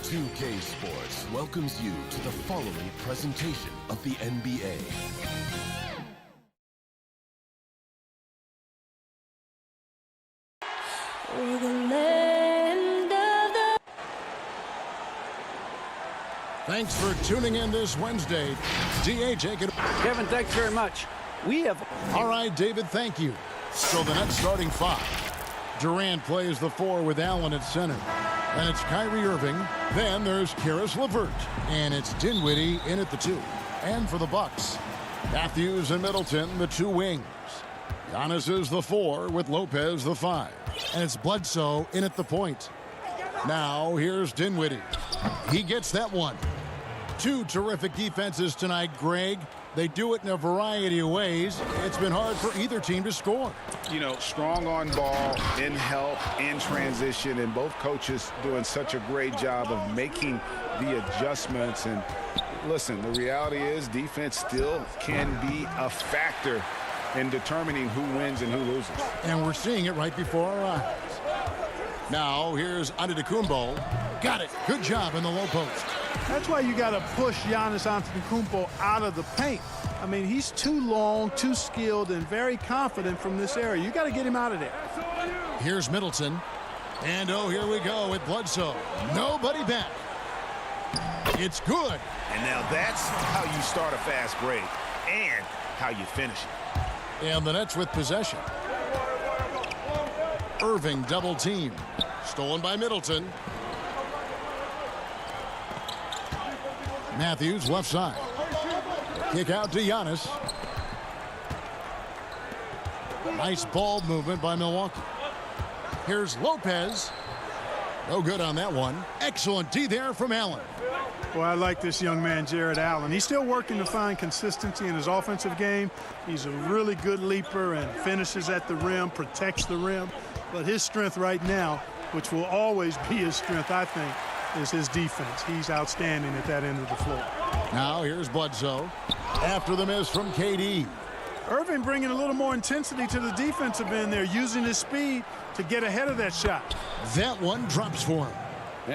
2K Sports welcomes you to the following presentation of the NBA. We're the land of the... Thanks for tuning in this Wednesday. D.A. Jacob. Kevin, thanks very much. We have... All right, David, thank you. So the Nets starting five. Durant plays the four with Allen at center. Then it's Kyrie Irving. Then there's Karis LeVert. And it's Dinwiddie in at the two. And for the Bucks, Matthews and Middleton, the two wings. Giannis is the four with Lopez the five. And it's Bledsoe in at the point. Now here's Dinwiddie. He gets that one. Two terrific defenses tonight, Greg. They do it in a variety of ways. It's been hard for either team to score. You know, strong on ball, in help, in transition, and both coaches doing such a great job of making the adjustments. And listen, the reality is defense still can be a factor in determining who wins and who loses. And we're seeing it right before our eyes. Now here's Antetokounmpo. Got it. Good job in the low post. That's why you got to push Giannis Antetokounmpo out of the paint. I mean, he's too long, too skilled, and very confident from this area. You got to get him out of there. Here's Middleton. And oh, here we go with Bledsoe. Nobody back. It's good. And now that's how you start a fast break and how you finish it. And the Nets with possession. Irving double team. Stolen by Middleton. Matthews left side. Kick out to Giannis. Nice ball movement by Milwaukee. Here's Lopez. No good on that one. Excellent D there from Allen. Well, I like this young man, Jared Allen. He's still working to find consistency in his offensive game. He's a really good leaper and finishes at the rim, protects the rim. But his strength right now, which will always be his strength, I think, is his defense. He's outstanding at that end of the floor. Now here's Bledsoe. After the miss from KD. Irving bringing a little more intensity to the defensive end there, using his speed to get ahead of that shot. That one drops for him.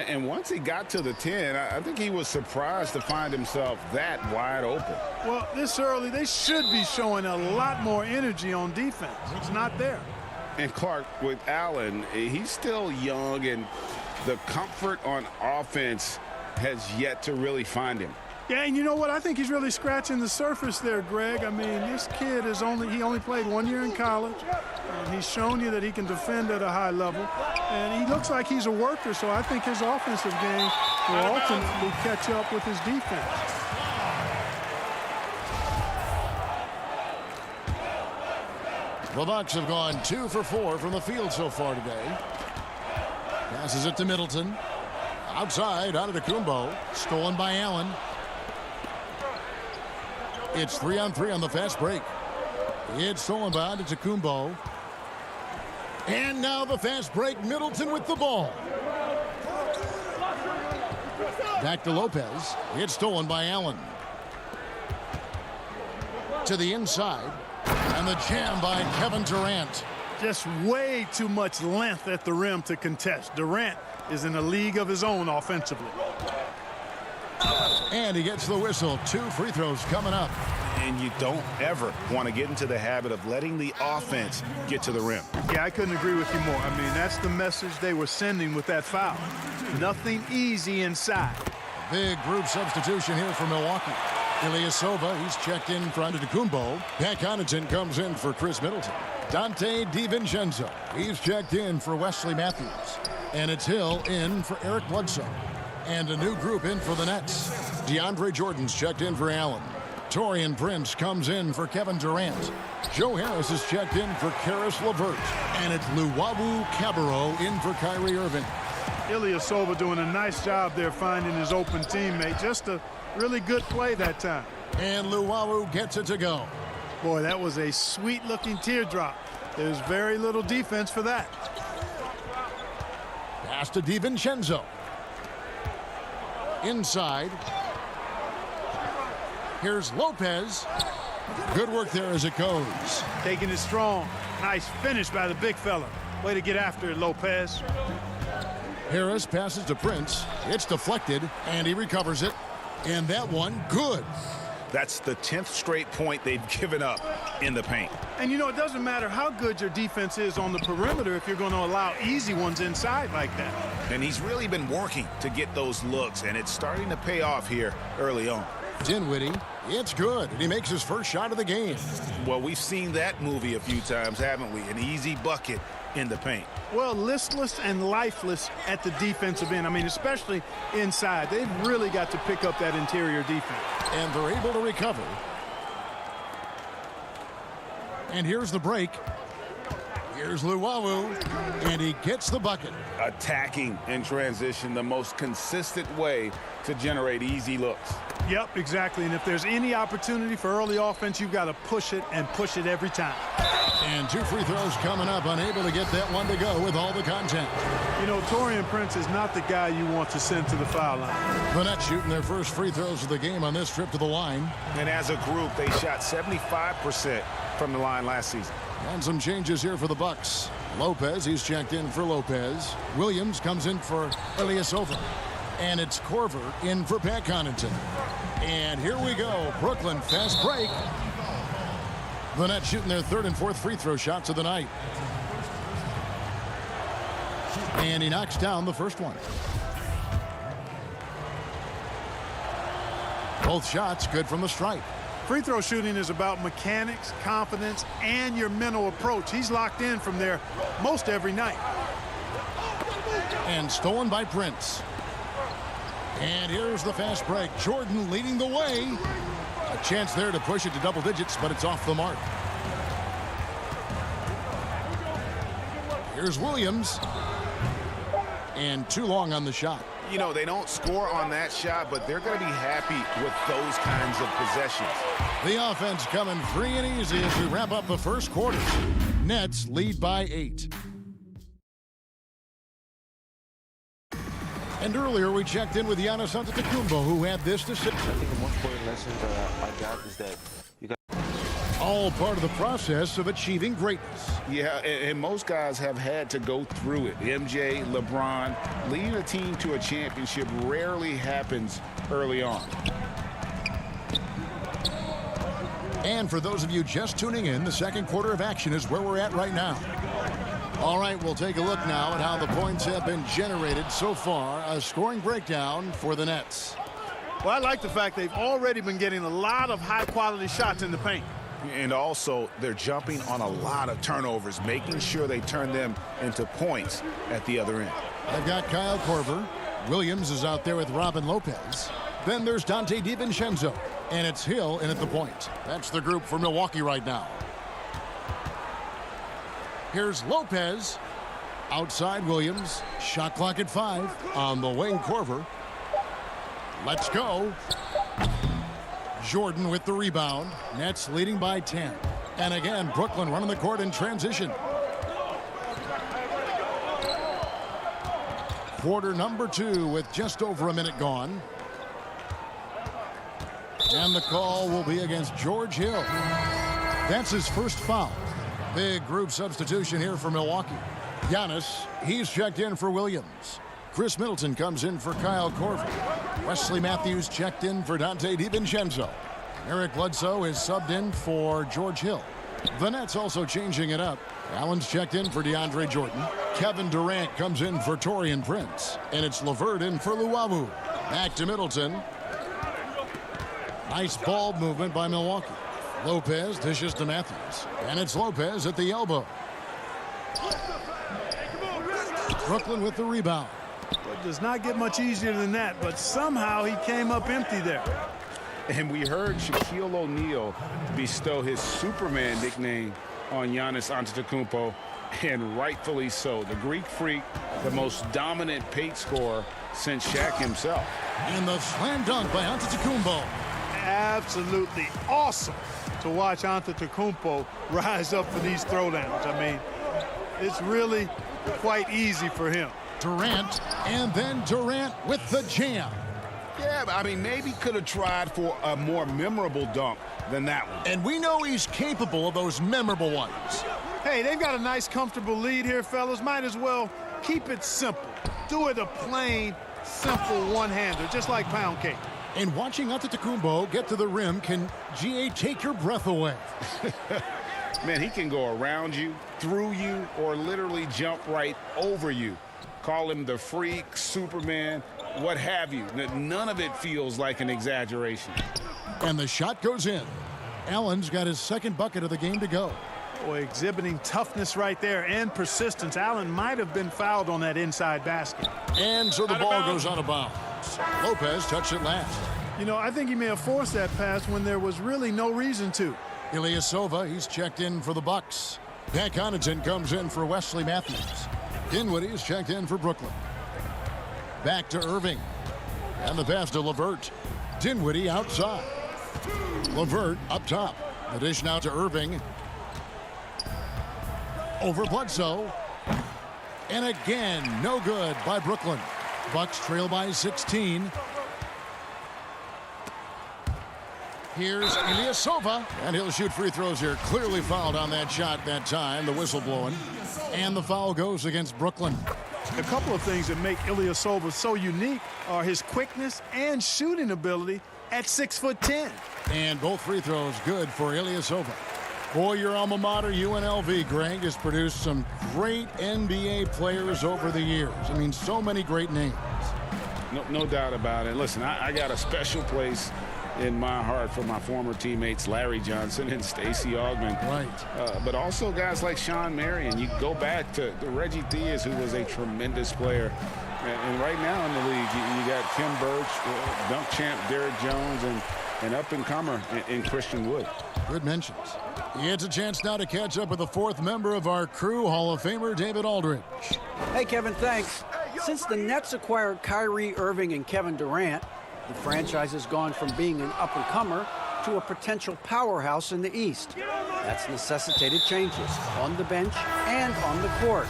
And once he got to the 10, I think he was surprised to find himself that wide open. Well, this early, they should be showing a lot more energy on defense. It's not there. And Clark, with Allen, he's still young, and the comfort on offense has yet to really find him. Yeah, and you know what? I think he's really scratching the surface there, Greg. I mean, this kid is only played 1 year in college. And he's shown you that he can defend at a high level. And he looks like he's a worker, so I think his offensive game will ultimately catch up with his defense. The Bucks have gone 2 for 4 from the field so far today. Passes it to Middleton. Outside, Antetokounmpo. Stolen by Allen. It's 3-on-3 on the fast break. It's stolen by Antetokounmpo. And now the fast break. Middleton with the ball. Back to Lopez. It's stolen by Allen. To the inside. And the jam by Kevin Durant. Just way too much length at the rim to contest. Durant is in a league of his own offensively. And he gets the whistle. 2 free throws coming up. And you don't ever want to get into the habit of letting the offense get to the rim. Yeah, I couldn't agree with you more. I mean, that's the message they were sending with that foul. Nothing easy inside. Big group substitution here for Milwaukee. Ilyasova, he's checked in for Antetokounmpo. Pat Connaughton comes in for Chris Middleton. Dante DiVincenzo, he's checked in for Wesley Matthews. And it's Hill in for Eric Bledsoe. And a new group in for the Nets. DeAndre Jordan's checked in for Allen. Taurean Prince comes in for Kevin Durant. Joe Harris is checked in for Karis LeVert. And it's Luwawu Cabarrot in for Kyrie Irving. Ilyasova doing a nice job there finding his open teammate. Just a really good play that time. And Luwawu gets it to go. Boy, that was a sweet-looking teardrop. There's very little defense for that. Pass to DiVincenzo. Inside. Here's Lopez. Good work there as it goes. Taking it strong. Nice finish by the big fella. Way to get after it, Lopez. Harris passes to Prince. It's deflected, and he recovers it. And that one, good. That's the 10th straight point they've given up in the paint. And, you know, it doesn't matter how good your defense is on the perimeter if you're going to allow easy ones inside like that. And he's really been working to get those looks, and it's starting to pay off here early on. Dinwiddie, it's good, and he makes his first shot of the game. Well, we've seen that movie a few times, haven't we? An easy bucket in the paint. Well, listless and lifeless at the defensive end. I mean, especially inside. They've really got to pick up that interior defense. And they're able to recover. And here's the break. Here's Luwawu, and he gets the bucket. Attacking in transition, the most consistent way to generate easy looks. Yep, exactly. And if there's any opportunity for early offense, you've got to push it and push it every time. And 2 free throws coming up, unable to get that one to go with all the content. You know, Taurean Prince is not the guy you want to send to the foul line. The Nets shooting their first free throws of the game on this trip to the line. And as a group, they shot 75% from the line last season. And some changes here for the Bucks. Lopez, he's checked in for Lopez. Williams comes in for Ilyasova. And it's Korver in for Pat Connaughton. And here we go. Brooklyn, fast break. The Nets shooting their 3rd and 4th free throw shots of the night. And he knocks down the first one. Both shots good from the stripe. Free throw shooting is about mechanics, confidence, and your mental approach. He's locked in from there most every night. And stolen by Prince. And here's the fast break. Jordan leading the way. A chance there to push it to double digits, but it's off the mark. Here's Williams. And too long on the shot. You know, they don't score on that shot, but they're going to be happy with those kinds of possessions. The offense coming free and easy as we wrap up the first quarter. Nets lead by 8. And earlier we checked in with Giannis Antetokounmpo, who had this to say. I think the most important lesson that I got is that you got all part of the process of achieving greatness. Yeah, and most guys have had to go through it. MJ, LeBron, leading a team to a championship rarely happens early on. And for those of you just tuning in, the second quarter of action is where we're at right now. All right, we'll take a look now at how the points have been generated so far. A scoring breakdown for the Nets. Well, I like the fact they've already been getting a lot of high-quality shots in the paint. And also, they're jumping on a lot of turnovers, making sure they turn them into points at the other end. They've got Kyle Korver. Williams is out there with Robin Lopez. Then there's Dante DiVincenzo. And it's Hill in at the point. That's the group for Milwaukee right now. Here's Lopez. Outside Williams. Shot clock at 5. On the wing, Korver. Let's go. Jordan with the rebound. Nets leading by 10. And again, Brooklyn running the court in transition. Quarter number 2 with just over a minute gone. And the call will be against George Hill. That's his first foul. Big group substitution here for Milwaukee. Giannis, he's checked in for Williams. Chris Middleton comes in for Kyle Korver. Wesley Matthews checked in for Dante DiVincenzo. Eric Bledsoe is subbed in for George Hill. The Nets also changing it up. Allen's checked in for DeAndre Jordan. Kevin Durant comes in for Taurean Prince. And it's LeVert in for Luwawu. Back to Middleton. Nice ball movement by Milwaukee. Lopez dishes to Matthews. And it's Lopez at the elbow. Brooklyn with the rebound. It does not get much easier than that, but somehow he came up empty there. And we heard Shaquille O'Neal bestow his Superman nickname on Giannis Antetokounmpo, and rightfully so. The Greek Freak, the most dominant paint scorer since Shaq himself. And the slam dunk by Antetokounmpo. Absolutely awesome to watch Antetokounmpo rise up for these throwdowns. I mean, it's really quite easy for him. Durant, and then Durant with the jam. Yeah, I mean, maybe could have tried for a more memorable dunk than that one. And we know he's capable of those memorable ones. Hey, they've got a nice, comfortable lead here, fellas. Might as well keep it simple. do it a plain, simple one-hander, just like pound cake. And watching Antetokounmpo get to the rim can, GA, take your breath away. Man, he can go around you, through you, or literally jump right over you. Call him the freak, Superman, what have you. None of it feels like an exaggeration. And the shot goes in. Allen's got his second bucket of the game to go. Boy, exhibiting toughness right there and persistence. Allen might have been fouled on that inside basket. And so the ball goes out of bounds. Lopez touched it last. You know, I think he may have forced that pass when there was really no reason to. Ilyasova, he's checked in for the Bucks. Pat Connaughton comes in for Wesley Matthews. Dinwiddie is checked in for Brooklyn. Back to Irving. And the pass to LeVert. Dinwiddie outside. LeVert up top. The dish now to Irving. Over Bledsoe. And again, no good by Brooklyn. Bucks trail by 16. Here's Ilyasova, and he'll shoot free throws here. Clearly fouled on that shot that time, the whistle blowing. And the foul goes against Brooklyn. A couple of things that make Ilyasova so unique are his quickness and shooting ability at 6'10". And both free throws good for Ilyasova. Boy, your alma mater, UNLV, Greg, has produced some great NBA players over the years. I mean, so many great names. No doubt about it. Listen, I got a special place in my heart for my former teammates Larry Johnson and Stacey Augmon. Right. But also guys like Sean Marion. You go back to Reggie Theus, who was a tremendous player. And right now in the league, you got Kim Birch, dunk champ Derrick Jones, and an up-and-comer in Christian Wood. Good mentions. It's a chance now to catch up with the fourth member of our crew, Hall of Famer David Aldridge. Hey, Kevin, thanks. Since the Nets acquired Kyrie Irving and Kevin Durant, the franchise has gone from being an up-and-comer to a potential powerhouse in the East. That's necessitated changes on the bench and on the court,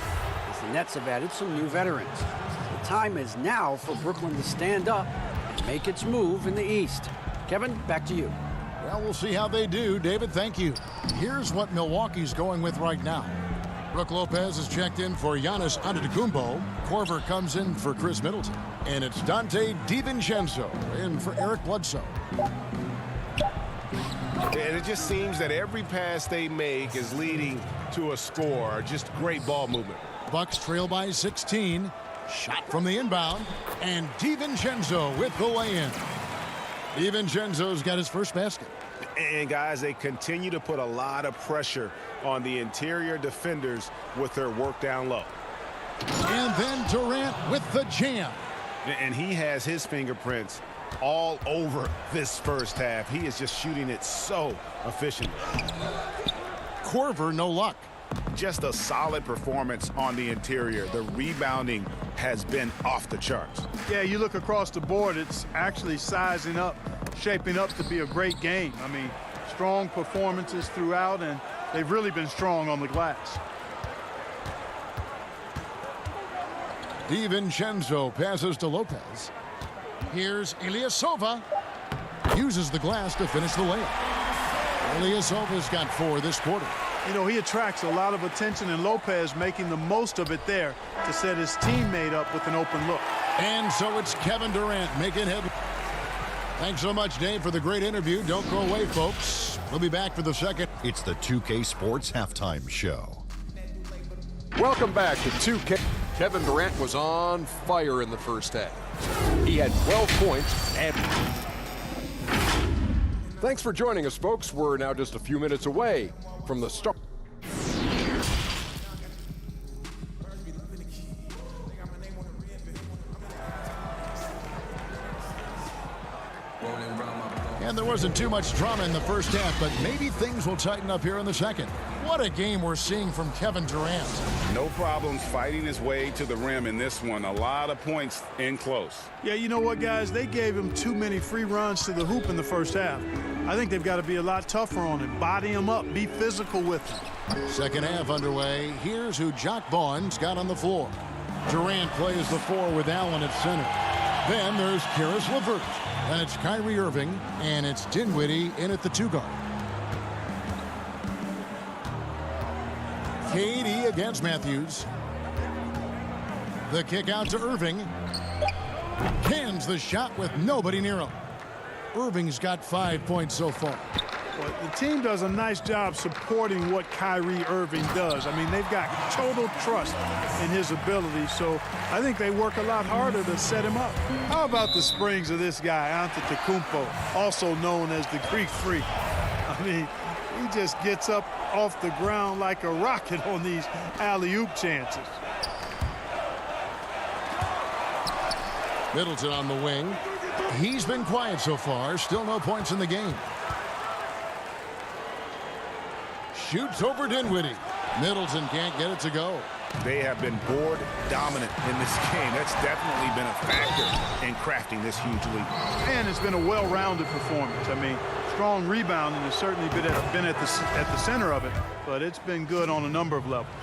as the Nets have added some new veterans. The time is now for Brooklyn to stand up and make its move in the East. Kevin, back to you. Well, we'll see how they do. David, thank you. Here's what Milwaukee's going with right now. Brook Lopez is checked in for Giannis Antetokounmpo. Korver comes in for Chris Middleton. And it's Dante DiVincenzo in for Eric Bledsoe. And it just seems that every pass they make is leading to a score. Just great ball movement. Bucks trail by 16. Shot from the inbound. And DiVincenzo with the lay-in. DiVincenzo's got his first basket. And guys, they continue to put a lot of pressure on the interior defenders with their work down low. And then Durant with the jam. And he has his fingerprints all over this first half. He is just shooting it so efficiently. Korver, no luck. Just a solid performance on the interior. The rebounding has been off the charts. Yeah, you look across the board, it's actually sizing up, shaping up to be a great game. I mean, strong performances throughout, and they've really been strong on the glass. DiVincenzo passes to Lopez. Here's Ilyasova. Uses the glass to finish the layup. Ilyasova's got 4 this quarter. You know, he attracts a lot of attention, and Lopez making the most of it there to set his teammate up with an open look. And so it's Kevin Durant making headway. Thanks so much, Dave, for the great interview. Don't go away, folks. We'll be back for the second. It's the 2K Sports Halftime Show. Welcome back to 2K. Kevin Durant was on fire in the first half. He had 12 points and... Thanks for joining us, folks. We're now just a few minutes away from the start. And there wasn't too much drama in the first half, but maybe things will tighten up here in the second. What a game we're seeing from Kevin Durant. No problems fighting his way to the rim in this one. A lot of points in close. Yeah, you know what, guys? They gave him too many free runs to the hoop in the first half. I think they've got to be a lot tougher on him. Body him up. Be physical with him. Second half underway. Here's who Jock Vaughn's got on the floor. Durant plays the 4 with Allen at center. Then there's Karis LeVert. And it's Kyrie Irving, and it's Dinwiddie in at the 2 guard. KD against Matthews. The kick out to Irving. Cans the shot with nobody near him. Irving's got 5 points so far. Well, the team does a nice job supporting what Kyrie Irving does. I mean, they've got total trust in his ability, so I think they work a lot harder to set him up. How about the springs of this guy, Antetokounmpo, also known as the Greek Freak? I mean, he just gets up off the ground like a rocket on these alley-oop chances. Middleton on the wing. He's been quiet so far. Still no points in the game. Shoots over Dinwiddie. Middleton can't get it to go. They have been board dominant in this game. That's definitely been a factor in crafting this huge lead. And it's been a well-rounded performance. I mean, strong rebounding has certainly been at the center of it, but it's been good on a number of levels.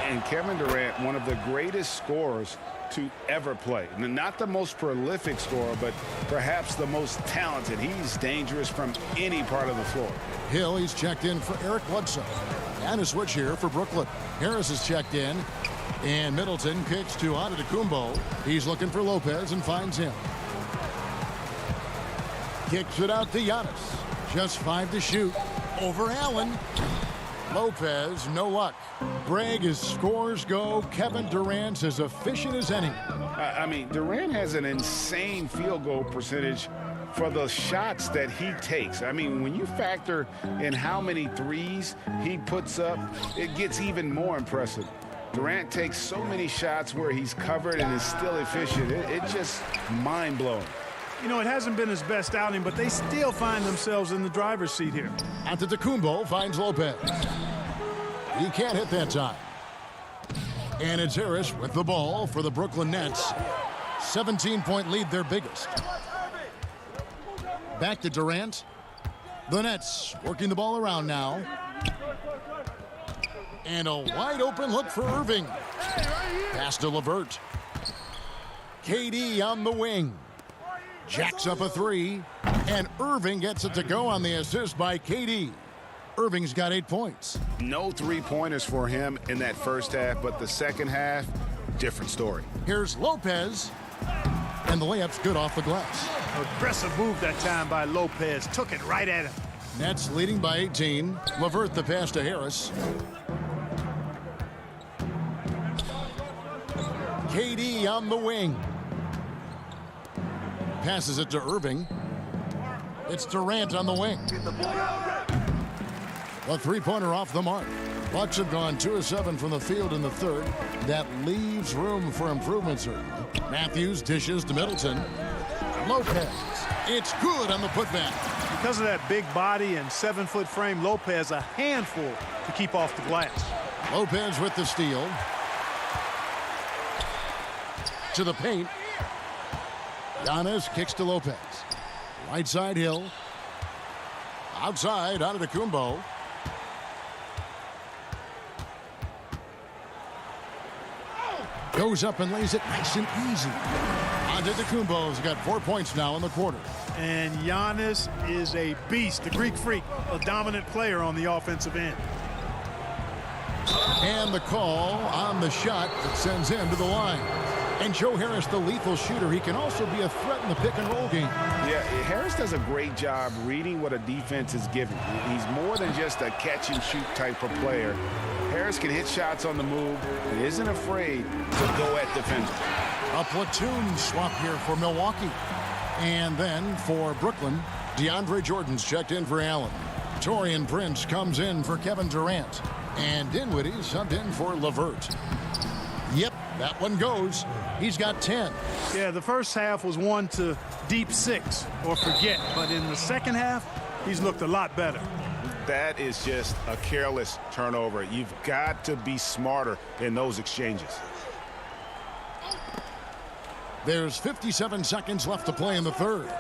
And Kevin Durant, one of the greatest scorers to ever play. Not the most prolific scorer, but perhaps the most talented. He's dangerous from any part of the floor. Hill, he's checked in for Eric Bledsoe. And a switch here for Brooklyn. Harris is checked in. And Middleton kicks to Antetokounmpo. He's looking for Lopez and finds him. Kicks it out to Giannis. Just 5 to shoot. Over Allen. Lopez, no luck. Greg, as scores go, Kevin Durant's as efficient as any. I mean, Durant has an insane field goal percentage for the shots that he takes. I mean, when you factor in how many threes he puts up, it gets even more impressive. Durant takes so many shots where he's covered and is still efficient. It's just mind-blowing. You know, it hasn't been his best outing, but they still find themselves in the driver's seat here. Antetokounmpo finds Lopez. He can't hit that time. And it's Harris with the ball for the Brooklyn Nets. 17-point lead, their biggest. Back to Durant. The Nets working the ball around now. And a wide open look for Irving. Pass to LeVert. KD on the wing. Jacks up a 3. And Irving gets it to go on the assist by KD. Irving's got 8 points. No three-pointers for him in that first half, but the second half, different story. Here's Lopez. And the layup's good off the glass. Aggressive move that time by Lopez. Took it right at him. Nets leading by 18. LeVert the pass to Harris. KD on the wing. Passes it to Irving. It's Durant on the wing. A three-pointer off the mark. Bucks have gone 2 of 7 from the field in the third. That leaves room for improvement, certainly. Matthews dishes to Middleton. Lopez. It's good on the putback. Because of that big body and 7-foot frame, Lopez a handful to keep off the glass. Lopez with the steal. To the paint. Giannis kicks to Lopez. Right side Hill. Outside Antetokounmpo. Goes up and lays it nice and easy. Antetokounmpo's got 4 points now in the quarter. And Giannis is a beast, the Greek Freak, a dominant player on the offensive end. And the call on the shot that sends him to the line. And Joe Harris, the lethal shooter, he can also be a threat in the pick-and-roll game. Yeah, Harris does a great job reading what a defense is giving. He's more than just a catch-and-shoot type of player. Harris can hit shots on the move and isn't afraid to go at defenders. A platoon swap here for Milwaukee. And then for Brooklyn, DeAndre Jordan's checked in for Allen. Taurean Prince comes in for Kevin Durant. And Dinwiddie subbed in for LeVert. Yep, that one goes. He's got 10. Yeah, the first half was one to deep 6 or forget. But in the second half, he's looked a lot better. That is just a careless turnover. You've got to be smarter in those exchanges. There's 57 seconds left to play in the third.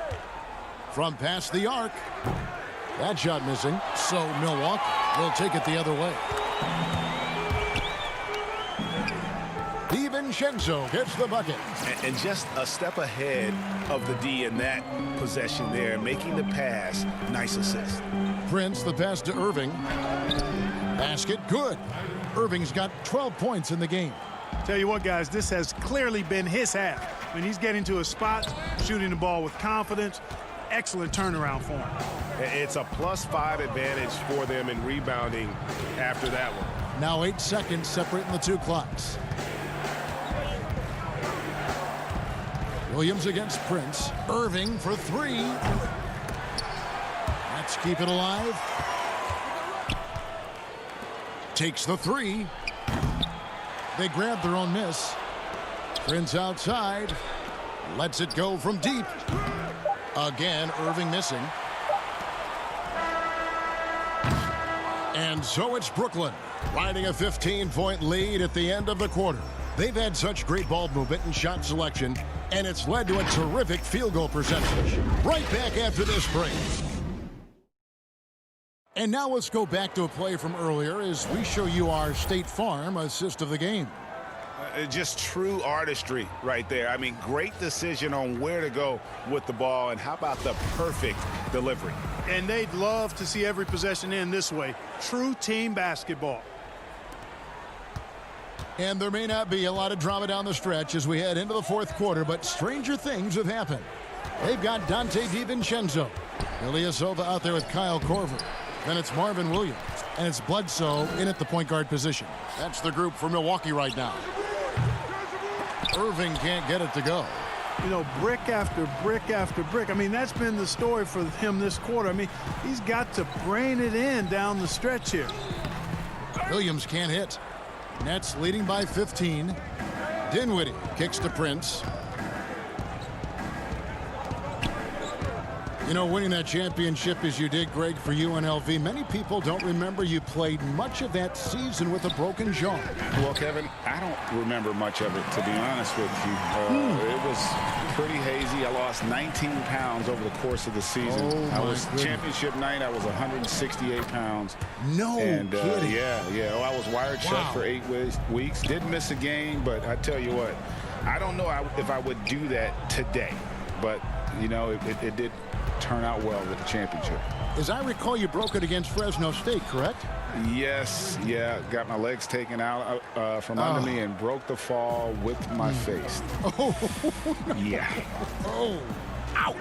From past the arc. That shot missing. So Milwaukee will take it the other way. DiVincenzo gets the bucket. And just a step ahead of the D in that possession there, making the pass. Nice assist. Prince, the pass to Irving. Basket, good. Irving's got 12 points in the game. Tell you what, guys, this has clearly been his half. When he's getting to a spot, shooting the ball with confidence, excellent turnaround for him. It's a +5 advantage for them in rebounding after that one. Now 8 seconds separating the two clocks. Williams against Prince. Irving for 3. Let's keep it alive. Takes the 3. They grab their own miss. Prince outside. Lets it go from deep. Again, Irving missing. And so it's Brooklyn riding a 15-point lead at the end of the quarter. They've had such great ball movement and shot selection, and it's led to a terrific field goal percentage. Right back after this break. And now let's go back to a play from earlier as we show you our State Farm assist of the game. Just true artistry right there. I mean, great decision on where to go with the ball, and how about the perfect delivery? And they'd love to see every possession end this way. True team basketball. And there may not be a lot of drama down the stretch as we head into the fourth quarter, but stranger things have happened. They've got Dante DiVincenzo. Ilyasova out there with Kyle Korver. Then it's Marvin Williams. And it's Bledsoe in at the point guard position. That's the group for Milwaukee right now. Irving can't get it to go. You know, brick after brick after brick. I mean, that's been the story for him this quarter. I mean, he's got to brain it in down the stretch here. Williams can't hit. Nets leading by 15. Dinwiddie kicks to Prince. You know, winning that championship as you did, Greg, for UNLV, many people don't remember you played much of that season with a broken jaw. Well, Kevin, I don't remember much of it, to be honest with you. It was pretty hazy. I lost 19 pounds over the course of the season. Championship night, I was 168 pounds. No kidding. Yeah. Oh, I was wired shut for 8 weeks. Didn't miss a game, but I tell you what, I don't know if I would do that today. But, you know, it did turn out well with the championship. As I recall, you broke it against Fresno State, correct? Yes, yeah. Got my legs taken out from under me and broke the fall with my face. Oh, no. Yeah. Oh, ouch.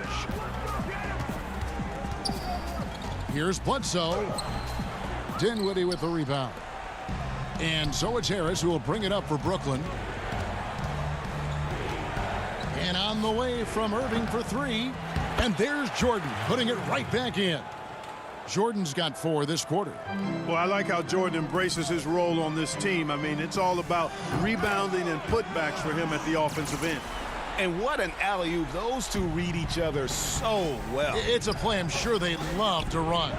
Here's Bledsoe. Dinwiddie with the rebound. And so it's Harris who will bring it up for Brooklyn. And on the way from Irving for 3. And there's Jordan putting it right back in. Jordan's got 4 this quarter. Well, I like how Jordan embraces his role on this team. I mean, it's all about rebounding and putbacks for him at the offensive end. And what an alley-oop. Those two read each other so well. It's a play I'm sure they love to run.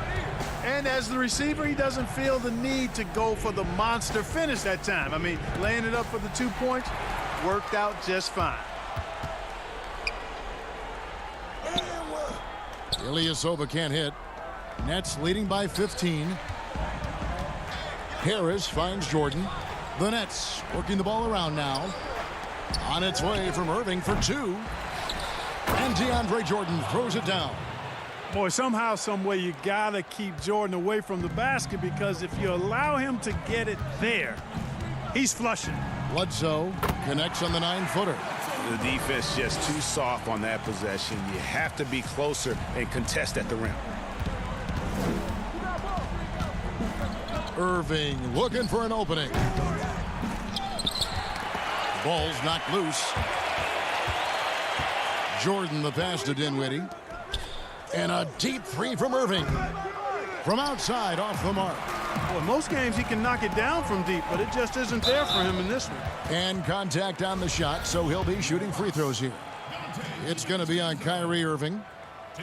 And as the receiver, he doesn't feel the need to go for the monster finish that time. I mean, laying it up for the 2 points worked out just fine. Ilyasova can't hit. Nets leading by 15. Harris finds Jordan. The Nets working the ball around now. On its way from Irving for 2. And DeAndre Jordan throws it down. Boy, somehow, some way, you got to keep Jordan away from the basket, because if you allow him to get it there, he's flushing. Bledsoe connects on the 9-footer. The defense just too soft on that possession. You have to be closer and contest at the rim. Irving looking for an opening. Ball's knocked loose. Jordan the pass to Dinwiddie. And a deep 3 from Irving. From outside, off the mark. Well, most games he can knock it down from deep, but it just isn't there for him in this one. And contact on the shot, so he'll be shooting free throws here. It's going to be on Kyrie Irving.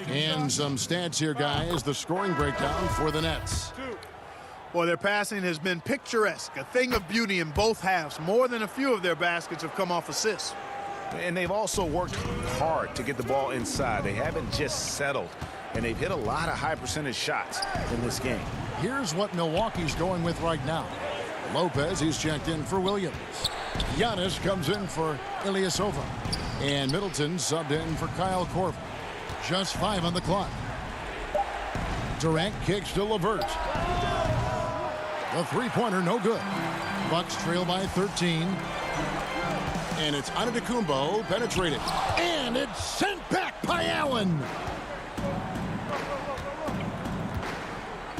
And some stats here, guys. The scoring breakdown for the Nets. Well, their passing has been picturesque, a thing of beauty in both halves. More than a few of their baskets have come off assists. And they've also worked hard to get the ball inside. They haven't just settled. And they've hit a lot of high percentage shots in this game. Here's what Milwaukee's going with right now. Lopez, he's checked in for Williams. Giannis comes in for Ilyasova. And Middleton subbed in for Kyle Korver. Just 5 on the clock. Durant kicks to LeVert. The 3-pointer, no good. Bucks trail by 13. And it's Antetokounmpo penetrated. And it's sent back by Allen.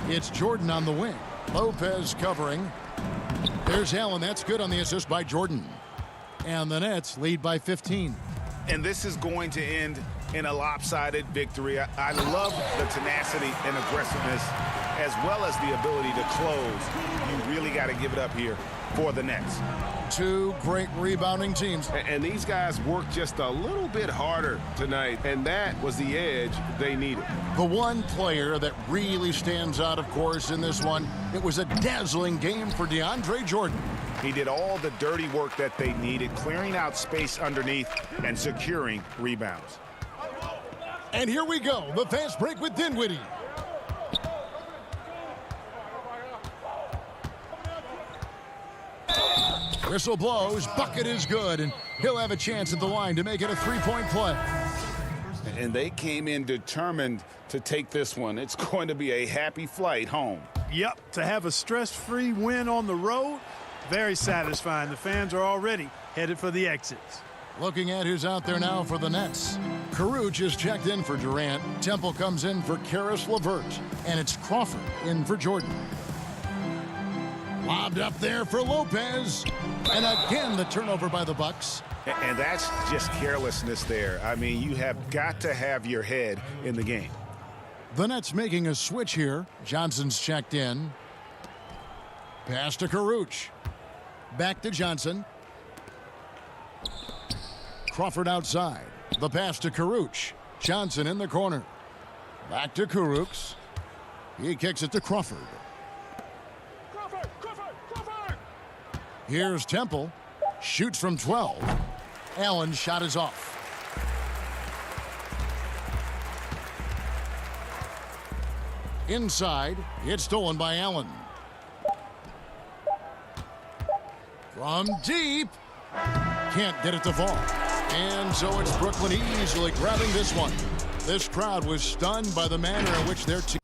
It's Jordan on the wing. Lopez covering. There's Allen. That's good on the assist by Jordan. And the Nets lead by 15. And this is going to end in a lopsided victory. I love the tenacity and aggressiveness as well as the ability to close. You really got to give it up here for the Nets. Two great rebounding teams. And these guys worked just a little bit harder tonight, and that was the edge they needed. The one player that really stands out, of course, in this one, it was a dazzling game for DeAndre Jordan. He did all the dirty work that they needed, clearing out space underneath and securing rebounds. And here we go, the fast break with Dinwiddie. Whistle blows, bucket is good, and he'll have a chance at the line to make it a three-point play. And they came in determined to take this one. It's going to be a happy flight home. Yep, to have a stress-free win on the road, very satisfying. The fans are already headed for the exits. Looking at who's out there now for the Nets. Caruch is checked in for Durant. Temple comes in for Karis LeVert. And it's Crawford in for Jordan. Lobbed up there for Lopez. And again, the turnover by the Bucks. And that's just carelessness there. I mean, you have got to have your head in the game. The Nets making a switch here. Johnson's checked in. Pass to Caruch. Back to Johnson. Crawford outside. The pass to Caruch. Johnson in the corner. Back to Caruch. He kicks it to Crawford. Here's Temple. Shoots from 12. Allen's shot is off. Inside. It's stolen by Allen. From deep. Can't get it to fall. And so it's Brooklyn easily grabbing this one. This crowd was stunned by the manner in which their team.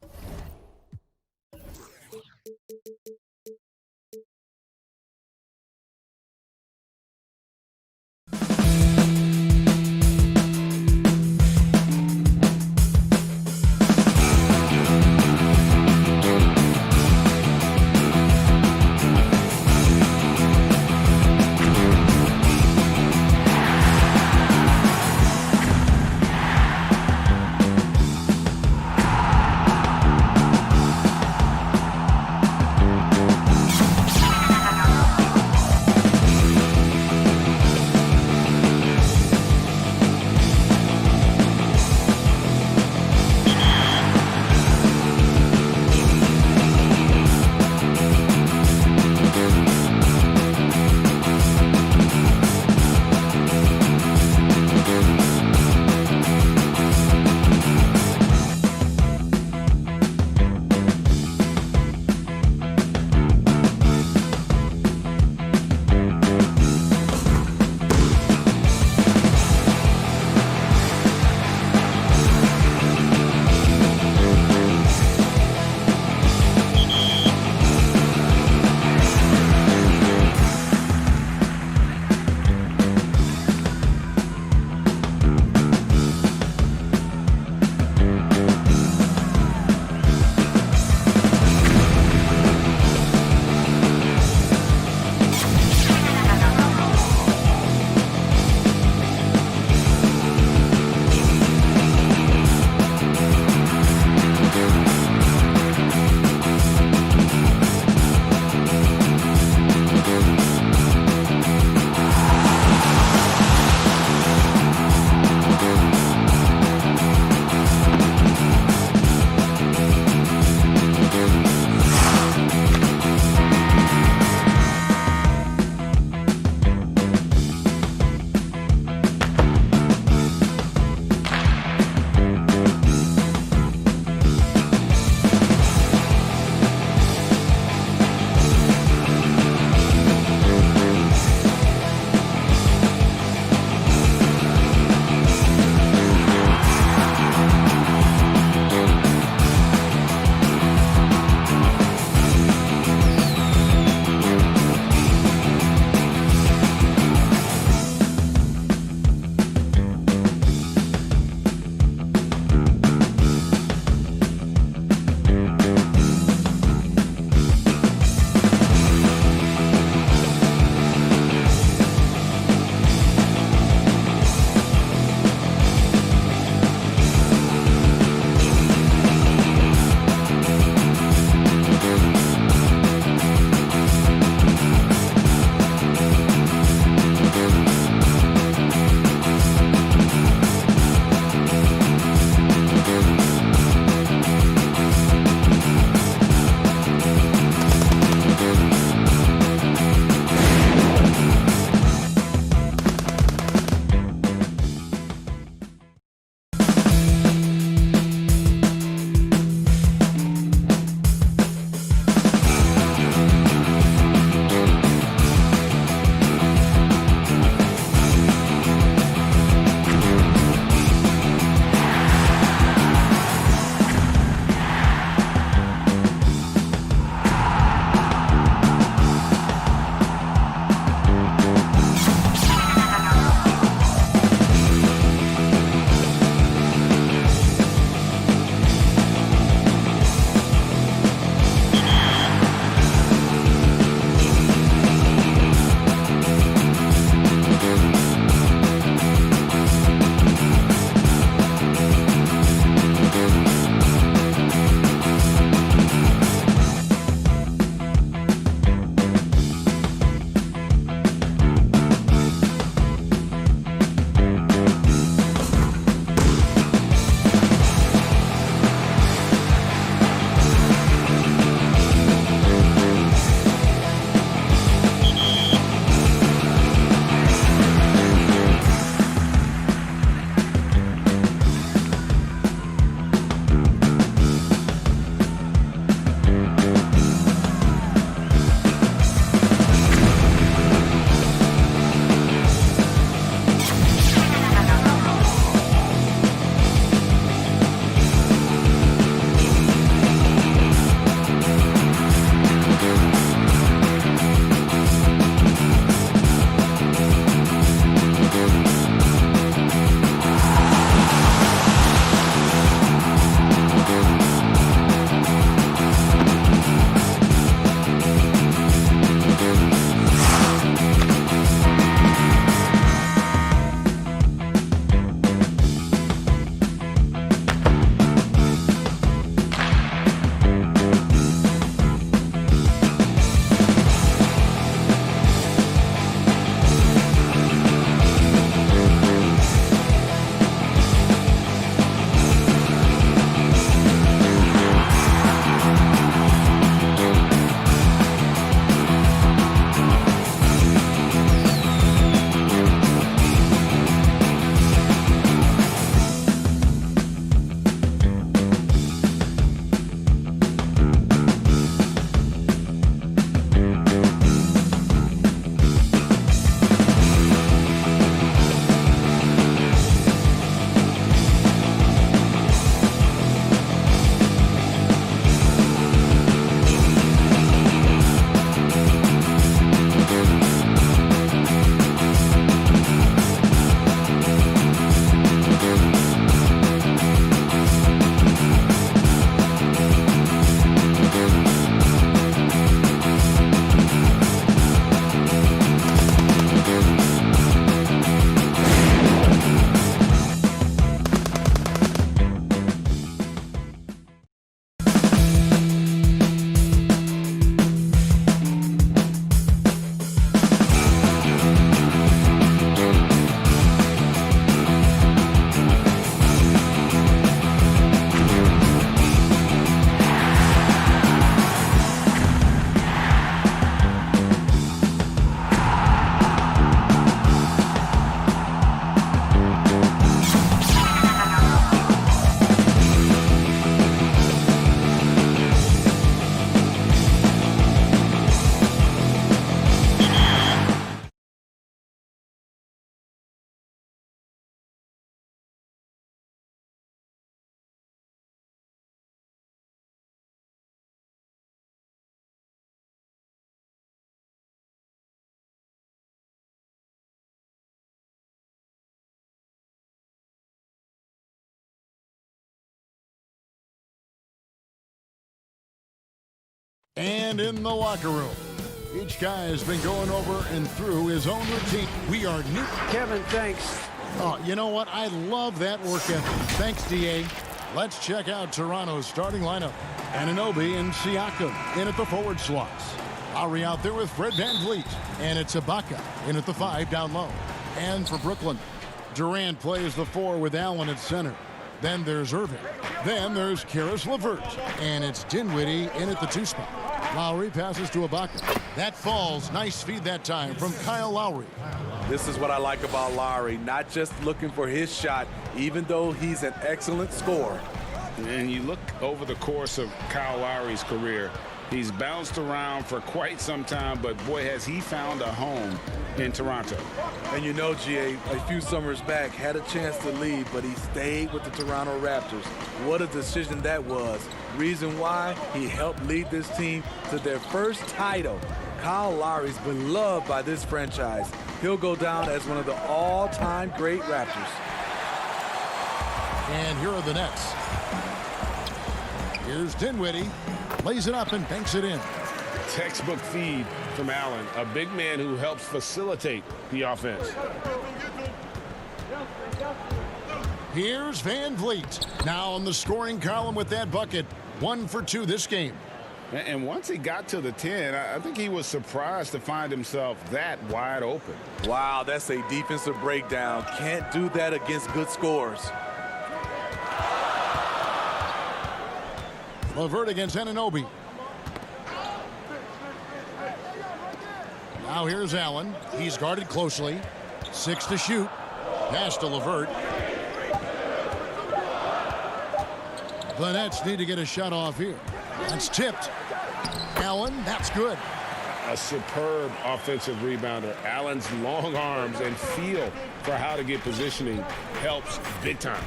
And in the locker room, each guy has been going over and through his own routine. We are new. Kevin, thanks. Oh, you know what? I love that work ethic. Thanks, D.A. Let's check out Toronto's starting lineup. Anunoby and Siakam in at the forward slots. Lowry out there with Fred VanVleet. And it's Ibaka in at the 5 down low. And for Brooklyn, Durant plays the 4 with Allen at center. Then there's Irving. Then there's Caris LeVert. And it's Dinwiddie in at the 2 spot. Lowry passes to Ibaka. That falls. Nice feed that time from Kyle Lowry. This is what I like about Lowry. Not just looking for his shot, even though he's an excellent scorer. And you look over the course of Kyle Lowry's career, he's bounced around for quite some time, but boy, has he found a home in Toronto. And you know, GA, a few summers back, had a chance to leave, but he stayed with the Toronto Raptors. What a decision that was. Reason why, he helped lead this team to their first title. Kyle Lowry's been loved by this franchise. He'll go down as one of the all-time great Raptors. And here are the Nets. Here's Dinwiddie. Lays it up and banks it in. Textbook feed from Allen, a big man who helps facilitate the offense. Here's VanVleet. Now on the scoring column with that bucket. 1 for 2 this game. And once he got to the 10, I think he was surprised to find himself that wide open. Wow, that's a defensive breakdown. Can't do that against good scorers. LeVert against Anunoby. Now here's Allen. He's guarded closely. 6 to shoot. Pass to LeVert. The Nets need to get a shot off here. That's tipped. Allen, that's good. A superb offensive rebounder. Allen's long arms and feel for how to get positioning helps big time.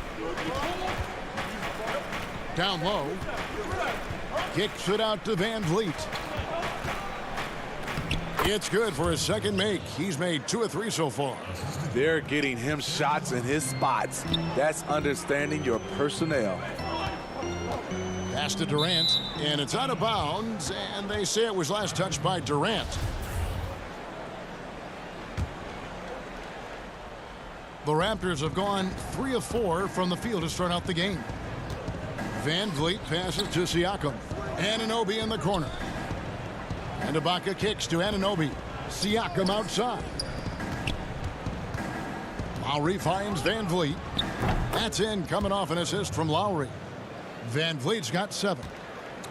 Down low. Kicks it out to VanVleet. It's good for his second make. He's made 2 of 3 so far. They're getting him shots in his spots. That's understanding your personnel. Pass to Durant, and it's out of bounds, and they say it was last touched by Durant. The Raptors have gone 3 of 4 from the field to start out the game. VanVleet passes to Siakam. Anunoby in the corner. And Ibaka kicks to Anunoby. Siakam outside. Lowry finds VanVleet. That's in, coming off an assist from Lowry. VanVleet's got 7.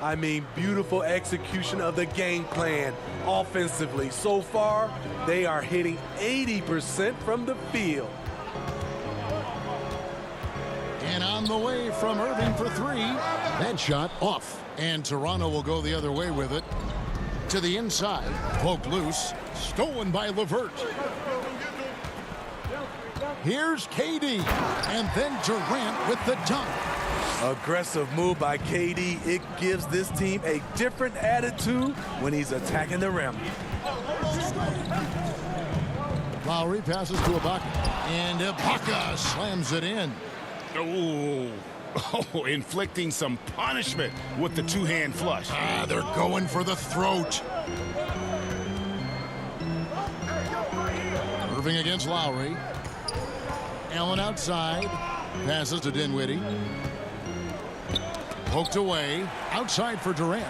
I mean, beautiful execution of the game plan offensively. So far, they are hitting 80% from the field. And on the way from Irving for 3. That shot off. And Toronto will go the other way with it. To the inside. Poked loose. Stolen by LeVert. Here's KD. And then Durant with the dunk. Aggressive move by KD. It gives this team a different attitude when he's attacking the rim. Lowry passes to Ibaka. And Ibaka slams it in. Oh, inflicting some punishment with the 2-hand flush. They're going for the throat. Irving against Lowry. Allen outside. Passes to Dinwiddie. Poked away. Outside for Durant.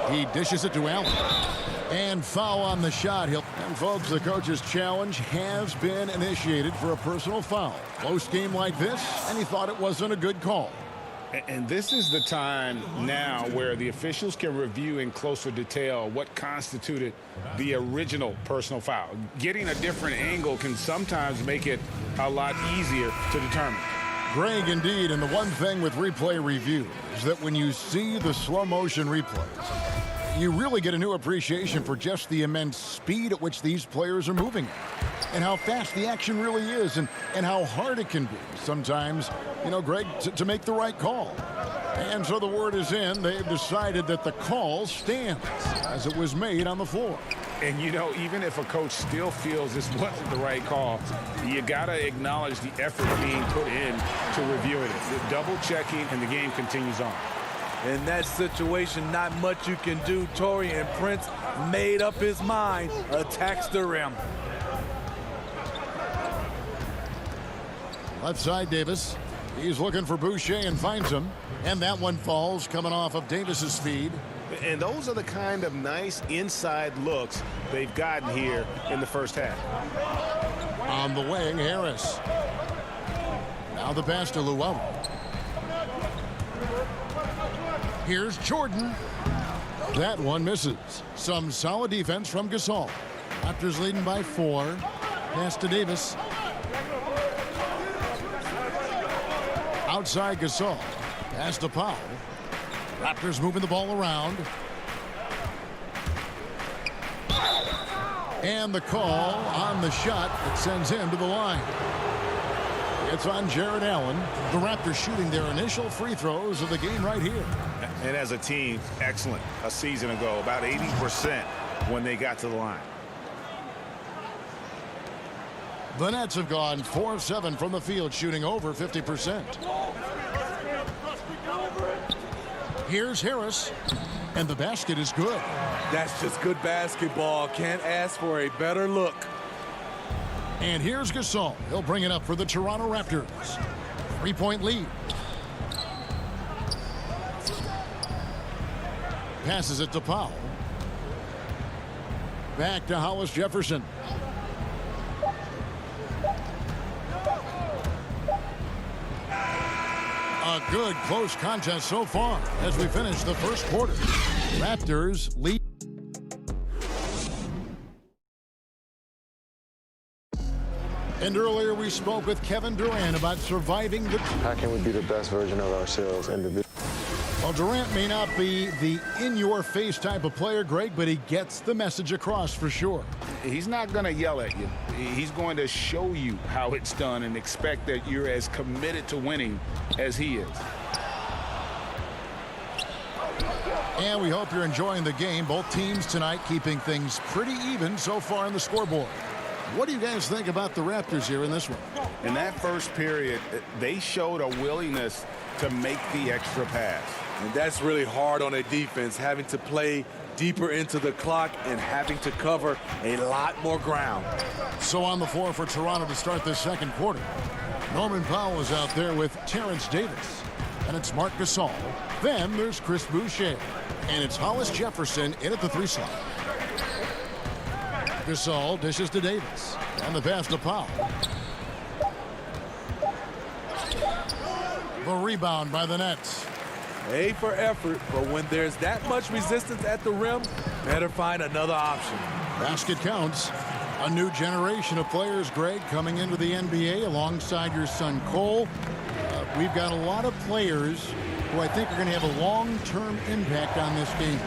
He dishes it to Allen. And foul on the shot. And folks, the coach's challenge has been initiated for a personal foul. Close game like this, and he thought it wasn't a good call. And this is the time now where the officials can review in closer detail what constituted the original personal foul. Getting a different angle can sometimes make it a lot easier to determine. Greg, indeed, and the one thing with replay review is that when you see the slow motion replays, you really get a new appreciation for just the immense speed at which these players are moving and how fast the action really is and how hard it can be sometimes, you know, Greg, to make the right call. And so the word is in. They've decided that the call stands as it was made on the floor. And, you know, even if a coach still feels this wasn't the right call, you got to acknowledge the effort being put in to reviewing it. The double checking, and the game continues on. In that situation, not much you can do. Taurean Prince made up his mind, attacks the rim. Left side, Davis. He's looking for Boucher and finds him. And that one falls, coming off of Davis's speed. And those are the kind of nice inside looks they've gotten here in the first half. On the wing, Harris. Now the pass to Llewellyn. Here's Jordan. That one misses. Some solid defense from Gasol. Raptors leading by 4. Pass to Davis. Outside Gasol. Pass to Powell. Raptors moving the ball around. And the call on the shot that sends him to the line. It's on Jared Allen. The Raptors shooting their initial free throws of the game right here. And as a team, excellent. A season ago, about 80% when they got to the line. The Nets have gone 4 of 7 from the field, shooting over 50%. Here's Harris, and the basket is good. That's just good basketball. Can't ask for a better look. And here's Gasol. He'll bring it up for the Toronto Raptors. 3-point lead. Passes it to Powell. Back to Hollis Jefferson. A good close contest so far as we finish the first quarter. Raptors lead. And earlier we spoke with Kevin Durant about surviving the... How can we be the best version of ourselves individually? Well, Durant may not be the in-your-face type of player, Greg, but he gets the message across for sure. He's not going to yell at you. He's going to show you how it's done and expect that you're as committed to winning as he is. And we hope you're enjoying the game. Both teams tonight keeping things pretty even so far on the scoreboard. What do you guys think about the Raptors here in this one? In that first period, they showed a willingness to make the extra pass. And that's really hard on a defense, having to play deeper into the clock and having to cover a lot more ground. So on the floor for Toronto to start this second quarter. Norman Powell is out there with Terrence Davis. And it's Marc Gasol. Then there's Chris Boucher. And it's Hollis Jefferson in at the 3 slot. Gasol dishes to Davis. And the pass to Powell. The rebound by the Nets. A for effort, but when there's that much resistance at the rim, better find another option. Basket counts. A new generation of players, Greg, coming into the NBA alongside your son Cole. We've got a lot of players who I think are going to have a long-term impact on this game.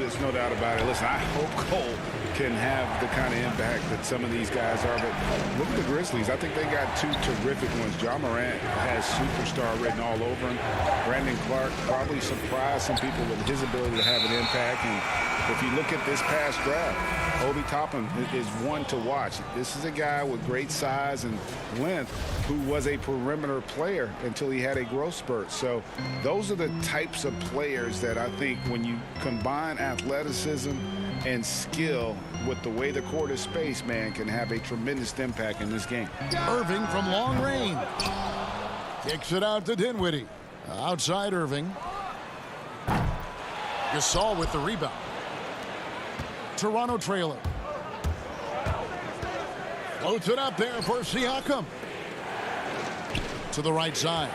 There's no doubt about it. Listen, I hope Cole can have the kind of impact that some of these guys are. But look at the Grizzlies. I think they got 2 terrific ones. Ja Morant has superstar written all over him. Brandon Clark probably surprised some people with his ability to have an impact. And if you look at this past draft, Obi Toppin is one to watch. This is a guy with great size and length who was a perimeter player until he had a growth spurt. So those are the types of players that I think when you combine athleticism and skill with the way the court is spaced, man, can have a tremendous impact in this game. Irving from long range. Kicks it out to Dinwiddie. Outside Irving. Gasol with the rebound. Toronto trailer. Floats it up there for Siakam. To the right side.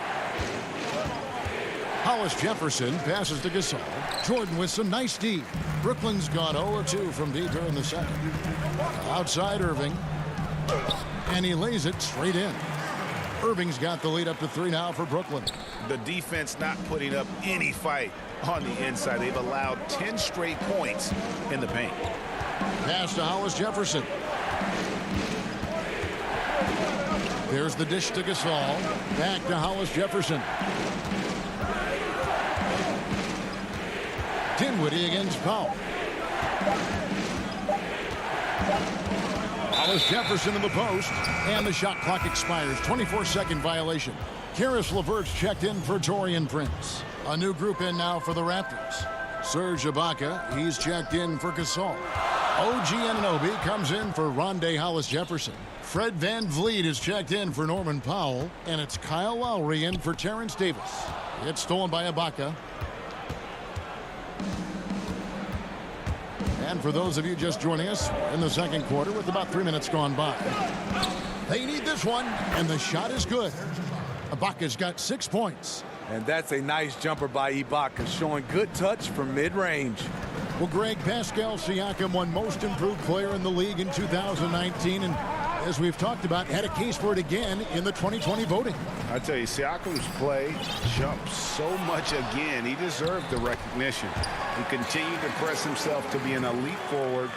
Hollis Jefferson passes to Gasol. Jordan with some nice D. Brooklyn's gone 0-2 from D during the second. Outside Irving. And he lays it straight in. Irving's got the lead up to 3 now for Brooklyn. The defense not putting up any fight on the inside. They've allowed 10 straight points in the paint. Pass to Hollis Jefferson. There's the dish to Gasol. Back to Hollis Jefferson. Dinwiddie against Powell. Hollis Jefferson in the post. And the shot clock expires. 24-second violation. Karis LeVert's checked in for Taurean Prince. A new group in now for the Raptors. Serge Ibaka, he's checked in for Gasol. OG Anunoby comes in for Rondé Hollis-Jefferson. Fred VanVleet is checked in for Norman Powell. And it's Kyle Lowry in for Terrence Davis. It's stolen by Ibaka. And for those of you just joining us in the second quarter with about 3 minutes gone by. They need this one, and the shot is good. Ibaka's got 6 points. And that's a nice jumper by Ibaka, showing good touch from mid-range. Well, Greg, Pascal Siakam won Most Improved Player in the league in 2019, and as we've talked about, had a case for it again in the 2020 voting. I tell you, Siakam's play jumped so much again. He deserved the recognition. He continued to press himself to be an elite forward,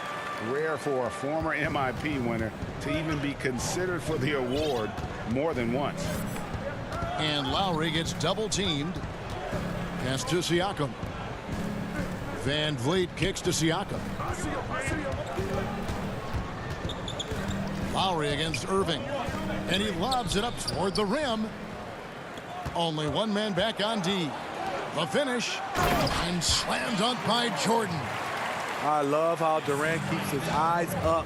rare for a former MIP winner to even be considered for the award more than once. And Lowry gets double-teamed. Pass to Siakam. VanVleet kicks to Siakam. Lowry against Irving. And he lobs it up toward the rim. Only one man back on D. The finish. And slam dunk by Jordan. I love how Durant keeps his eyes up,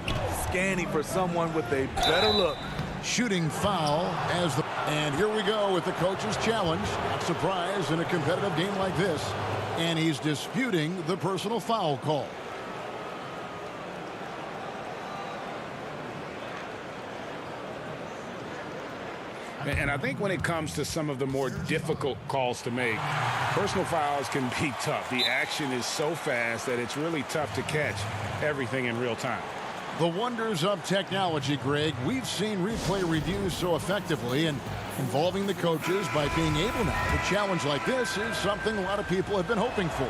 scanning for someone with a better look. Shooting foul as the... And here we go with the coach's challenge. Not surprised in a competitive game like this. And he's disputing the personal foul call. And I think when it comes to some of the more difficult calls to make, personal fouls can be tough. The action is so fast that it's really tough to catch everything in real time. The wonders of technology, Greg. We've seen replay reviews so effectively, and involving the coaches by being able now to challenge like this is something a lot of people have been hoping for.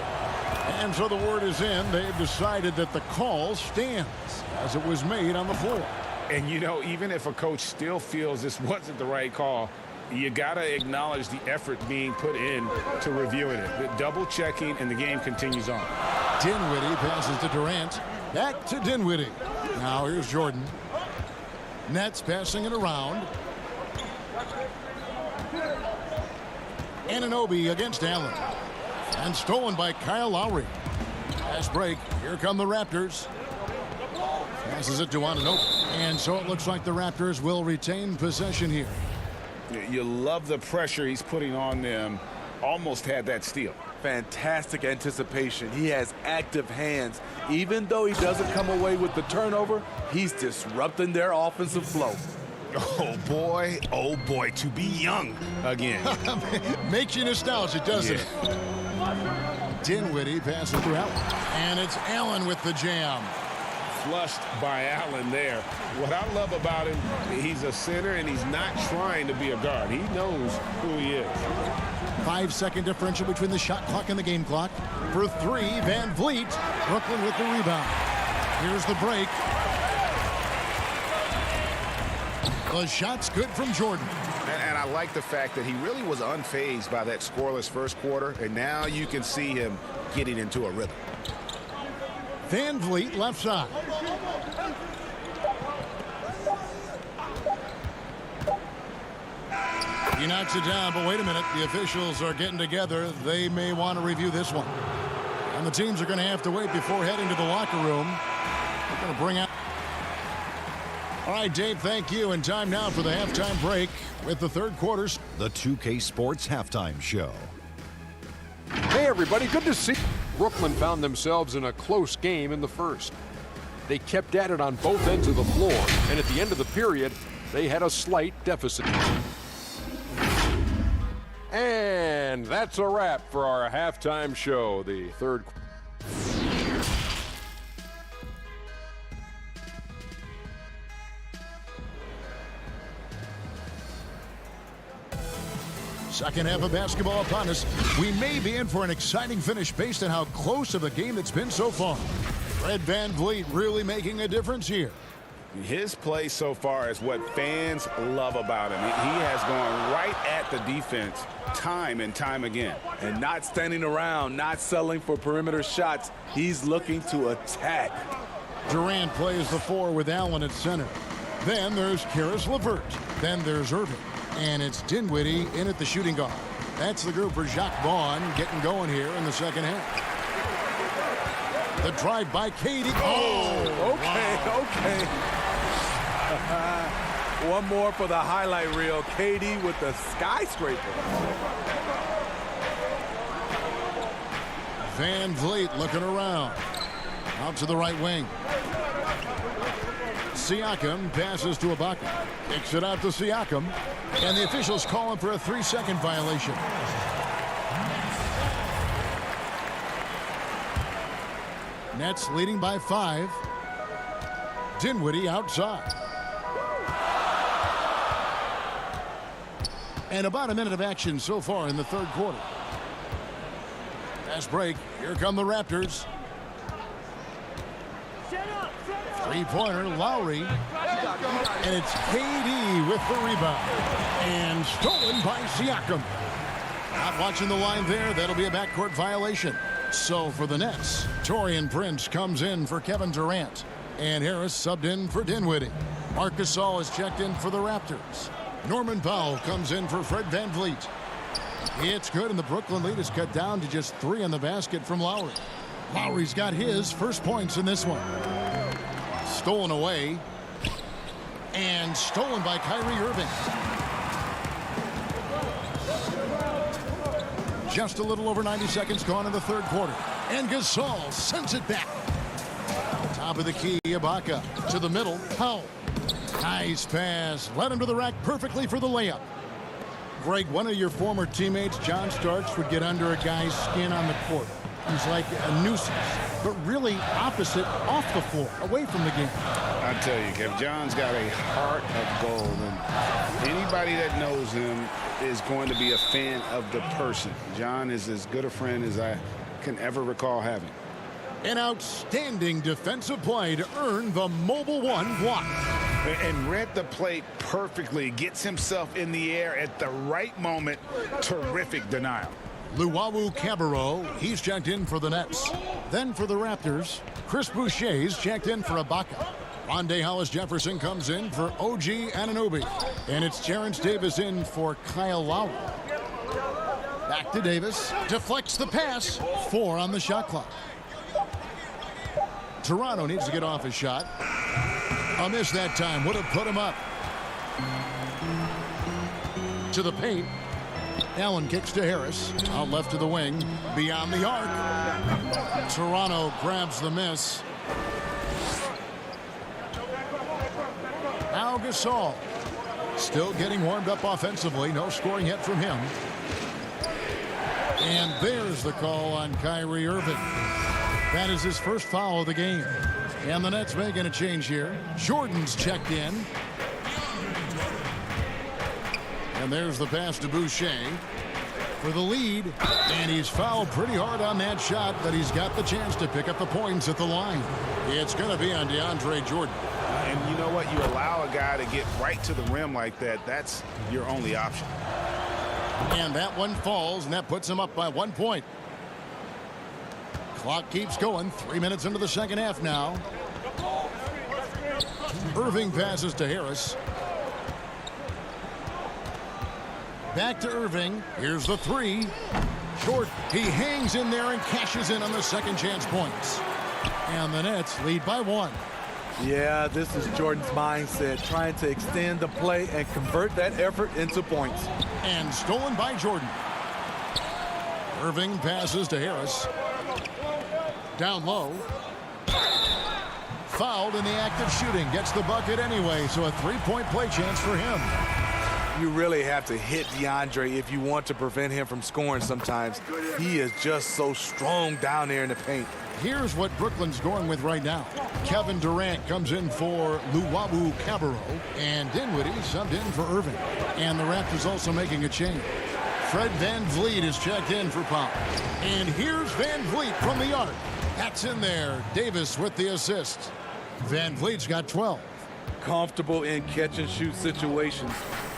And so the word is in. They've decided that the call stands as it was made on the floor. And, you know, even if a coach still feels this wasn't the right call, you got to acknowledge the effort being put in to reviewing it. The double checking, and the game continues on. Dinwiddie passes to Durant. Back to Dinwiddie. Now here's Jordan. Nets passing it around. Anunoby against Allen. And stolen by Kyle Lowry. Pass break. Here come the Raptors. Passes it to Anunoby. And so it looks like the Raptors will retain possession here. You love the pressure he's putting on them. Almost had that steal. Fantastic anticipation. He has active hands. Even though he doesn't come away with the turnover, he's disrupting their offensive flow. Oh boy, to be young again. Makes you nostalgic, doesn't it? Dinwiddie passes to Allen. And it's Allen with the jam. Flushed by Allen there. What I love about him, he's a center and he's not trying to be a guard. He knows who he is. 5-second differential between the shot clock and the game clock. For three, VanVleet. Brooklyn with the rebound. Here's the break. The shot's good from Jordan. And I like the fact that he really was unfazed by that scoreless first quarter, and now you can see him getting into a rhythm. VanVleet left side. He knocks it down, but wait a minute. The officials are getting together. They may want to review this one. And the teams are going to have to wait before heading to the locker room. They're going to bring out... All right, Dave, thank you. And time now for the halftime break with the third quarters. The 2K Sports Halftime Show. Hey, everybody. Good to see you. Brooklyn found themselves in a close game in the first. They kept at it on both ends of the floor, and at the end of the period, they had a slight deficit. And that's a wrap for our halftime show. The third. Second half of basketball upon us. We may be in for an exciting finish based on how close of a game it's been so far. Fred VanVleet really making a difference here. His play so far is what fans love about him. He has gone right at the defense time and time again. And not standing around, not settling for perimeter shots. He's looking to attack. Durant plays the four with Allen at center. Then there's Caris LeVert. Then there's Irving. And it's Dinwiddie in at the shooting guard. That's the group for Jacques Vaughn getting going here in the second half. The drive by Katie. Oh, okay. One more for the highlight reel. Katie with the skyscraper. Van Vliet looking around. Out to the right wing. Siakam passes to Ibaka. Kicks it out to Siakam. And the officials calling for a 3-second violation. Nets leading by 5. Dinwiddie outside. And about a minute of action so far in the third quarter. Fast break. Here come the Raptors. Three-pointer, Lowry. And it's KD with the rebound. And stolen by Siakam. Not watching the line there. That'll be a backcourt violation. So for the Nets, Taurean Prince comes in for Kevin Durant. And Harris subbed in for Dinwiddie. Marc Gasol is checked in for the Raptors. Norman Powell comes in for Fred VanVleet. It's good, and the Brooklyn lead is cut down to just 3 on the basket from Lowry. Lowry's got his first points in this one. Stolen away. And stolen by Kyrie Irving. Just a little over 90 seconds gone in the third quarter. And Gasol sends it back. Top of the key, Ibaka to the middle. Powell. Nice pass. Led him to the rack perfectly for the layup. Greg, one of your former teammates, John Starks, would get under a guy's skin on the court. He's like a nuisance, but really opposite off the floor, away from the game. I tell you, Kev, John's got a heart of gold, and anybody that knows him is going to be a fan of the person. John is as good a friend as I can ever recall having. An outstanding defensive play to earn the Mobile One block. And read the play perfectly. Gets himself in the air at the right moment. Terrific denial. Luwawu-Cabarrot, he's checked in for the Nets. Then for the Raptors, Chris Boucher's checked in for Ibaka. Rondé Hollis-Jefferson comes in for OG Anunoby. And it's Terrence Davis in for Kyle Lowry. Back to Davis. Deflects the pass. 4 on the shot clock. Toronto needs to get off his shot. A miss that time. Would have put him up. To the paint. Allen kicks to Harris. Out left to the wing. Beyond the arc. Toronto grabs the miss. Now Gasol. Still getting warmed up offensively. No scoring yet from him. And there's the call on Kyrie Irving. That is his first foul of the game. And the Nets making a change here. Jordan's checked in. And there's the pass to Boucher for the lead. And he's fouled pretty hard on that shot, but he's got the chance to pick up the points at the line. It's going to be on DeAndre Jordan. And you know what? You allow a guy to get right to the rim like that. That's your only option. And that one falls, and that puts him up by 1 point. Clock keeps going. 3 minutes into the second half now. Irving passes to Harris. Back to Irving. Here's the 3. Short. He hangs in there and cashes in on the second chance points. And the Nets lead by 1. Yeah, this is Jordan's mindset, trying to extend the play and convert that effort into points. And stolen by Jordan. Irving passes to Harris. Down low. Fouled in the act of shooting. Gets the bucket anyway, so a 3-point play chance for him. You really have to hit DeAndre if you want to prevent him from scoring sometimes. He is just so strong down there in the paint. Here's what Brooklyn's going with right now. Kevin Durant comes in for Luwawu-Cabarrot, and Dinwiddie subbed in for Irving. And the Raptors also making a change. Fred VanVleet is checked in for Powell. And here's VanVleet from the arc. That's in there. Davis with the assist. VanVleet's got 12. Comfortable in catch-and-shoot situations.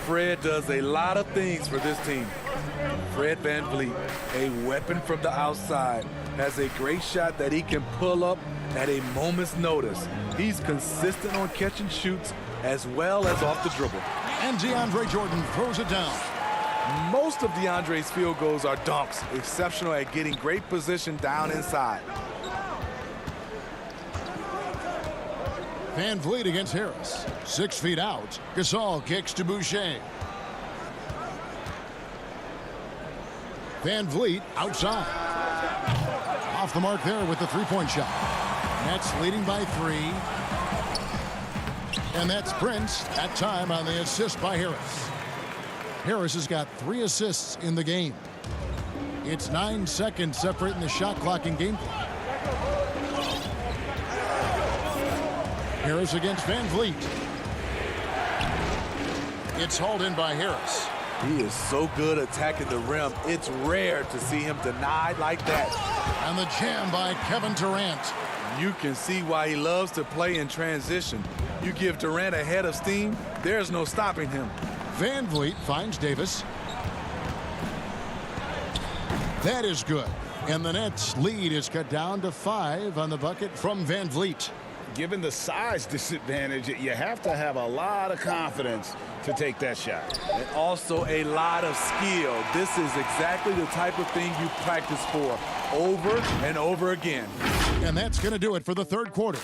Fred does a lot of things for this team. Fred VanVleet, a weapon from the outside, has a great shot that he can pull up at a moment's notice. He's consistent on catch and shoots as well as off the dribble. And DeAndre Jordan throws it down. Most of DeAndre's field goals are dunks, exceptional at getting great position down inside. Van Vliet against Harris. 6 feet out. Gasol kicks to Boucher. Van Vliet outside. Off the mark there with the three-point shot. Nets leading by 3. And that's Prince at time on the assist by Harris. Harris has got 3 assists in the game. It's 9 seconds separating the shot clock and game clock. Harris against Van Vliet. It's hauled in by Harris. He is so good attacking the rim. It's rare to see him denied like that. And the jam by Kevin Durant. You can see why he loves to play in transition. You give Durant a head of steam, there's no stopping him. Van Vliet finds Davis. That is good. And the Nets lead is cut down to 5 on the bucket from Van Vliet. Given the size disadvantage, you have to have a lot of confidence to take that shot. And also a lot of skill. This is exactly the type of thing you practice for over and over again. And that's going to do it for the third quarter.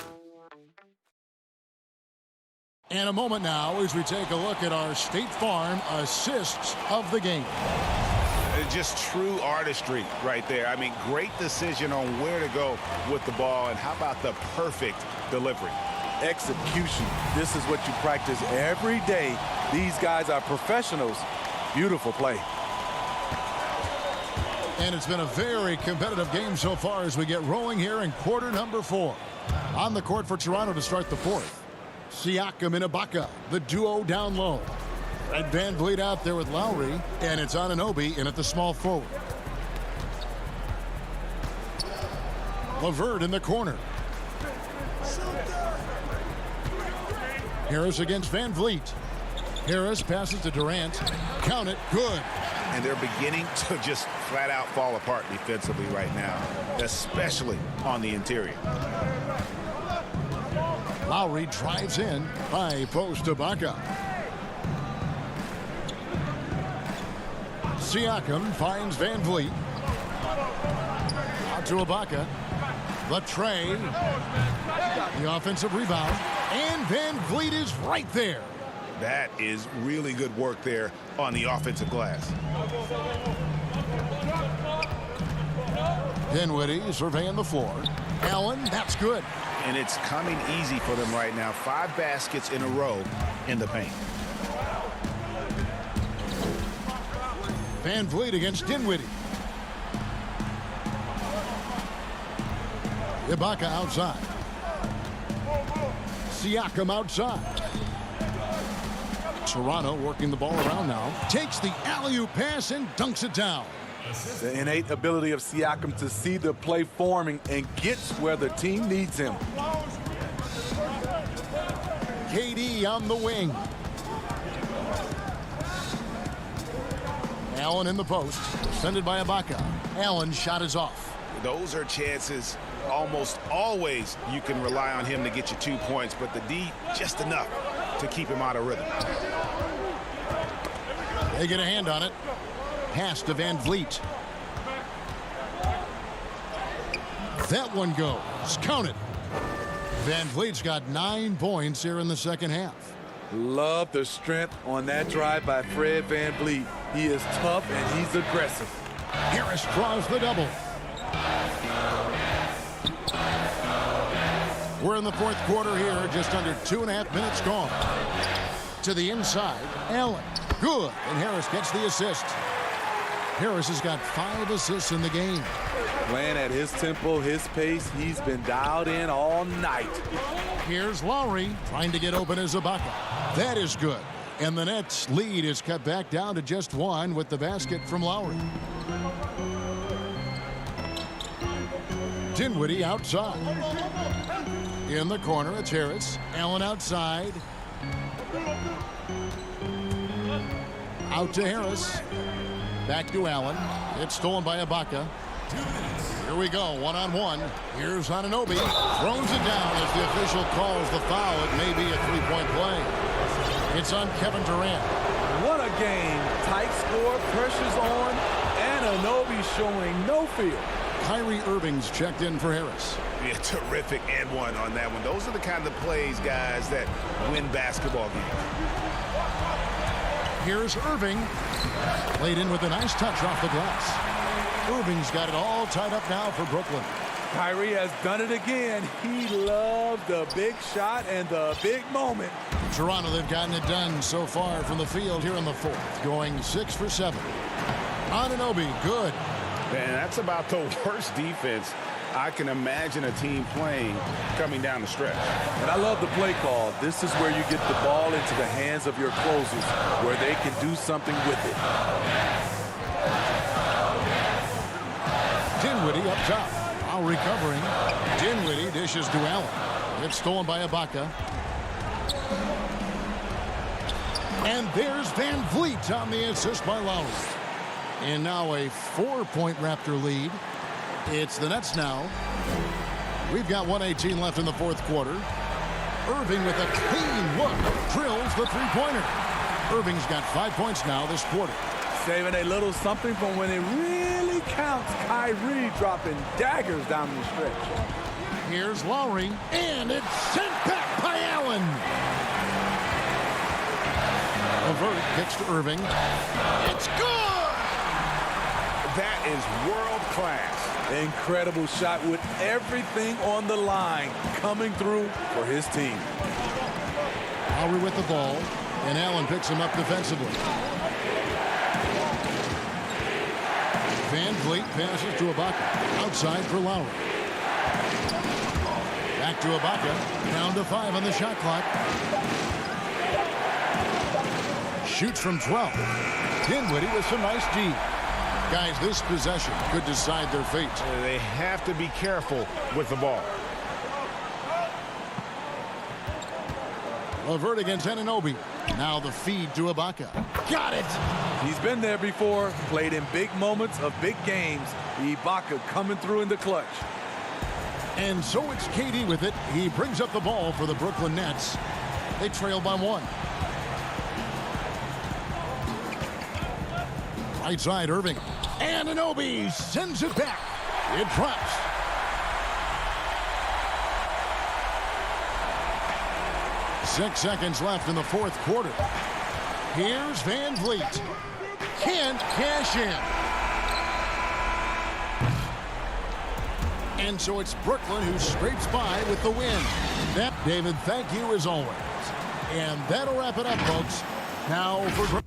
And a moment now as we take a look at our State Farm assists of the game. Just true artistry right there. I mean, great decision on where to go with the ball, and how about the perfect delivery? Execution. This is what you practice every day. These guys are professionals. Beautiful play. And it's been a very competitive game so far as we get rolling here in quarter number 4. On the court for Toronto to start the fourth. Siakam and Ibaka, the duo down low. And Van Vliet out there with Lowry, and it's Anunoby in at the small forward. LeVert in the corner. Harris against Van Vliet. Harris passes to Durant. Count it. Good. And they're beginning to just flat out fall apart defensively right now, especially on the interior. Lowry drives in by post Ibaka. Siakam finds Van Vliet. Out to Ibaka. The tray. The offensive rebound. And Van Vliet is right there. That is really good work there on the offensive glass. Dinwiddie surveying the floor. Allen, that's good. And it's coming easy for them right now. 5 baskets in a row in the paint. Van Vliet against Dinwiddie. Ibaka outside. Siakam outside. Toronto working the ball around now. Takes the alley-oop pass and dunks it down. The innate ability of Siakam to see the play forming and gets where the team needs him. KD on the wing. Allen in the post. Defended by Ibaka. Allen's shot is off. Those are chances almost always you can rely on him to get you 2 points, but the D just enough to keep him out of rhythm. They get a hand on it. Pass to Van Vliet. That one goes. Count it. Van Vliet's got 9 points here in the second half. Love the strength on that drive by Fred Van Vliet. He is tough and he's aggressive. Harris draws the double. We're in the fourth quarter here, just under 2.5 minutes gone. To the inside, Allen. Good, and Harris gets the assist. Harris has got 5 assists in the game. Playing at his tempo, his pace, he's been dialed in all night. Here's Lowry trying to get open as Ibaka. That is good. And the Nets lead is cut back down to just 1 with the basket from Lowry. Dinwiddie outside. In the corner, it's Harris. Allen outside. Out to Harris. Back to Allen. It's stolen by Ibaka. Here we go, one-on-one. Here's Anunoby. Throws it down as the official calls the foul. It may be a three-point play. It's on Kevin Durant. What a game. Tight score, pressure's on, and Anunoby showing no fear. Kyrie Irving's checked in for Harris. Yeah, terrific and one on that one. Those are the kind of plays, guys, that win basketball games. Here's Irving. Laid in with a nice touch off the glass. Irving's got it all tied up now for Brooklyn. Kyrie has done it again. He loved the big shot and the big moment. Toronto, they've gotten it done so far from the field here in the fourth, going 6 for 7. Anunoby, good. And that's about the worst defense I can imagine a team playing coming down the stretch. And I love the play call. This is where you get the ball into the hands of your closers, where they can do something with it. Dinwiddie up top. While recovering, Dinwiddie dishes to Allen. It's stolen by Ibaka. And there's Van Vliet on the assist by Lowry. And now a 4-point Raptor lead. It's the Nets now. We've got 1:18 left in the fourth quarter. Irving with a clean look drills the three-pointer. Irving's got 5 points now this quarter. Saving a little something from when it really counts. Kyrie dropping daggers down the stretch. Here's Lowry, and it's sent back by Allen. Levert kicks to Irving. It's good! That is world class. Incredible shot with everything on the line coming through for his team. Lowry with the ball, and Allen picks him up defensively. Van Vliet passes to Ibaka. Outside for Lowry. Back to Ibaka. Down to 5 on the shot clock. Shoots from 12. Dinwiddie with some nice D. Guys, this possession could decide their fate. They have to be careful with the ball. Levert against Anunoby. Now the feed to Ibaka. Got it! He's been there before, played in big moments of big games. Ibaka coming through in the clutch. And so it's KD with it. He brings up the ball for the Brooklyn Nets. They trail by 1. Right side, Irving. Anunoby sends it back. It drops. Six seconds left in the fourth quarter. Here's Van Vliet. Can't cash in. And so it's Brooklyn who scrapes by with the win. That, David, thank you as always. And that'll wrap it up, folks. Now for...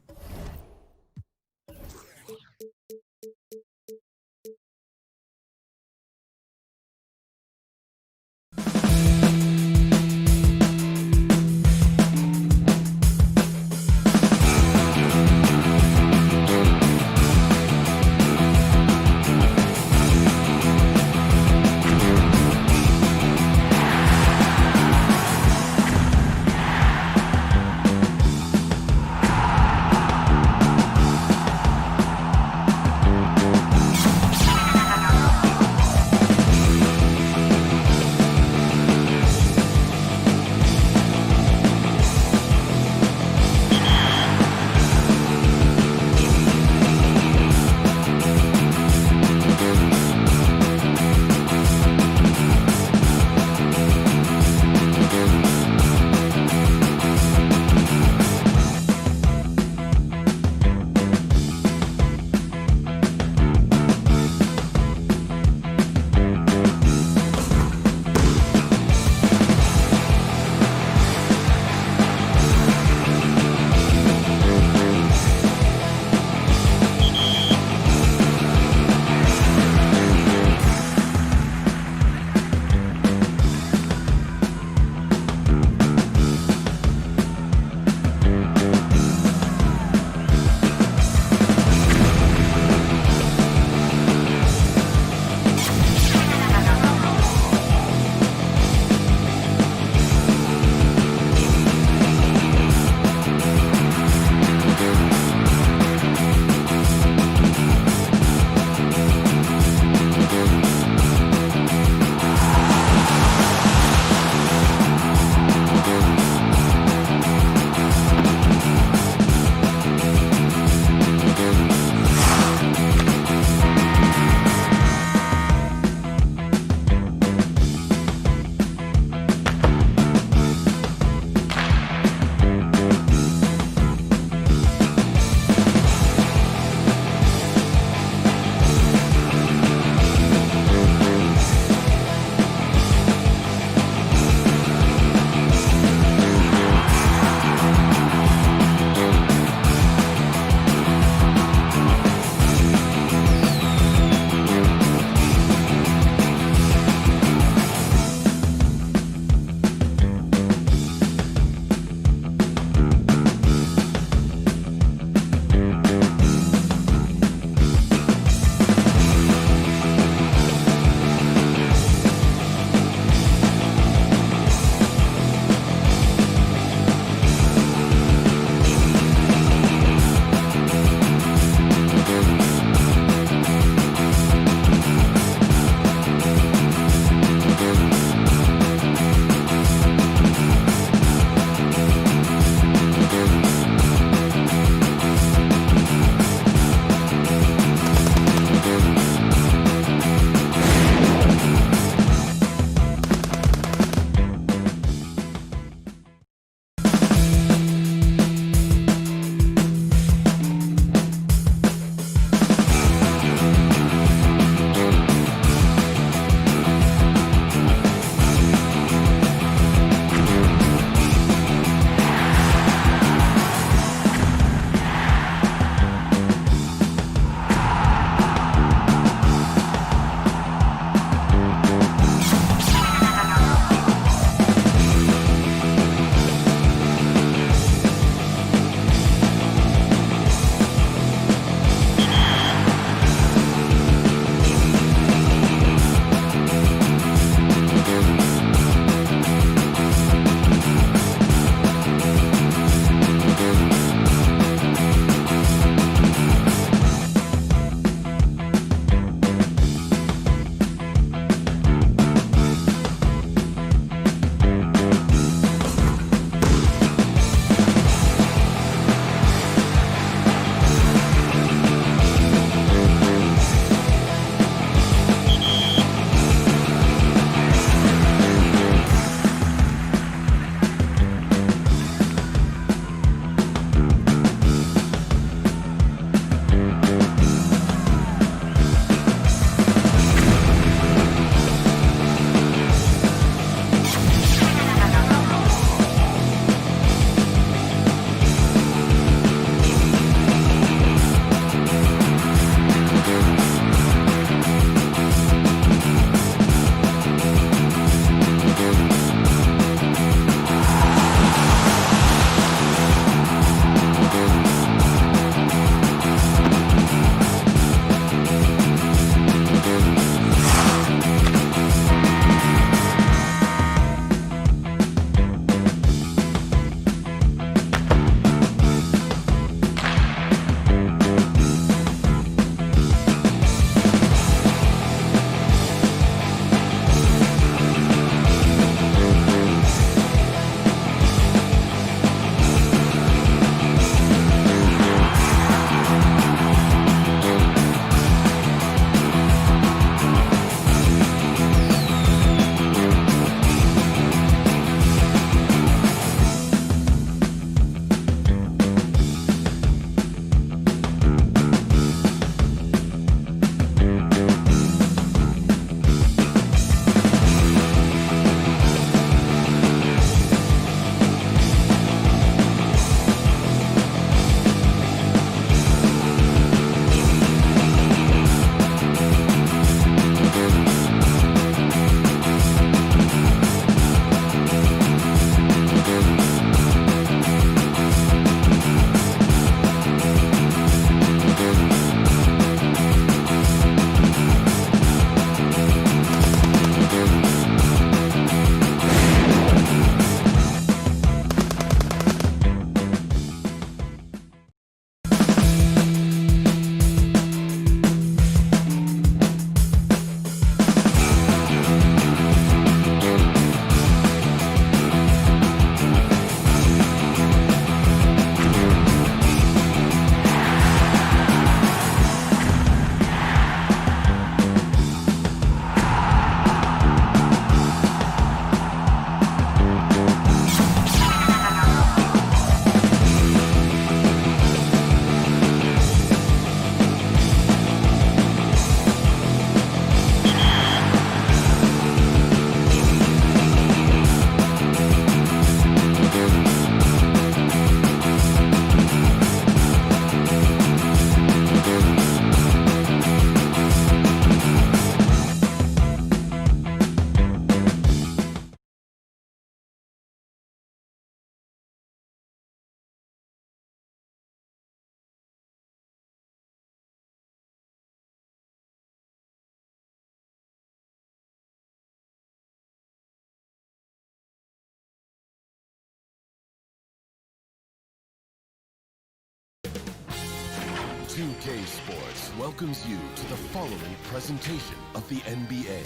2K Sports welcomes you to the following presentation of the NBA.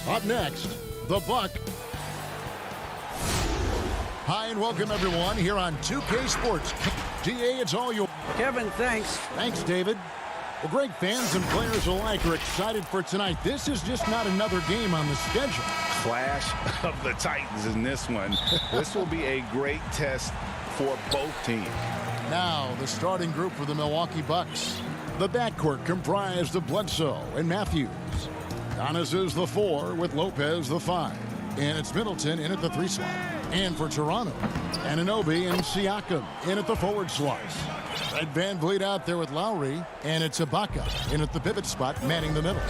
Up next, the Buck. Hi and welcome everyone here on 2K Sports. DA, it's all you. Kevin, thanks. Thanks, David. Well, Greg, fans and players alike are excited for tonight. This is just not another game on the schedule. Clash of the Titans in this one. This will be a great test for both teams. Now, the starting group for the Milwaukee Bucks. The backcourt comprised of Bledsoe and Matthews. Giannis is the 4 with Lopez the 5. And it's Middleton in at the 3 slot. And for Toronto, Anunoby and Siakam in at the forward slots. Fred VanVleet out there with Lowry, and it's Ibaka in at the pivot spot, manning the middle.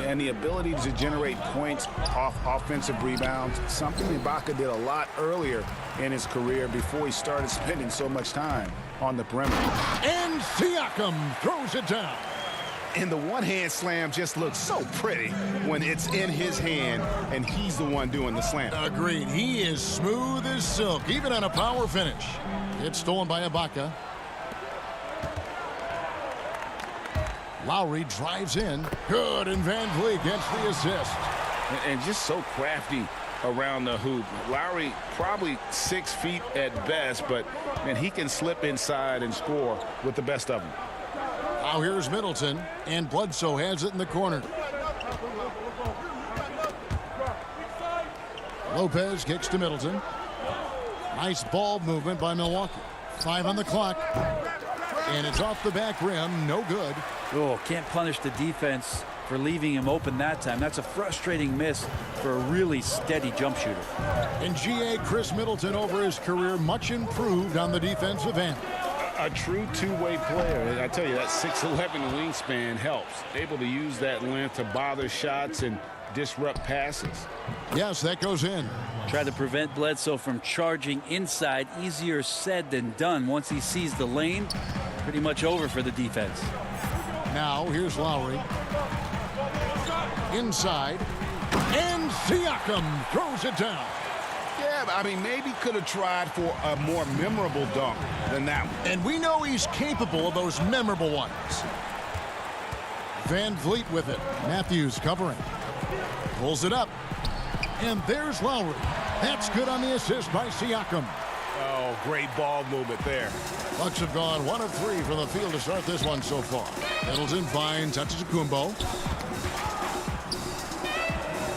And the ability to generate points off offensive rebounds, something Ibaka did a lot earlier in his career before he started spending so much time on the perimeter. And Siakam throws it down. And the one-hand slam just looks so pretty when it's in his hand and he's the one doing the slam. Agreed. He is smooth as silk, even on a power finish. It's stolen by Ibaka. Lowry drives in. Good, and VanVleet gets the assist. And just so crafty around the hoop. Lowry probably 6 feet at best, but man, he can slip inside and score with the best of them. Now here's Middleton, and Bledsoe has it in the corner. Lopez kicks to Middleton. Nice ball movement by Milwaukee. 5 on the clock. And it's off the back rim, no good. Oh, can't punish the defense for leaving him open that time. That's a frustrating miss for a really steady jump shooter. And GA Chris Middleton over his career, much improved on the defensive end. A true two-way player. I tell you, that 6'11" wingspan helps. Able to use that length to bother shots and disrupt passes. Yes, that goes in. Try to prevent Bledsoe from charging inside. Easier said than done. Once he sees the lane, pretty much over for the defense. Now here's Lowry. Inside. And Siakam throws it down. Yeah, I mean, maybe could have tried for a more memorable dunk than that one. And we know he's capable of those memorable ones. VanVleet with it. Matthews covering. Pulls it up. And there's Lowry. That's good on the assist by Siakam. Oh, great ball movement there. Bucks have gone 1 of 3 from the field to start this one so far. Middleton finds Antetokounmpo.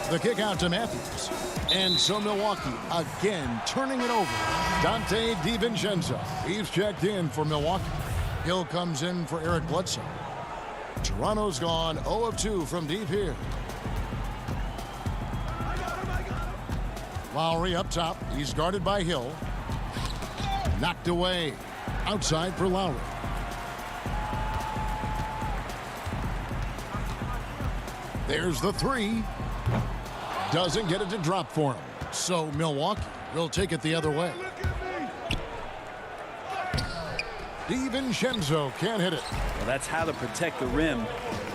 The kick out to Matthews. And so Milwaukee again turning it over. Dante DiVincenzo. He's checked in for Milwaukee. Hill comes in for Eric Bledsoe. Toronto's gone 0 of 2 from deep here. Lowry up top. He's guarded by Hill. Knocked away. Outside for Lowry. There's the 3. Doesn't get it to drop for him. So Milwaukee will take it the other way. DiVincenzo can't hit it. Well, that's how to protect the rim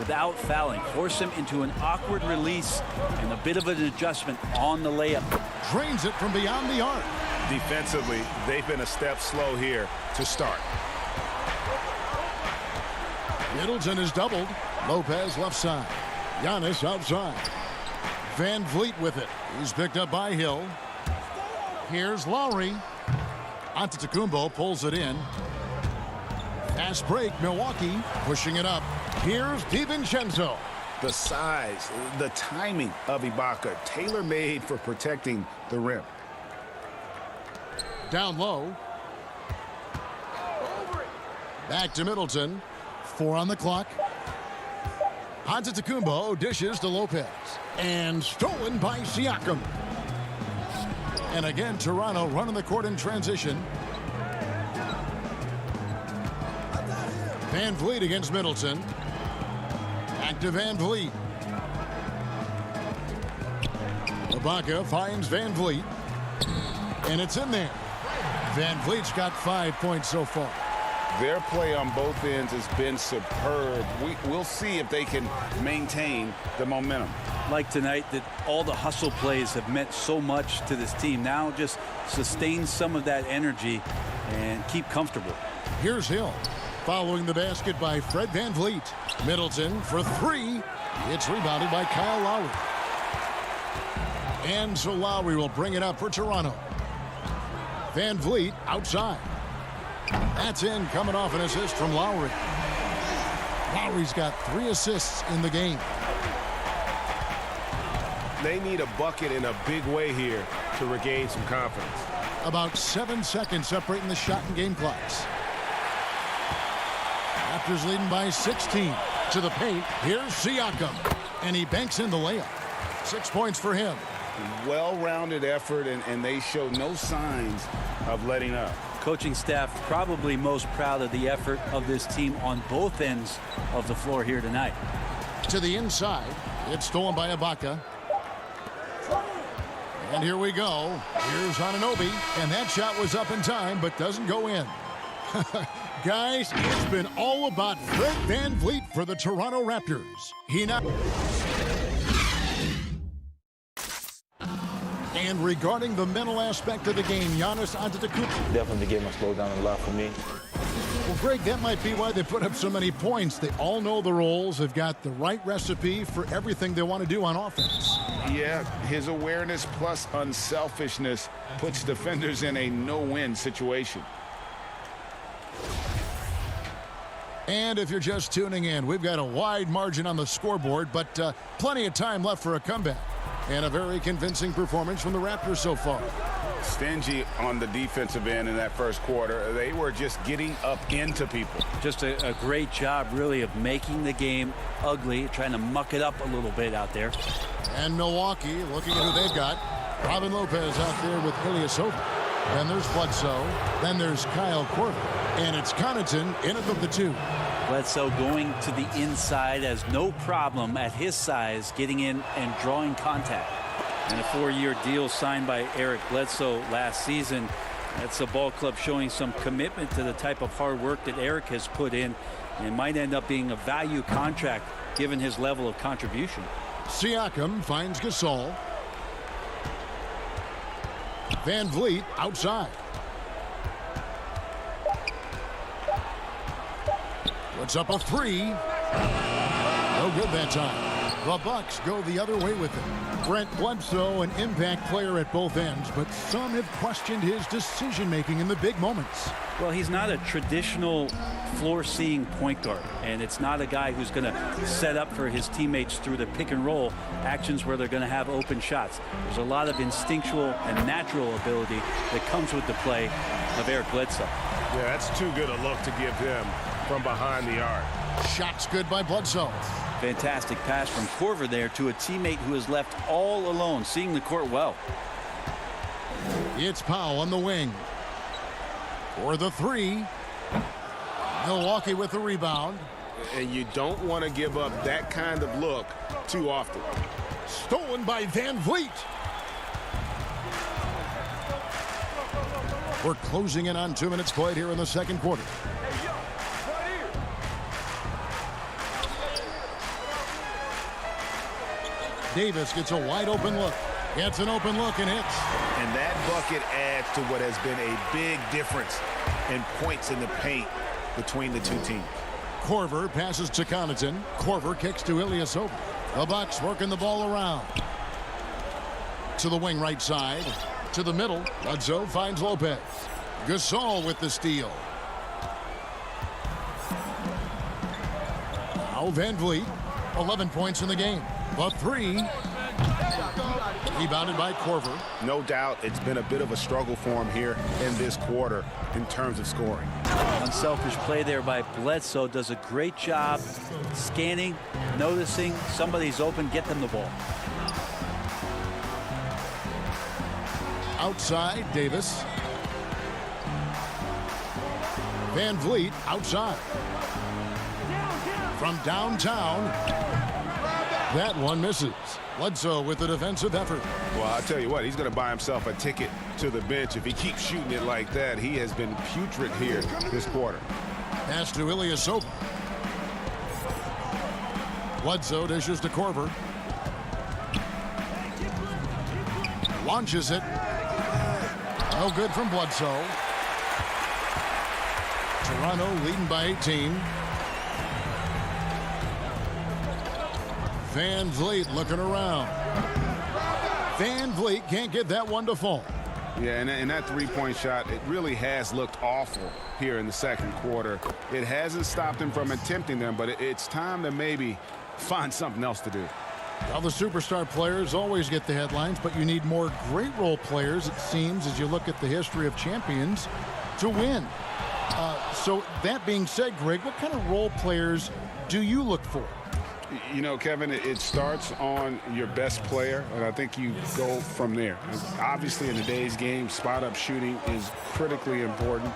without fouling. Force him into an awkward release and a bit of an adjustment on the layup. Drains it from beyond the arc. Defensively, they've been a step slow here to start. Middleton is doubled. Lopez left side. Giannis outside. VanVleet with it. He's picked up by Hill. Here's Lowry. Antetokounmpo pulls it in. Fast break, Milwaukee pushing it up. Here's DiVincenzo. The size, the timing of Ibaka, tailor-made for protecting the rim. Down low. Back to Middleton. 4 on the clock. Antetokounmpo dishes to Lopez. And stolen by Siakam. And again, Toronto running the court in transition. VanVleet against Middleton. Back to VanVleet. Ibaka finds VanVleet. And it's in there. VanVleet's got 5 points so far. Their play on both ends has been superb. We'll see if they can maintain the momentum. like tonight that all the hustle plays have meant so much to this team. Now just sustain some of that energy and keep comfortable. Here's Hill. Following the basket by Fred VanVleet. Middleton for three. It's rebounded by Kyle Lowry. And so Lowry will bring it up for Toronto. VanVleet outside. That's in, coming off an assist from Lowry. Lowry's got 3 assists in the game. They need a bucket in a big way here to regain some confidence. About 7 seconds separating the shot and game clocks. Raptors leading by 16. To the paint, here's Siakam. And he banks in the layup. 6 points for him. Well-rounded effort, and they show no signs of letting up. Coaching staff probably most proud of the effort of this team on both ends of the floor here tonight. To the inside, it's stolen by Ibaka. And here we go. Here's Anunoby, and that shot was up in time, but doesn't go in. Guys, it's been all about Fred VanVleet for the Toronto Raptors. He now... And regarding the mental aspect of the game, Giannis Antetokounmpo. Definitely the game will slow down a lot for me. Well, Greg, that might be why they put up so many points. They all know the roles. They've got the right recipe for everything they want to do on offense. Yeah, his awareness plus unselfishness puts defenders in a no-win situation. And if you're just tuning in, we've got a wide margin on the scoreboard, but plenty of time left for a comeback. And a very convincing performance from the Raptors so far. Stingy on the defensive end in that first quarter. They were just getting up into people. Just a great job, really, of making the game ugly, trying to muck it up a little bit out there. And Milwaukee, looking at who they've got. Robin Lopez out there with Ilyasova. Then there's Bledsoe. Then there's Kyle Korver. And it's Connaughton in it with the 2. Bledsoe going to the inside has no problem at his size getting in and drawing contact. And a 4-year deal signed by Eric Bledsoe last season. That's a ball club showing some commitment to the type of hard work that Eric has put in, and might end up being a value contract given his level of contribution. Siakam finds Gasol. VanVleet outside. Puts up a 3. No good that time. The Bucks go the other way with it. Brent Bledsoe, an impact player at both ends, but some have questioned his decision-making in the big moments. Well, he's not a traditional floor-seeing point guard, and it's not a guy who's going to set up for his teammates through the pick-and-roll actions where they're going to have open shots. There's a lot of instinctual and natural ability that comes with the play of Eric Bledsoe. Yeah, that's too good a look to give him from behind the arc. Shots good by Bledsoe. Fantastic pass from Korver there to a teammate who is left all alone, seeing the court well. It's Powell on the wing. For the 3. Milwaukee with the rebound. And you don't want to give up that kind of look too often. Stolen by VanVleet. We're closing in on 2 minutes played here in the second quarter. Davis gets a wide open look. Gets an open look and hits. And that bucket adds to what has been a big difference in points in the paint between the two teams. Korver passes to Connaughton. Korver kicks to Ilyasova. The Bucks working the ball around. To the wing right side. To the middle. Bledsoe finds Lopez. Gasol with the steal. Now VanVleet. 11 points in the game. The 3. Rebounded by Korver. No doubt it's been a bit of a struggle for him here in this quarter in terms of scoring. Unselfish play there by Bledsoe. Does a great job scanning, noticing somebody's open, get them the ball. Outside, Davis. VanVleet outside. From downtown. That one misses. Bledsoe with the defensive effort. Well, I'll tell you what, he's going to buy himself a ticket to the bench. If he keeps shooting it like that, he has been putrid here this quarter. Pass to Ilyasova. Bledsoe dishes to Korver. Launches it. No good from Bledsoe. Toronto leading by 18. Van Vliet looking around. Van Vliet can't get that one to fall. Yeah, and that three-point shot, it really has looked awful here in the second quarter. It hasn't stopped him from attempting them, but it's time to maybe find something else to do. Well, the superstar players always get the headlines, but you need more great role players, it seems, as you look at the history of champions, to win. So that being said, Greg, what kind of role players do you look for? You know, Kevin, it starts on your best player, and I think you go from there. Obviously, in today's game, spot-up shooting is critically important.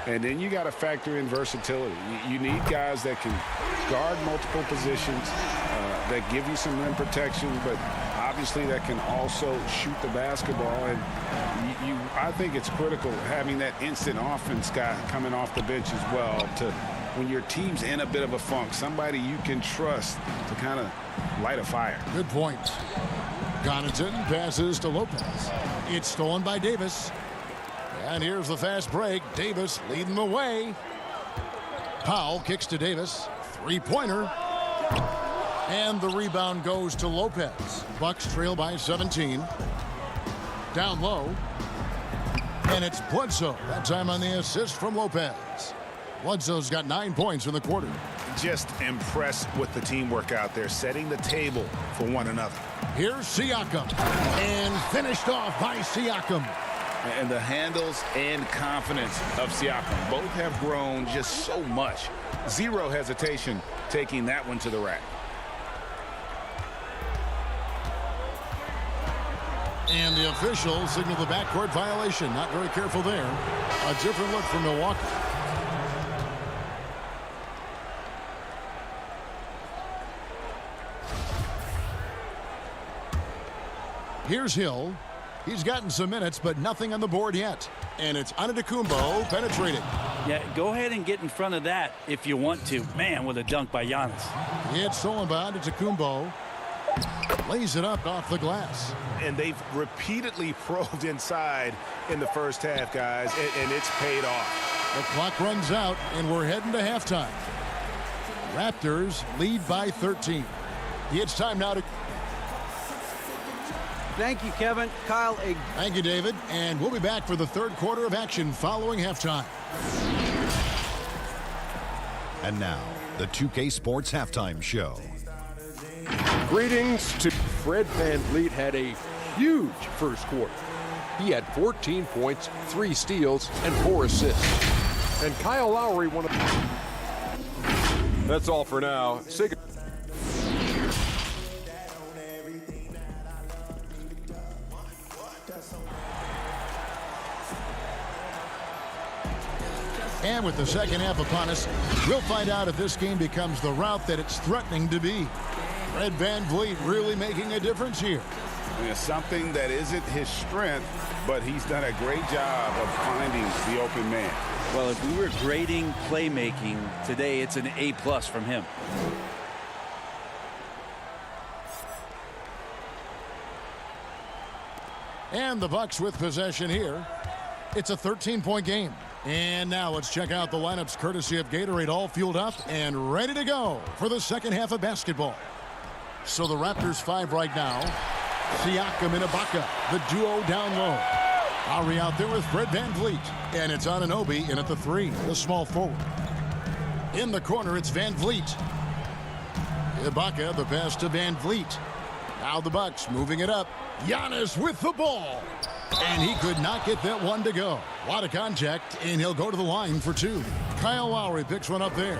And then you got to factor in versatility. You need guys that can guard multiple positions, that give you some rim protection, but obviously that can also shoot the basketball. And I think it's critical having that instant offense guy coming off the bench as well to when your team's in a bit of a funk, somebody you can trust to kind of light a fire. Good point. Connaughton passes to Lopez. It's stolen by Davis. And here's the fast break. Davis leading the way. Powell kicks to Davis. Three-pointer. And the rebound goes to Lopez. Bucks trail by 17. Down low. And it's Bledsoe. That time on the assist from Lopez. Bledsoe's got 9 points in the quarter. Just impressed with the teamwork out there, setting the table for one another. Here's Siakam. And finished off by Siakam. And the handles and confidence of Siakam both have grown just so much. Zero hesitation taking that one to the rack. And the official signaled the backcourt violation. Not very careful there. A different look from Milwaukee. Here's Hill. He's gotten some minutes, but nothing on the board yet. And it's Antetokounmpo penetrating. Yeah, go ahead and get in front of that if you want to. Man, with a dunk by Giannis. It's stolen by Antetokounmpo. Lays it up off the glass. And they've repeatedly probed inside in the first half, guys, and it's paid off. The clock runs out, and we're heading to halftime. Raptors lead by 13. It's time now to... Thank you, Kevin. Kyle, Thank you, David. And we'll be back for the third quarter of action following halftime. And now, the 2K Sports Halftime Show. Greetings to Fred VanVleet. Had a huge first quarter. He had 14 points, 3 steals, and 4 assists. And Kyle Lowry won. That's all for now. Say goodbye. And with the second half upon us, we'll find out if this game becomes the route that it's threatening to be. Fred VanVleet really making a difference here. Yeah, something that isn't his strength, but he's done a great job of finding the open man. Well, if we were grading playmaking today, it's an A+ from him. And the Bucks with possession here. It's a 13-point game. And now let's check out the lineups courtesy of Gatorade, all fueled up and ready to go for the second half of basketball. So the Raptors 5 right now. Siakam and Ibaka, the duo down low. Lowry out there with Fred VanVleet. And it's Anunoby in at the 3, the small forward. In the corner, it's VanVleet. Ibaka, the pass to VanVleet. Now the Bucks moving it up. Giannis with the ball. And he could not get that one to go. A lot of contact, and he'll go to the line for 2. Kyle Lowry picks one up there.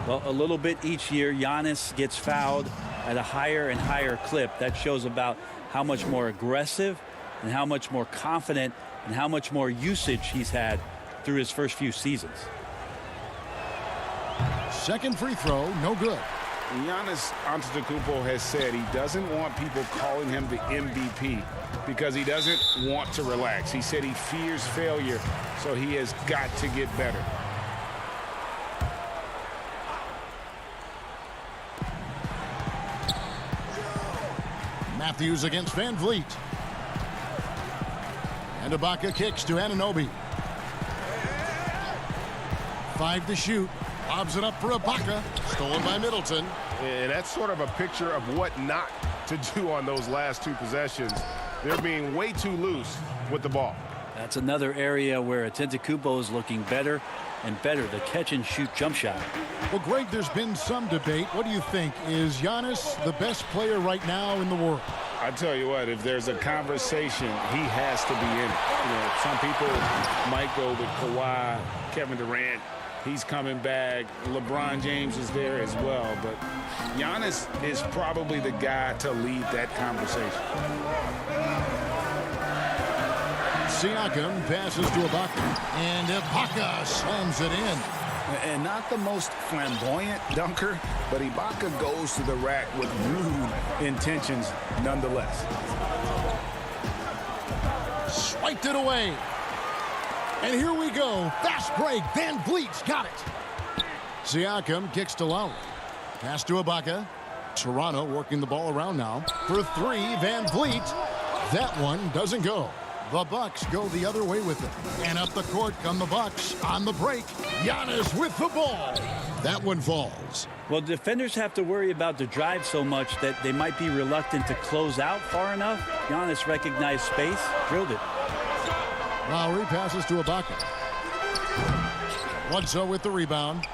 Well, a little bit each year, Giannis gets fouled at a higher and higher clip. That shows about how much more aggressive and how much more confident and how much more usage he's had through his first few seasons. Second free throw, no good. Giannis Antetokounmpo has said he doesn't want people calling him the MVP because he doesn't want to relax. He said he fears failure, so he has got to get better. Matthews against VanVleet. And Ibaka kicks to Anunoby. 5 to shoot. Lobs it up for Ibaka. Stolen by Middleton. And that's sort of a picture of what not to do on those last 2 possessions. They're being way too loose with the ball. That's another area where Antetokounmpo is looking better and better. The catch-and-shoot jump shot. Well, Greg, there's been some debate. What do you think? Is Giannis the best player right now in the world? I tell you what, if there's a conversation, he has to be in it. You know, some people might go with Kawhi, Kevin Durant. He's coming back. LeBron James is there as well. But Giannis is probably the guy to lead that conversation. Siakam passes to Ibaka. And Ibaka slams it in. And not the most flamboyant dunker, but Ibaka goes to the rack with rude intentions nonetheless. Swiped it away. And here we go. Fast break. Van Vliet's got it. Siakam kicks to Lowry. Pass to Ibaka. Toronto working the ball around now. For 3, Van Vliet. That one doesn't go. The Bucks go the other way with it. And up the court come the Bucks on the break. Giannis with the ball. That one falls. Well, defenders have to worry about the drive so much that they might be reluctant to close out far enough. Giannis recognized space, drilled it. Lowry passes to Ibaka. Bledsoe with the rebound.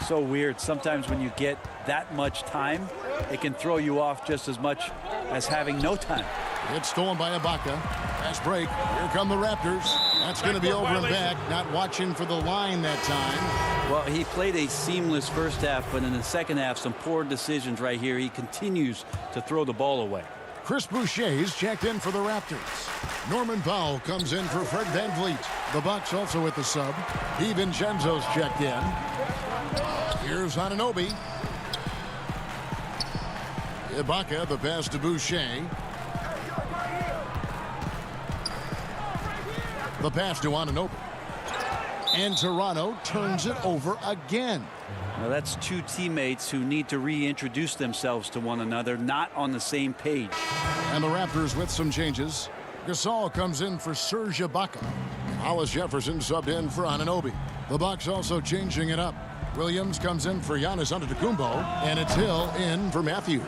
So weird. Sometimes when you get that much time, it can throw you off just as much as having no time. It's stolen by Ibaka. Fast break. Here come the Raptors. That's going to be over and back. Not watching for the line that time. Well, he played a seamless first half, but in the second half, some poor decisions right here. He continues to throw the ball away. Chris Boucher's checked in for the Raptors. Norman Powell comes in for Fred VanVleet. The Bucks also with the sub. DiVincenzo's checked in. Here's Anunoby. Ibaka, the pass to Boucher. The pass to Anunoby. And Toronto turns it over again. Now that's 2 teammates who need to reintroduce themselves to one another, not on the same page. And the Raptors with some changes. Gasol comes in for Serge Ibaka. Hollis Jefferson subbed in for Anunoby. The Bucks also changing it up. Williams comes in for Giannis Antetokounmpo, and it's Hill in for Matthews.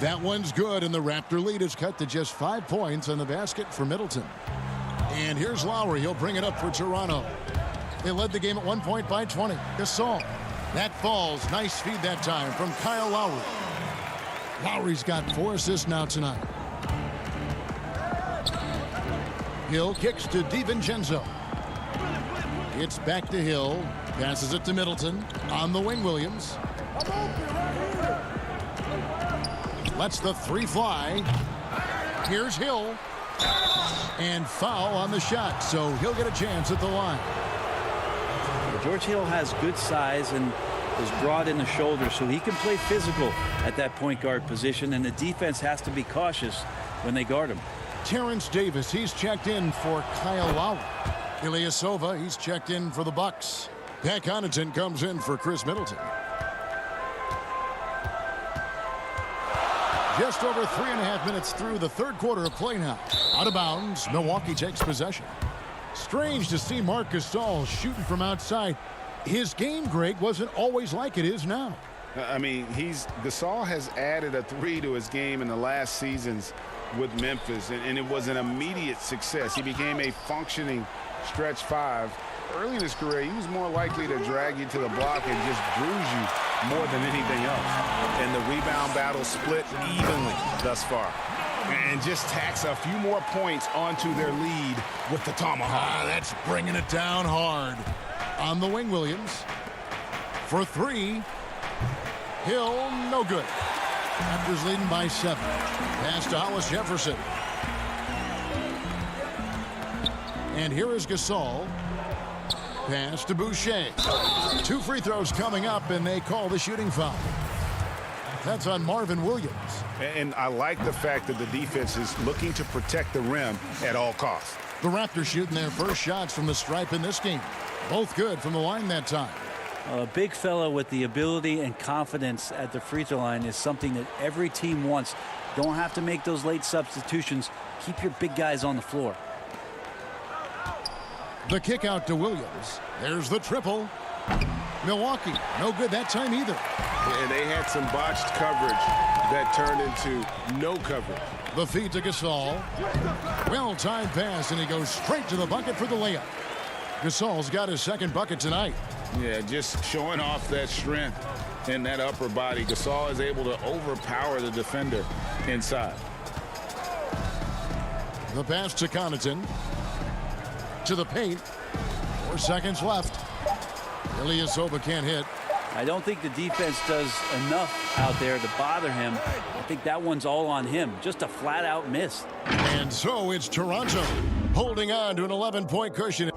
That one's good, and the Raptor lead is cut to just 5 points on the basket for Middleton. And here's Lowry. He'll bring it up for Toronto. They led the game at 1 point by 20. Gasol. That falls. Nice feed that time from Kyle Lowry. Lowry's got 4 assists now tonight. Hill kicks to DiVincenzo. It's back to Hill. Passes it to Middleton. On the wing, Williams. Lets the 3 fly. Here's Hill. And foul on the shot, so he'll get a chance at the line. George Hill has good size and is broad in the shoulder, so he can play physical at that point guard position, and the defense has to be cautious when they guard him. Terrence Davis, he's checked in for Kyle Lowry. Ilyasova, he's checked in for the Bucks. Pat Connaughton comes in for Chris Middleton. Just over 3.5 minutes through the third quarter of play now. Out of bounds, Milwaukee takes possession. Strange to see Marc Gasol shooting from outside. His game, Greg, wasn't always like it is now. I mean, Gasol has added a 3 to his game in the last seasons with Memphis, and it was an immediate success. He became a functioning stretch 5. Early in his career, he was more likely to drag you to the block and just bruise you more than anything else. And the rebound battle split evenly thus far. And just tacks a few more points onto their lead with the tomahawk. That's bringing it down hard. On the wing, Williams. For 3. Hill, no good. Raptors leading by 7. Pass to Hollis Jefferson. And here is Gasol. Pass to Boucher. 2 free throws coming up, and they call the shooting foul. That's on Marvin Williams. And I like the fact that the defense is looking to protect the rim at all costs. The Raptors shooting their first shots from the stripe in this game. Both good from the line that time. A big fella with the ability and confidence at the free throw line is something that every team wants. Don't have to make those late substitutions. Keep your big guys on the floor. The kick out to Williams. There's the triple. Milwaukee, no good that time either. And they had some botched coverage that turned into no coverage. The feed to Gasol. Well-timed pass, and he goes straight to the bucket for the layup. Gasol's got his second bucket tonight. Yeah, just showing off that strength in that upper body. Gasol is able to overpower the defender inside. The pass to Connaughton. To the paint. 4 seconds left. Ilyasova can't hit. I don't think the defense does enough out there to bother him. I think that one's all on him. Just a flat-out miss. And so it's Toronto holding on to an 11-point cushion.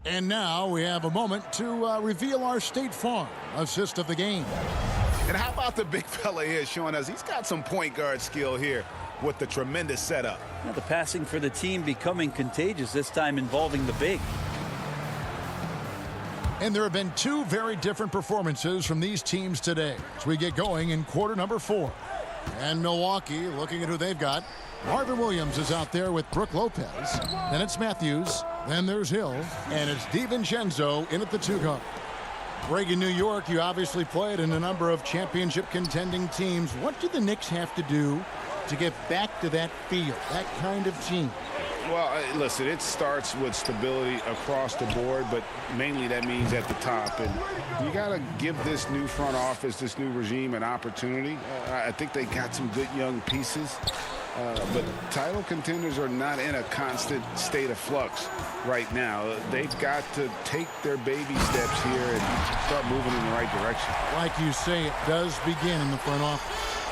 And now we have a moment to reveal our State Farm assist of the game. And how about the big fella here showing us he's got some point guard skill here with the tremendous setup. Now the passing for the team becoming contagious, this time involving the big. And there have been 2 very different performances from these teams today as we get going in quarter number 4. And Milwaukee, looking at who they've got, Marvin Williams is out there with Brook Lopez. Then it's Matthews. Then there's Hill. And it's DiVincenzo in at the 2 guard. Greg, in New York, you obviously played in a number of championship contending teams. What do the Knicks have to do to get back to that feel, that kind of team? Well, listen, it starts with stability across the board, but mainly that means at the top. And you got to give this new front office, this new regime, an opportunity. I think they got some good young pieces, but title contenders are not in a constant state of flux right now. They've got to take their baby steps here and start moving in the right direction. Like you say, it does begin in the front office.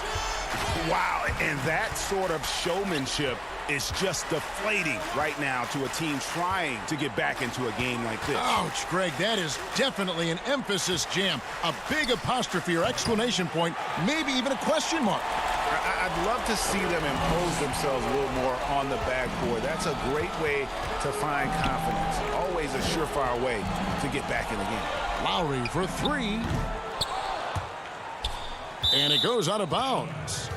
Wow, and that sort of showmanship is just deflating right now to a team trying to get back into a game like this. Ouch, Greg, that is definitely an emphasis jam. A big apostrophe or exclamation point, maybe even a question mark. I'd love to see them impose themselves a little more on the backboard. That's a great way to find confidence. Always a surefire way to get back in the game. Lowry for 3. And it goes out of bounds.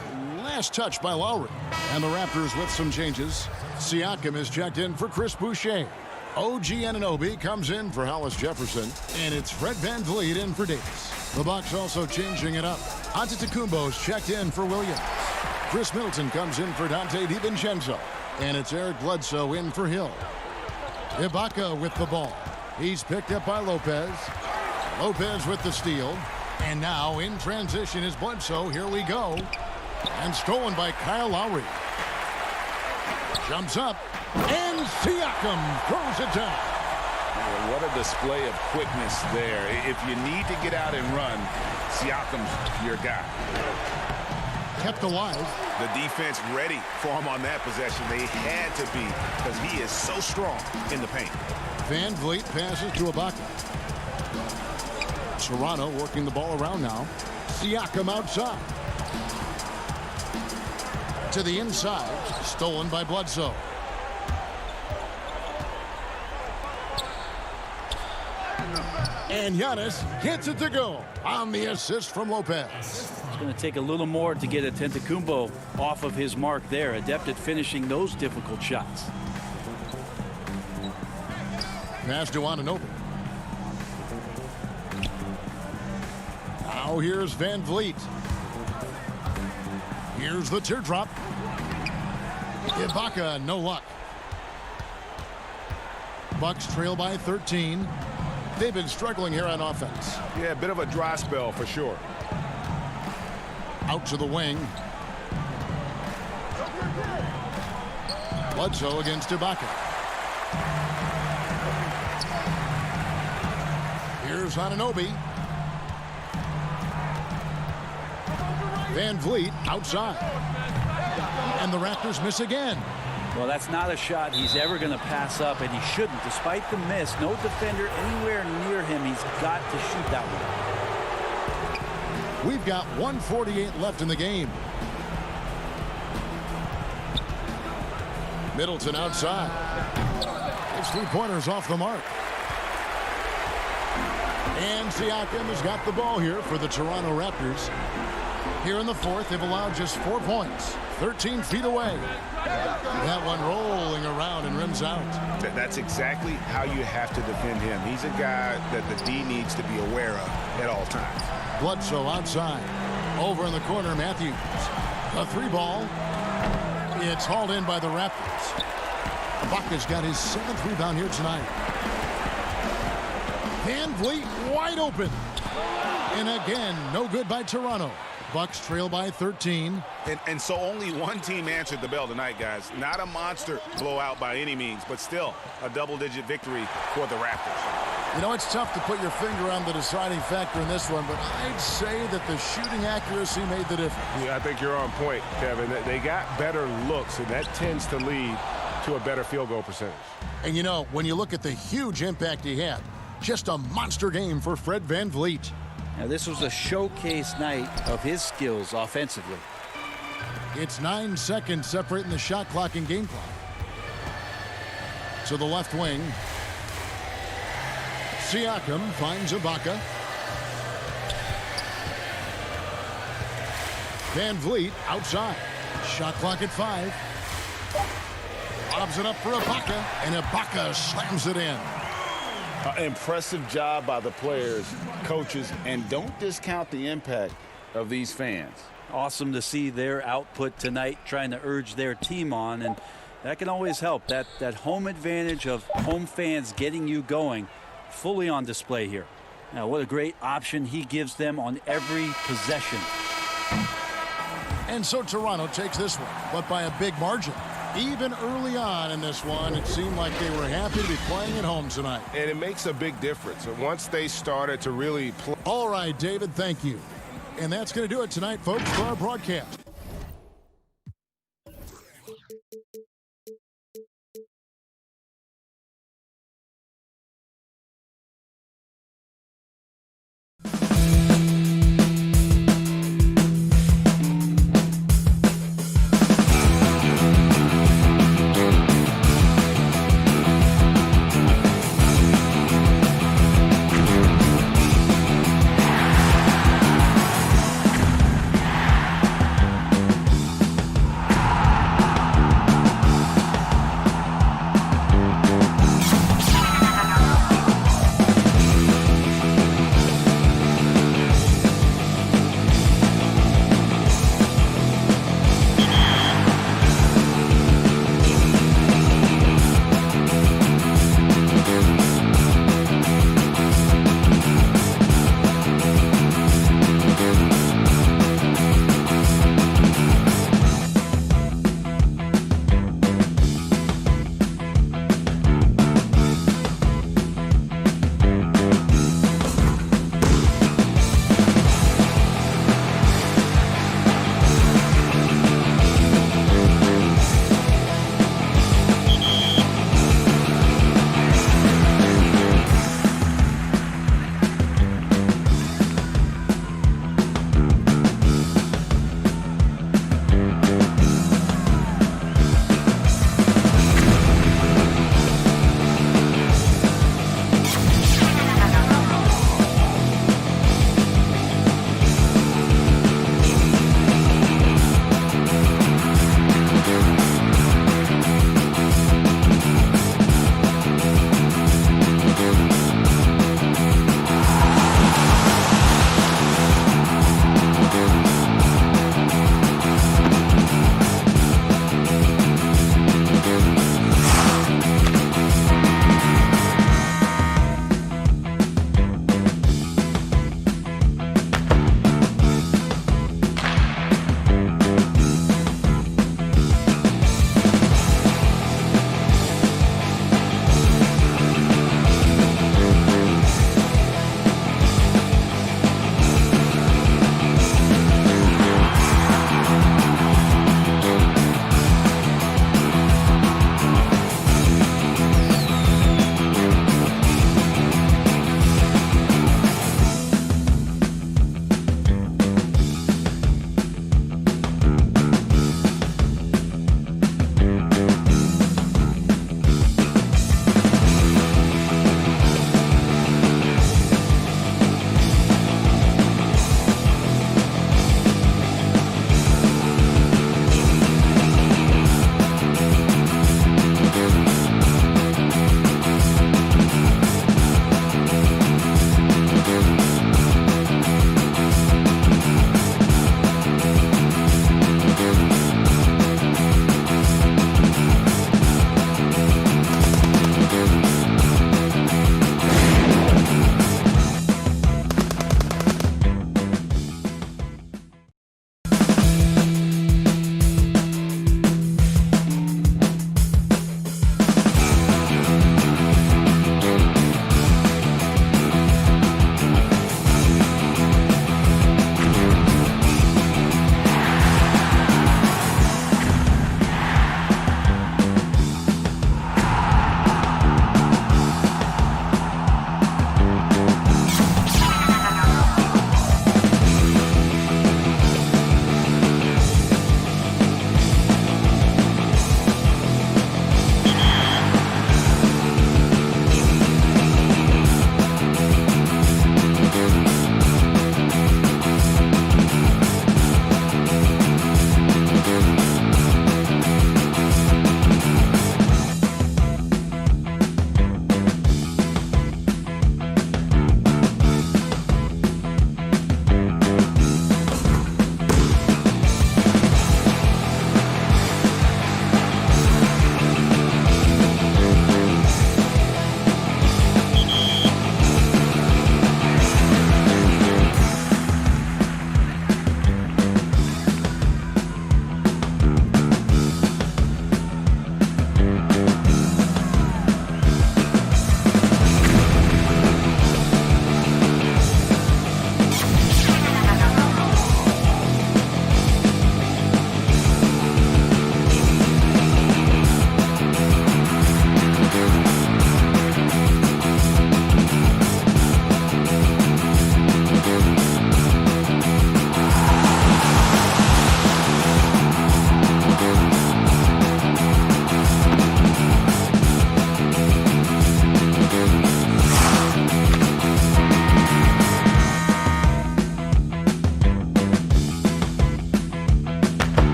Last touch by Lowry. And the Raptors with some changes. Siakam is checked in for Chris Boucher. OG Anunoby comes in for Hollis Jefferson. And it's Fred VanVleet in for Davis. The Bucks also changing it up. Antetokounmpo's checked in for Williams. Chris Middleton comes in for Dante DiVincenzo. And it's Eric Bledsoe in for Hill. Ibaka with the ball. He's picked up by Lopez. Lopez with the steal. And now in transition is Bledsoe. Here we go. And stolen by Kyle Lowry. Jumps up. And Siakam throws it down. What a display of quickness there. If you need to get out and run, Siakam's your guy. Kept alive. The defense ready for him on that possession. They had to be because he is so strong in the paint. VanVleet passes to Ibaka. Toronto working the ball around now. Siakam outside. To the inside. Stolen by Bledsoe. And Giannis hits it to go on the assist from Lopez. It's going to take a little more to get Antetokounmpo off of his mark there. Adept at finishing those difficult shots. Pass to Anunoby. Now here's VanVleet. Here's the teardrop. Ibaka, no luck. Bucks trail by 13. They've been struggling here on offense. Yeah, a bit of a dry spell for sure. Out to the wing. Bledsoe against Ibaka. Here's Anunoby. VanVleet outside. And the Raptors miss again. Well, that's not a shot he's ever going to pass up, and he shouldn't. Despite the miss, no defender anywhere near him. He's got to shoot that one. We've got 1:48 left in the game. Middleton outside. His 3-pointers off the mark. And Siakam has got the ball here for the Toronto Raptors. Here in the fourth, they've allowed just 4 points, 13 feet away. That one rolling around and rims out. That's exactly how you have to defend him. He's a guy that the D needs to be aware of at all times. Bledsoe outside. Over in the corner, Matthews. A 3-ball. It's hauled in by the Raptors. Ibaka's got his 7th rebound here tonight. Van Vliet wide open. And again, no good by Toronto. Bucks trail by 13. And so only one team answered the bell tonight, guys. Not a monster blowout by any means, but still a double-digit victory for the Raptors. You know, it's tough to put your finger on the deciding factor in this one, but I'd say that the shooting accuracy made the difference. Yeah, I think you're on point, Kevin. They got better looks, and that tends to lead to a better field goal percentage. And, you know, when you look at the huge impact he had, just a monster game for Fred Van Vliet. Now, this was a showcase night of his skills offensively. It's 9 seconds separating the shot clock and game clock. To the left wing. Siakam finds Ibaka. Van Vliet outside. Shot clock at 5. Lobs it up for Ibaka, and Ibaka slams it in. Impressive job by the players, coaches, and don't discount the impact of these fans. Awesome to see their output tonight, trying to urge their team on, and that can always help. That home advantage of home fans getting you going, fully on display here. Now, what a great option he gives them on every possession. And so Toronto takes this one, but by a big margin. Even early on in this one, it seemed like they were happy to be playing at home tonight. And it makes a big difference. Once they started to really play. All right, David, thank you. And that's going to do it tonight, folks, for our broadcast.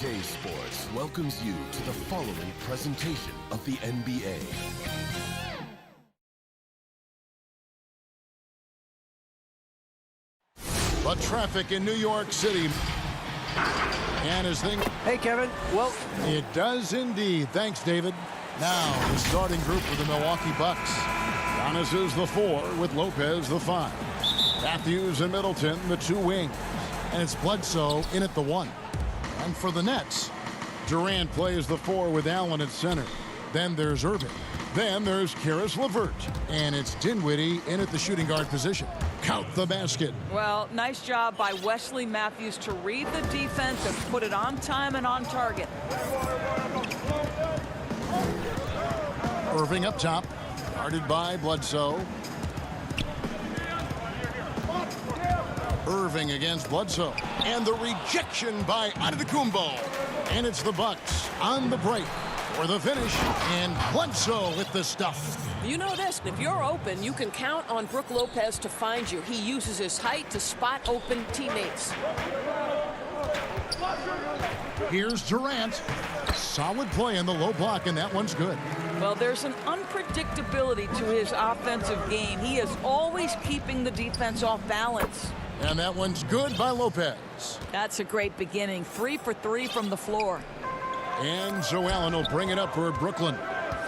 2K Sports welcomes you to the following presentation of the NBA. But traffic in New York City. And his thing. Hey, Kevin. Well, it does indeed. Thanks, David. Now, the starting group for the Milwaukee Bucks. Giannis is the 4 with Lopez the 5. Matthews and Middleton, the 2 wings. And it's Bledsoe in at the 1. And for the Nets, Durant plays the 4 with Allen at center. Then there's Irving. Then there's Caris LeVert. And it's Dinwiddie in at the shooting guard position. Count the basket. Well, nice job by Wesley Matthews to read the defense and put it on time and on target. Irving up top, guarded by Bledsoe. Irving against Bledsoe. And the rejection by Antetokounmpo. And it's the Bucks on the break for the finish. And Bledsoe with the stuff. You know this, if you're open, you can count on Brook Lopez to find you. He uses his height to spot open teammates. Here's Durant. Solid play in the low block, and that one's good. Well, there's an unpredictability to his offensive game. He is always keeping the defense off balance. And that one's good by Lopez. That's a great beginning. 3 for 3 from the floor. And so Allen will bring it up for Brooklyn.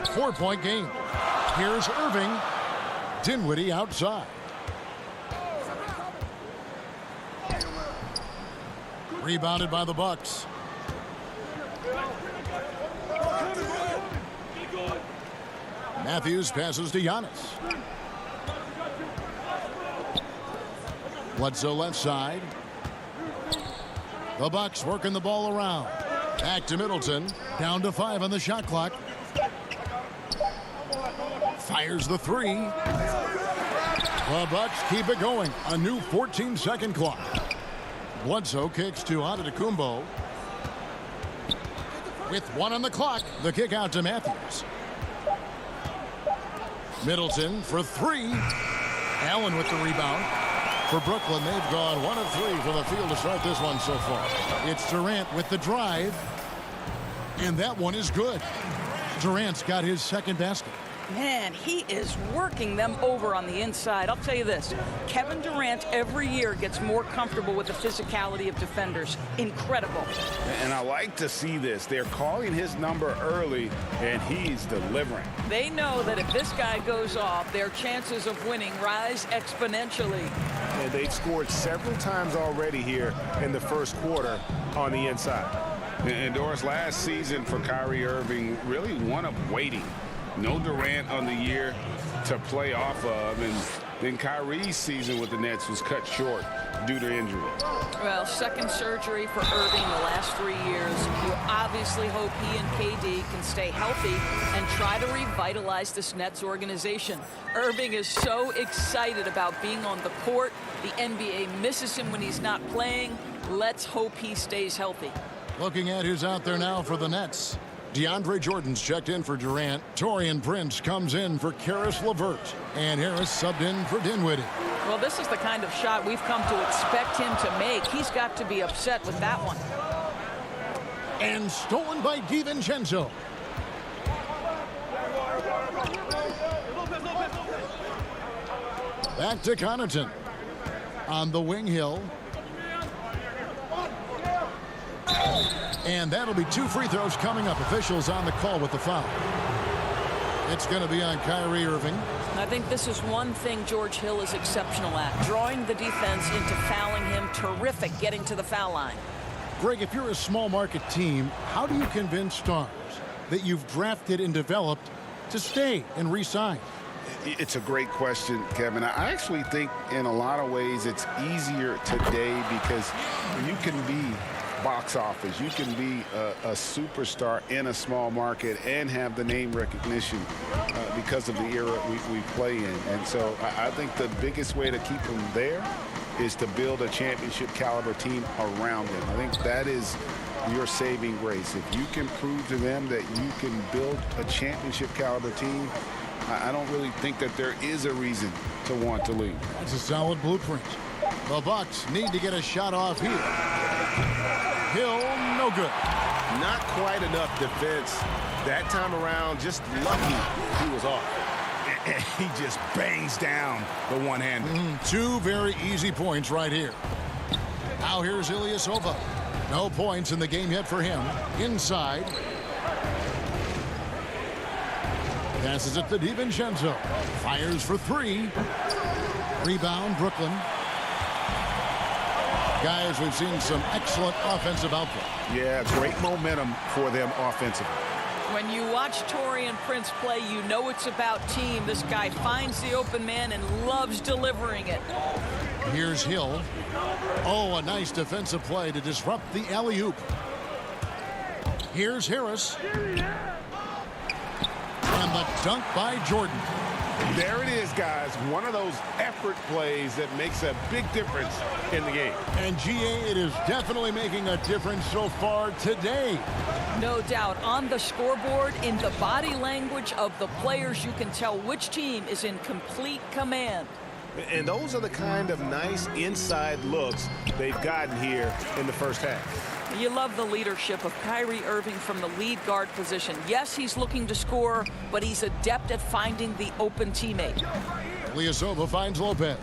4-point game. Here's Irving. Dinwiddie outside. Rebounded by the Bucks. Matthews passes to Giannis. Bledsoe left side. The Bucks working the ball around. Back to Middleton. Down to 5 on the shot clock. Fires the 3. The Bucks keep it going. A new 14-second clock. Bledsoe kicks to Antetokounmpo. With 1 on the clock, the kick out to Matthews. Middleton for 3. Allen with the rebound. For Brooklyn, they've gone 1 of 3 from the field to start this one so far. It's Durant with the drive. And that one is good. Durant's got his second basket. Man, he is working them over on the inside. I'll tell you this, Kevin Durant every year gets more comfortable with the physicality of defenders. Incredible. And I like to see this. They're calling his number early, and he's delivering. They know that if this guy goes off, their chances of winning rise exponentially. And they've scored several times already here in the first quarter on the inside. And Doris, last season for Kyrie Irving, really one of waiting. No Durant on the year to play off of, and then Kyrie's season with the Nets was cut short due to injury. Well, second surgery for Irving the last 3 years. You obviously hope he and KD can stay healthy and try to revitalize this Nets organization. Irving is so excited about being on the court. The NBA misses him when he's not playing. Let's hope he stays healthy. Looking at who's out there now for the Nets. DeAndre Jordan's checked in for Durant. Taurean Prince comes in for Caris LeVert. And Harris subbed in for Dinwiddie. Well, this is the kind of shot we've come to expect him to make. He's got to be upset with that one. And stolen by DiVincenzo. Back to Connaughton. On the wing hill. And that'll be 2 free throws coming up. Officials on the call with the foul. It's going to be on Kyrie Irving. I think this is one thing George Hill is exceptional at. Drawing the defense into fouling him. Terrific getting to the foul line. Greg, if you're a small market team, how do you convince stars that you've drafted and developed to stay and re-sign? It's a great question, Kevin. I actually think in a lot of ways it's easier today because you can be box office. You can be a superstar in a small market and have the name recognition because of the era we play in. And so I think the biggest way to keep them there is to build a championship caliber team around them. I think that is your saving grace. If you can prove to them that you can build a championship caliber team, I don't really think that there is a reason to want to leave. That's a solid blueprint. The Bucks need to get a shot off here. Hill, no good. Not quite enough defense. That time around, just lucky he was off. And he just bangs down the one-hander. Two very easy points right here. Now here's Ilyasova. No points in the game yet for him. Inside. Passes it to DiVincenzo. Fires for three. Rebound, Brooklyn. Guys, we've seen some excellent offensive output. Yeah, great momentum for them offensively. When you watch Taurean Prince play, you know it's about team. This guy finds the open man and loves delivering it. Here's Hill. Oh, a nice defensive play to disrupt the alley-oop. Here's Harris. And the dunk by Jordan. There it is, guys. One of those effort plays that makes a big difference in the game. And GA, it is definitely making a difference so far today. No doubt. On the scoreboard, in the body language of the players, you can tell which team is in complete command. And those are the kind of nice inside looks they've gotten here in the first half. You love the leadership of Kyrie Irving from the lead guard position. Yes, he's looking to score, but he's adept at finding the open teammate. Ilyasova finds Lopez.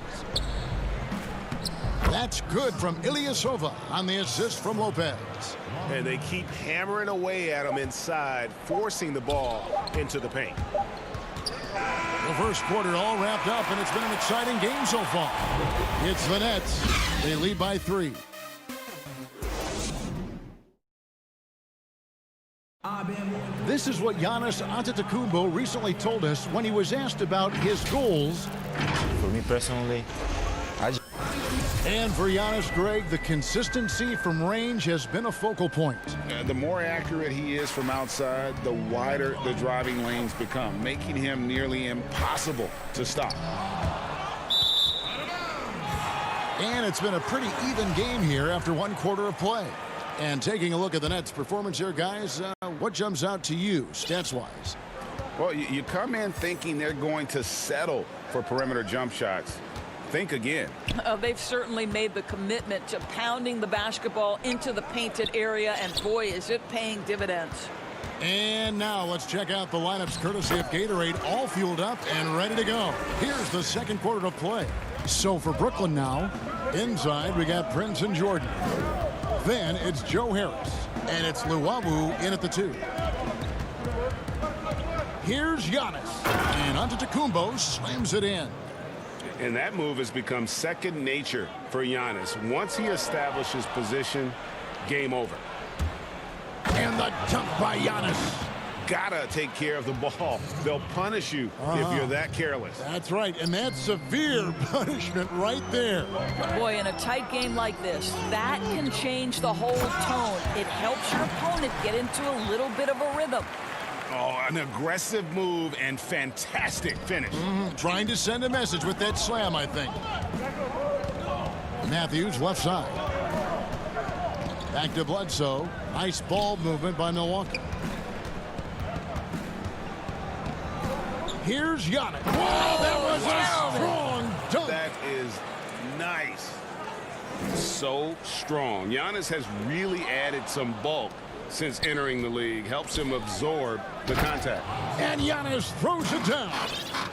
That's good from Ilyasova on the assist from Lopez. And they keep hammering away at him inside, forcing the ball into the paint. The first quarter all wrapped up, and it's been an exciting game so far. It's the Nets. They lead by 3. This is what Giannis Antetokounmpo recently told us when he was asked about his goals. For me personally, and for Giannis, Greg, the consistency from range has been a focal point. The more accurate he is from outside, the wider the driving lanes become, making him nearly impossible to stop. And it's been a pretty even game here after one quarter of play. And taking a look at the Nets' performance here, guys, what jumps out to you, stats-wise? Well, you come in thinking they're going to settle for perimeter jump shots. Think again. They've certainly made the commitment to pounding the basketball into the painted area, and boy, is it paying dividends. And now let's check out the lineups courtesy of Gatorade, all fueled up and ready to go. Here's the second quarter of play. So for Brooklyn now, inside we got Prince and Jordan. Then it's Joe Harris, and it's Luwawu in at the 2. Here's Giannis, and Antetokounmpo slams it in. And that move has become second nature for Giannis. Once he establishes position, game over. And the dunk by Giannis. Gotta take care of the ball. They'll punish you if you're that careless. That's right, and that's severe punishment right there. Boy, in a tight game like this, that can change the whole tone. It helps your opponent get into a little bit of a rhythm. Oh, an aggressive move and fantastic finish. Trying to send a message with that slam, I think. Matthews, left side. Back to Bledsoe. Nice ball movement by Milwaukee. Here's Giannis. Whoa, that was a strong dunk. That is nice. So strong. Giannis has really added some bulk since entering the league. Helps him absorb the contact. And Giannis throws it down.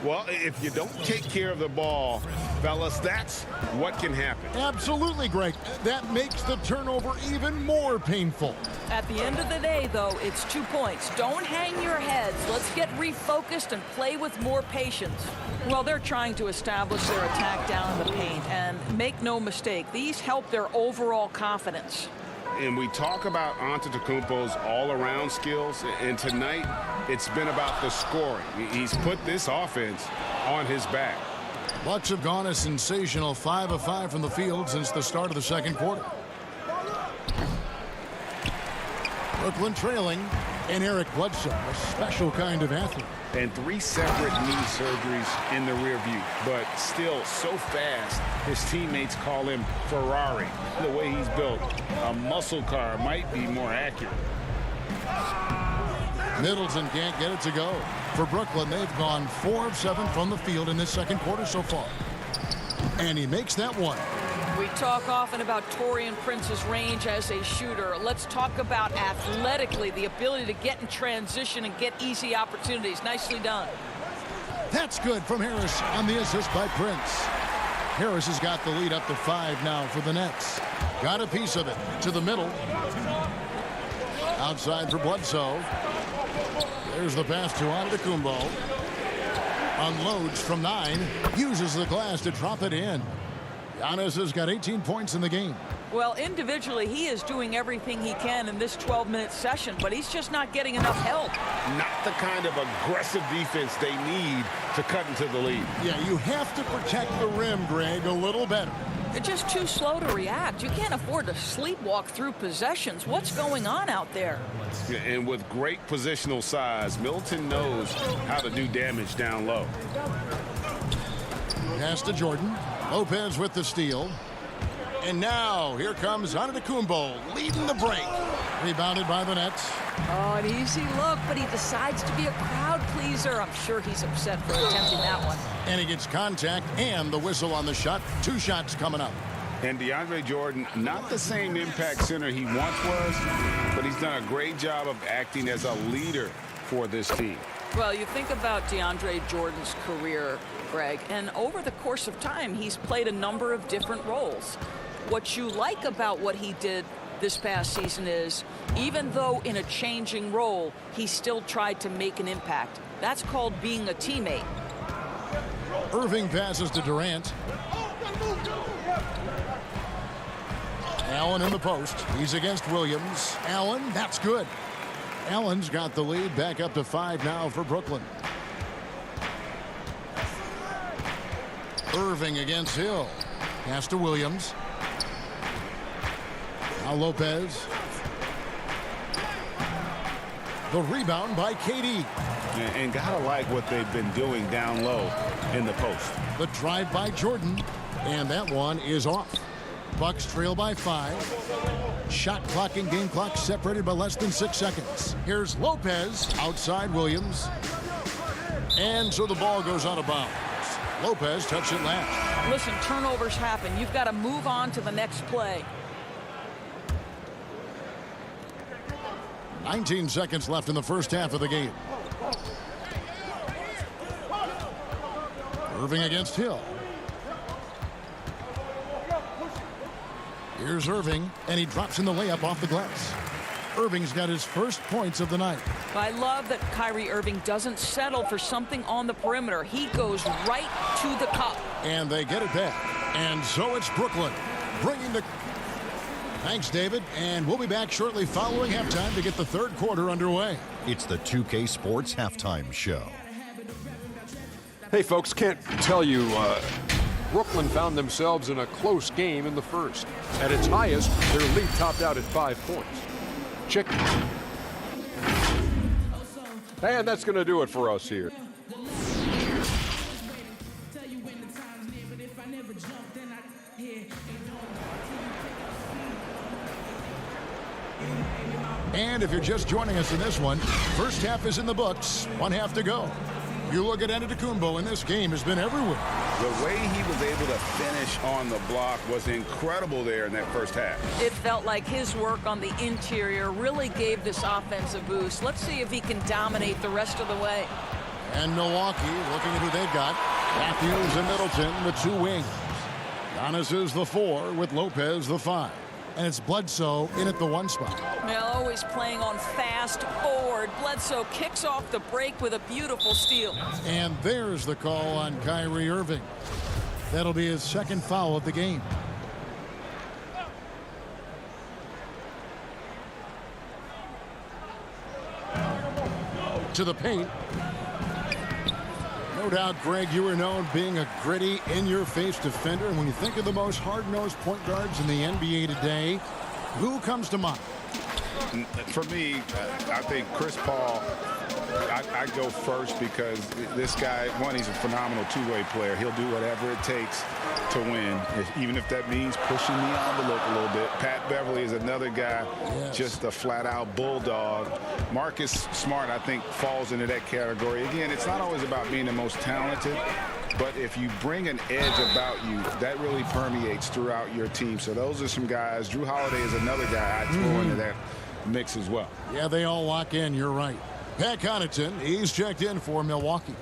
Well, if you don't take care of the ball, fellas, that's what can happen. Absolutely, Greg. That makes the turnover even more painful. At the end of the day, though, it's 2 points. Don't hang your heads. Let's get refocused and play with more patience. Well, they're trying to establish their attack down in the paint, and make no mistake, these help their overall confidence. And we talk about Antetokounmpo's all-around skills, and tonight it's been about the scoring. He's put this offense on his back. Bucks have gone a sensational 5 of 5 from the field since the start of the second quarter. Brooklyn trailing, and Eric Bledsoe, a special kind of athlete. And 3 separate knee surgeries in the rear view, but still so fast, his teammates call him Ferrari. The way he's built, a muscle car might be more accurate. Middleton can't get it to go. For Brooklyn, they've gone 4 of 7 from the field in this second quarter so far. And he makes that one. We We talk often about Taurean Prince's range as a shooter. Let's talk about athletically, the ability to get in transition and get easy opportunities. Nicely done. That's good from Harris on the assist by Prince. Harris has got the lead up to 5 now for the Nets. Got a piece of it to the middle. Outside for Bledsoe. There's the pass to Antetokounmpo. Unloads from 9. Uses the glass to drop it in. Giannis has got 18 points in the game. Well, individually, he is doing everything he can in this 12-minute session, but he's just not getting enough help. Not the kind of aggressive defense they need to cut into the lead. Yeah, you have to protect the rim, Greg, a little better. They're just too slow to react. You can't afford to sleepwalk through possessions. What's going on out there? Yeah, and with great positional size, Milton knows how to do damage down low. Pass to Jordan. Lopez with the steal. And now here comes Antetokounmpo leading the break. Rebounded by the Nets. Oh, an easy look, but he decides to be a crowd pleaser. I'm sure he's upset for attempting that one. And he gets contact and the whistle on the shot. 2 shots coming up. And DeAndre Jordan, not the same impact center he once was, but he's done a great job of acting as a leader for this team. Well, you think about DeAndre Jordan's career, Greg, and over the course of time, he's played a number of different roles. What you like about what he did this past season is, even though in a changing role, he still tried to make an impact. That's called being a teammate. Irving passes to Durant. Allen in the post. He's against Williams. Allen, that's good. Allen's got the lead back up to 5 now for Brooklyn. Irving against Hill. Pass to Williams. Now Lopez. The rebound by KD. And gotta like what they've been doing down low in the post. The drive by Jordan. And that one is off. Bucks trail by 5. Shot clock and game clock separated by less than 6 seconds. Here's Lopez outside Williams. And so the ball goes out of bounds. Lopez touched it last. Listen, turnovers happen. You've got to move on to the next play. 19 seconds left in the first half of the game. Irving against Hill. Here's Irving, and he drops in the layup off the glass. Irving's got his first points of the night. I love that Kyrie Irving doesn't settle for something on the perimeter. He goes right to the cup. And they get it back. And so it's Brooklyn bringing the... Thanks, David. And we'll be back shortly following halftime to get the third quarter underway. It's the 2K Sports Halftime Show. Hey, folks, can't tell you, Brooklyn found themselves in a close game in the first. At its highest, their lead topped out at 5 points. Check. And that's going to do it for us here. And if you're just joining us in this one, first half is in the books. 1 half to go. You look at Antetokounmpo, and this game has been everywhere. The way he was able to finish on the block was incredible there in that first half. It felt like his work on the interior really gave this offense a boost. Let's see if he can dominate the rest of the way. And Milwaukee looking at who they've got. Matthews and Middleton, the 2 wings. Giannis is the 4 with Lopez the 5. And it's Bledsoe in at the 1 spot. Well, always playing on fast forward. Bledsoe kicks off the break with a beautiful steal. And there's the call on Kyrie Irving. That'll be his second foul of the game. To the paint. No doubt, Greg, you were known being a gritty, in-your-face defender. And when you think of the most hard-nosed point guards in the NBA today, who comes to mind? For me, I think Chris Paul, I go first because this guy, one, he's a phenomenal two-way player. He'll do whatever it takes to win, even if that means pushing the envelope a little bit. Pat Beverly is another guy, just a flat-out bulldog. Marcus Smart, I think, falls into that category. Again, it's not always about being the most talented, But if you bring an edge about you, that really permeates throughout your team. So those are some guys. Drew Holiday is another guy I'd throw into that mix as well. Yeah, they all lock in. You're right. Pat Connaughton, he's checked in for Milwaukee.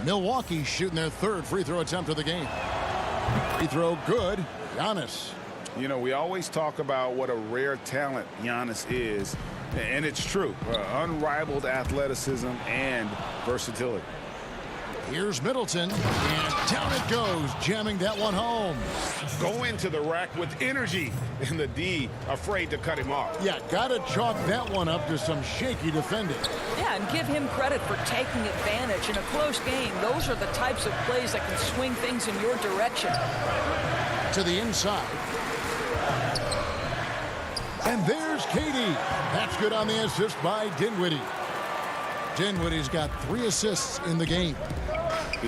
Milwaukee shooting their third free throw attempt of the game. Free throw good. Giannis. You know, we always talk about what a rare talent Giannis is, and it's true. Unrivaled athleticism and versatility. Here's Middleton, and down it goes, jamming that one home. Go into the rack with energy, and the D afraid to cut him off. Yeah, gotta chalk that one up to some shaky defending. Yeah, and give him credit for taking advantage in a close game. Those are the types of plays that can swing things in your direction. To the inside. And there's KD. That's good on the assist by Dinwiddie. Dinwiddie's got 3 assists in the game.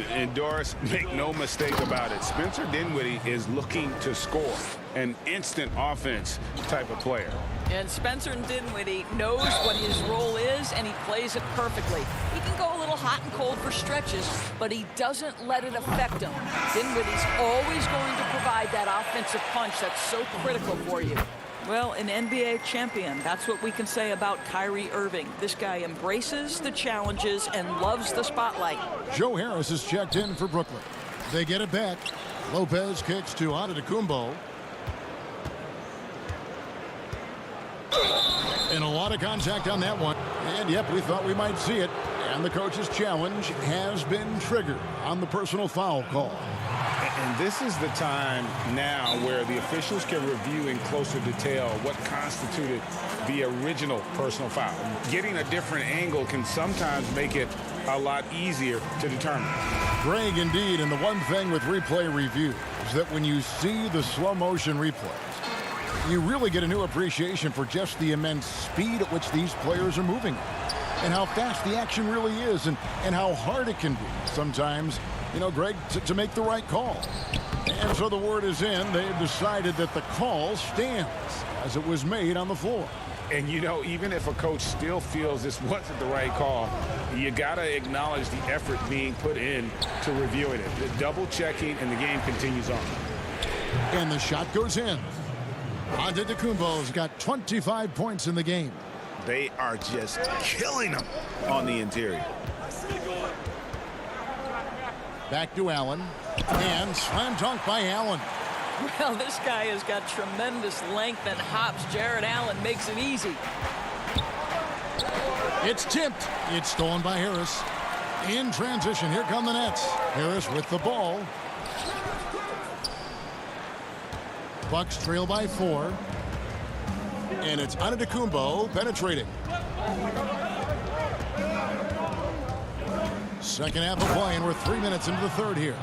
And Doris, make no mistake about it. Spencer Dinwiddie is looking to score. An instant offense type of player. And Spencer Dinwiddie knows what his role is, and he plays it perfectly. He can go a little hot and cold for stretches, but he doesn't let it affect him. Dinwiddie's always going to provide that offensive punch that's so critical for you. Well, an NBA champion, that's what we can say about Kyrie Irving. This guy embraces the challenges and loves the spotlight. Joe Harris is checked in for Brooklyn. They get it back. Lopez kicks to Antetokounmpo. And a lot of contact on that one. And yep, we thought we might see it. And the coach's challenge has been triggered on the personal foul call. And this is the time now where the officials can review in closer detail what constituted the original personal foul. Getting a different angle can sometimes make it a lot easier to determine. Greg, indeed, and the one thing with replay review is that when you see the slow motion replays, you really get a new appreciation for just the immense speed at which these players are moving and how fast the action really is and how hard it can be sometimes, you know, Greg, to make the right call. And so the word is in. They've decided that the call stands as it was made on the floor. And, you know, even if a coach still feels this wasn't the right call, you got to acknowledge the effort being put in to reviewing it. The double checking, and the game continues on. And the shot goes in. Antetokounmpo's got 25 points in the game. They are just killing them on the interior. Back to Allen. And slam dunk by Allen. Well, this guy has got tremendous length and hops. Jared Allen makes it easy. It's tipped. It's stolen by Harris. In transition, here come the Nets. Harris with the ball. Bucks trail by 4. And it's Antetokounmpo penetrating. Second half of play, and we're 3 minutes into the third here.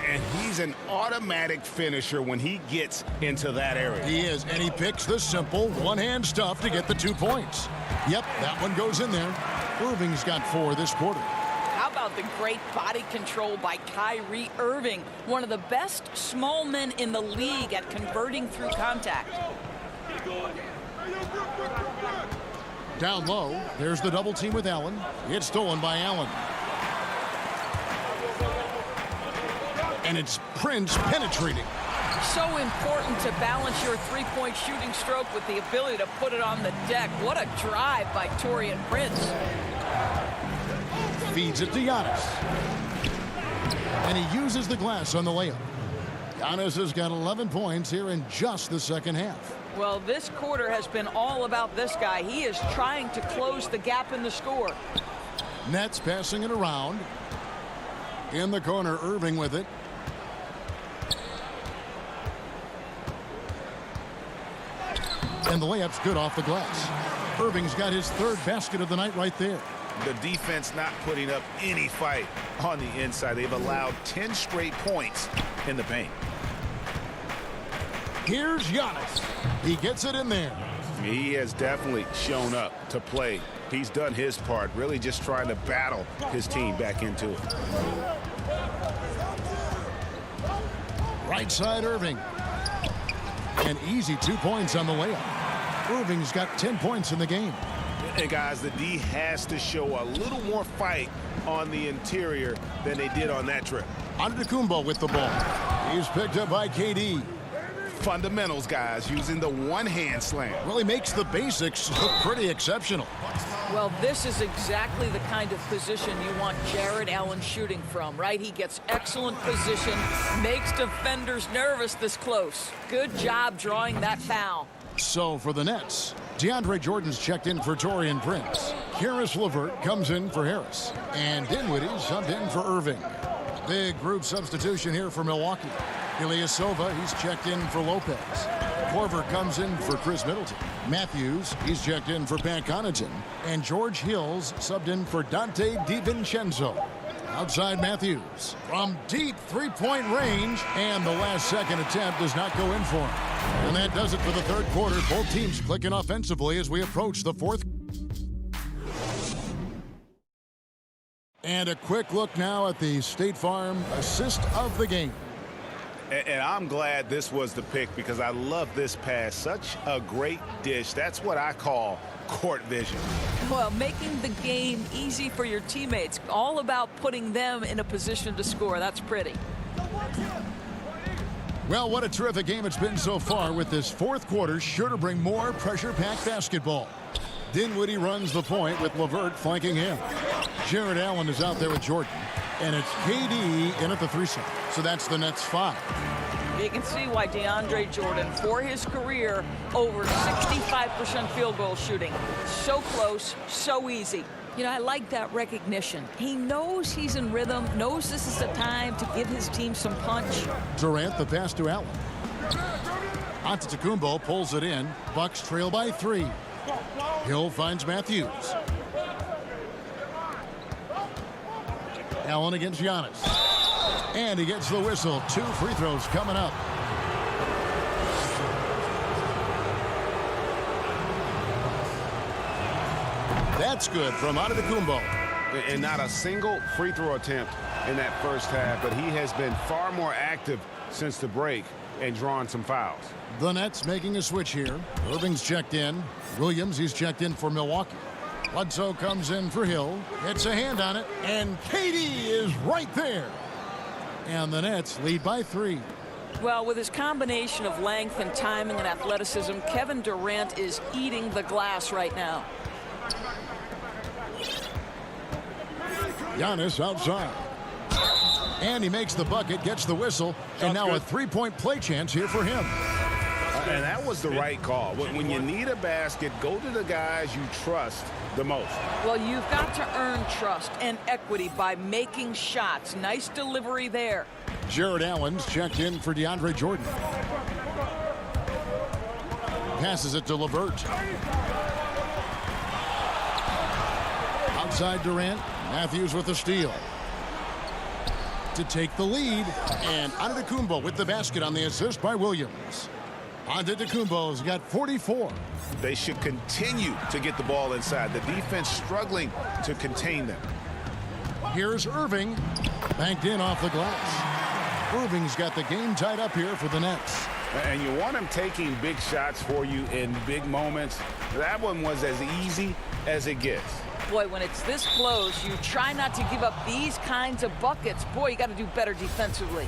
And he's an automatic finisher when he gets into that area. He is, and he picks the simple one-hand stuff to get the 2 points. Yep, that one goes in there. Irving's got 4 this quarter. How about the great body control by Kyrie Irving, one of the best small men in the league at converting through contact. Down low, there's the double team with Allen. It's stolen by Allen. And it's Prince penetrating. So important to balance your three-point shooting stroke with the ability to put it on the deck. What a drive by Taurean Prince. Feeds it to Giannis. And he uses the glass on the layup. Giannis has got 11 points here in just the second half. Well, this quarter has been all about this guy. He is trying to close the gap in the score. Nets passing it around. In the corner, Irving with it. And the layup's good off the glass. Irving's got his 3rd basket of the night right there. The defense not putting up any fight on the inside. They've allowed 10 straight points in the paint. Here's Giannis. He gets it in there. He has definitely shown up to play. He's done his part, really just trying to battle his team back into it. Right side, Irving. An easy 2 points on the layup. Irving's got 10 points in the game. And guys, the D has to show a little more fight on the interior than they did on that trip. Antetokounmpo with the ball. He's picked up by KD. Fundamentals, guys, using the one-hand slam. Well, he makes the basics look pretty exceptional. Well, this is exactly the kind of position you want Jared Allen shooting from, right? He gets excellent position, makes defenders nervous this close. Good job drawing that foul. So for the Nets, DeAndre Jordan's checked in for Taurean Prince. Karis LeVert comes in for Harris. And Dinwiddie subbed in for Irving. Big group substitution here for Milwaukee. Ilyasova, he's checked in for Lopez. Korver comes in for Chris Middleton. Matthews, he's checked in for Pat Connaughton. And George Hills subbed in for Dante DiVincenzo. Outside Matthews from deep three-point range, and the last second attempt does not go in for him. And that does it for the third quarter. Both teams clicking offensively as we approach the fourth. And a quick look now at the State Farm assist of the game. And I'm glad this was the pick because I love this pass. Such a great dish. That's what I call court vision. Well, making the game easy for your teammates. All about putting them in a position to score. That's pretty. Well, what a terrific game it's been so far, with this fourth quarter sure to bring more pressure-packed basketball. Dinwiddie runs the point with LeVert flanking him. Jared Allen is out there with Jordan. And it's KD in at the 3-side. So that's the Nets 5. You can see why DeAndre Jordan, for his career, over 65% field goal shooting. So close, so easy. You know, I like that recognition. He knows he's in rhythm, knows this is the time to give his team some punch. Durant, the pass to Allen. Antetokounmpo pulls it in. Bucks trail by 3. Hill finds Matthews. Allen against Giannis. And he gets the whistle. 2 free throws coming up. That's good from Antetokounmpo. And not a single free throw attempt in that first half, but he has been far more active since the break and drawing some fouls. The Nets making a switch here. Irving's checked in. Williams, he's checked in for Milwaukee. Bledsoe comes in for Hill. It's a hand on it, and KD is right there. And the Nets lead by 3. Well, with his combination of length and timing and athleticism, Kevin Durant is eating the glass right now. Giannis outside. And he makes the bucket, gets the whistle, and now a 3-point play chance here for him. And that was the right call. When you need a basket, go to the guys you trust the most. Well, you've got to earn trust and equity by making shots. Nice delivery there. Jared Allen's checked in for DeAndre Jordan. Passes it to LeVert. Outside Durant. Matthews with the steal. To take the lead. And Antetokounmpo with the basket on the assist by Williams. Antetokounmpo's got 44. They should continue to get the ball inside. The defense struggling to contain them. Here's Irving. Banked in off the glass. Irving's got the game tied up here for the Nets. And you want him taking big shots for you in big moments. That one was as easy as it gets. Boy, when it's this close, you try not to give up these kinds of buckets. Boy, you got to do better defensively.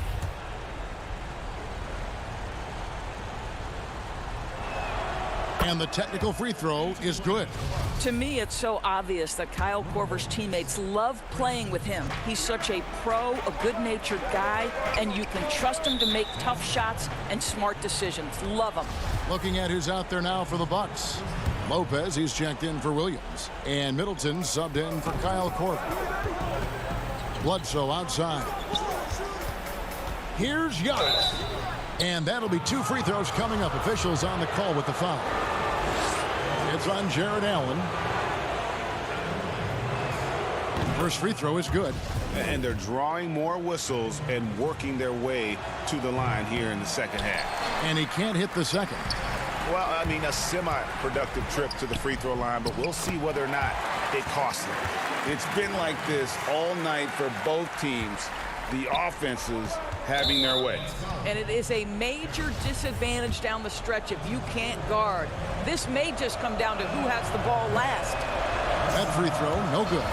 And the technical free throw is good. To me, it's so obvious that Kyle Korver's teammates love playing with him. He's such a pro, a good-natured guy, and you can trust him to make tough shots and smart decisions. Love him. Looking at who's out there now for the Bucks. Lopez, he's checked in for Williams. And Middleton subbed in for Kyle Korver. Bledsoe outside. Here's Giannis. And that'll be 2 free throws coming up. Officials on the call with the foul. It's on Jared Allen. First free throw is good. And they're drawing more whistles and working their way to the line here in the second half. And he can't hit the second. Well, I mean, a semi-productive trip to the free throw line, but we'll see whether or not it costs them. It's been like this all night for both teams. The offenses having their way. And it is a major disadvantage down the stretch if you can't guard. This may just come down to who has the ball last. That free throw, no good.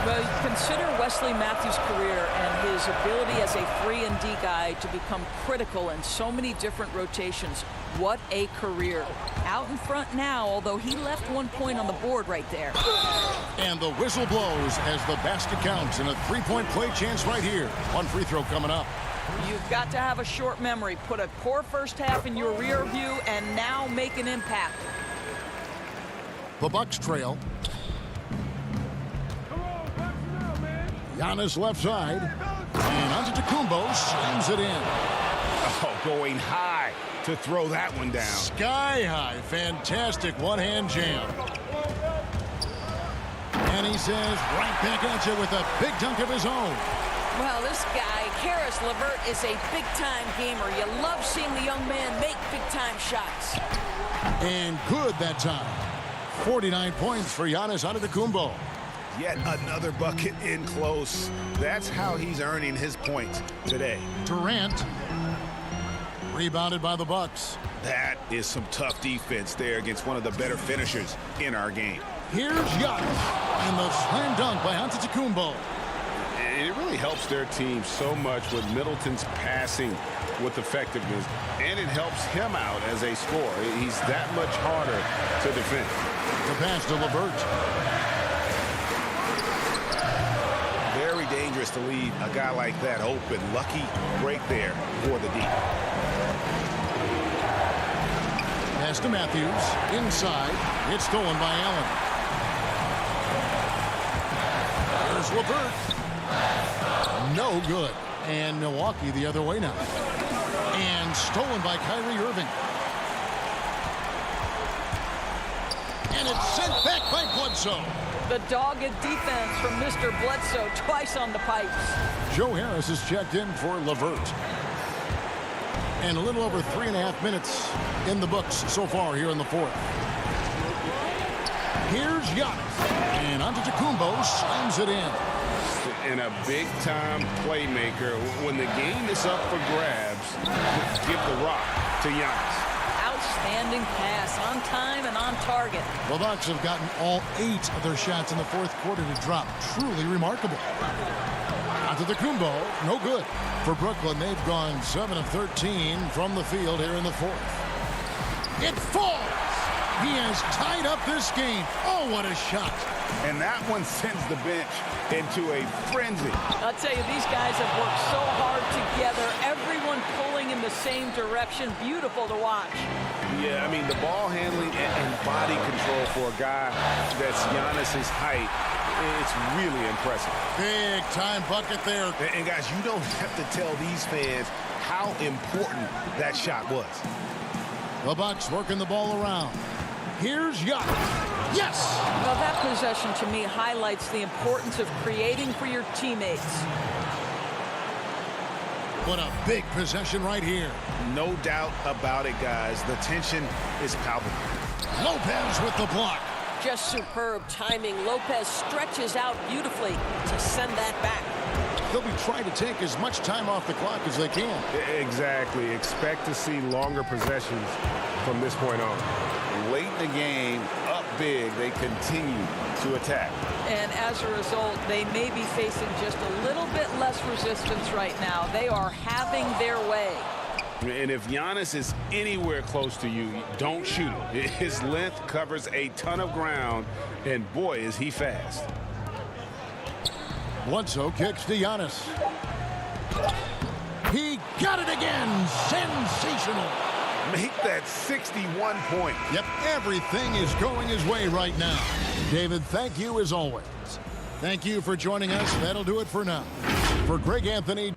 Well, consider Wesley Matthews' career and his ability as a 3-and-D guy to become critical in so many different rotations. What a career. Out in front now, although he left 1 point on the board right there. And the whistle blows as the basket counts, and a three-point play chance right here. One free throw coming up. You've got to have a short memory. Put a poor first half in your rear view and now make an impact. The Bucks trail. Giannis left side. And Antetokounmpo slams it in. Oh, going high to throw that one down. Sky high. Fantastic one-hand jam. And he says right back at you with a big dunk of his own. Well, this guy, Karis LeVert, is a big-time gamer. You love seeing the young man make big-time shots. And good that time. 49 points for Giannis Antetokounmpo. Yet another bucket in close. That's how he's earning his points today. Durant. Rebounded by the Bucks. That is some tough defense there against one of the better finishers in our game. Here's Giannis. And the slam dunk by Antetokounmpo. It really helps their team so much with Middleton's passing with effectiveness, and it helps him out as a scorer. He's that much harder to defend. The pass to LeVert. Very dangerous to leave a guy like that open. Lucky break there for the D. Pass to Matthews. Inside. It's stolen by Allen. There's LeVert. No good. And Milwaukee the other way now. And stolen by Kyrie Irving. And it's sent back by Bledsoe. The dogged defense from Mr. Bledsoe twice on the pipes. Joe Harris is checked in for LeVert. And a little over 3.5 minutes in the books so far here in the fourth. Here's Giannis. And Antetokounmpo slams it in. And a big-time playmaker. When the game is up for grabs, give the rock to Giannis. Outstanding pass, on time and on target. The Bucks have gotten all 8 of their shots in the fourth quarter to drop. Truly remarkable. Antetokounmpo, no good. For Brooklyn, they've gone 7 of 13 from the field here in the fourth. It falls! He has tied up this game. Oh, what a shot. And that one sends the bench into a frenzy. I'll tell you, these guys have worked so hard together. Everyone pulling in the same direction. Beautiful to watch. Yeah, I mean, the ball handling and body control for a guy that's Giannis's height, it's really impressive. Big time bucket there. And guys, you don't have to tell these fans how important that shot was. The Bucks working the ball around. Here's Giannis. Yes! Well, that possession to me highlights the importance of creating for your teammates. What a big possession right here. No doubt about it, guys. The tension is palpable. Lopez with the block. Just superb timing. Lopez stretches out beautifully to send that back. They'll be trying to take as much time off the clock as they can. Exactly. Expect to see longer possessions from this point on. Late in the game, up big, they continue to attack. And as a result, they may be facing just a little bit less resistance right now. They are having their way. And if Giannis is anywhere close to you, don't shoot him. His length covers a ton of ground, and boy, is he fast. Bledsoe kicks to Giannis. He got it again. Sensational. Make that 61 points. Yep, everything is going his way right now. David, thank you as always. Thank you for joining us. That'll do it for now. For Greg Anthony.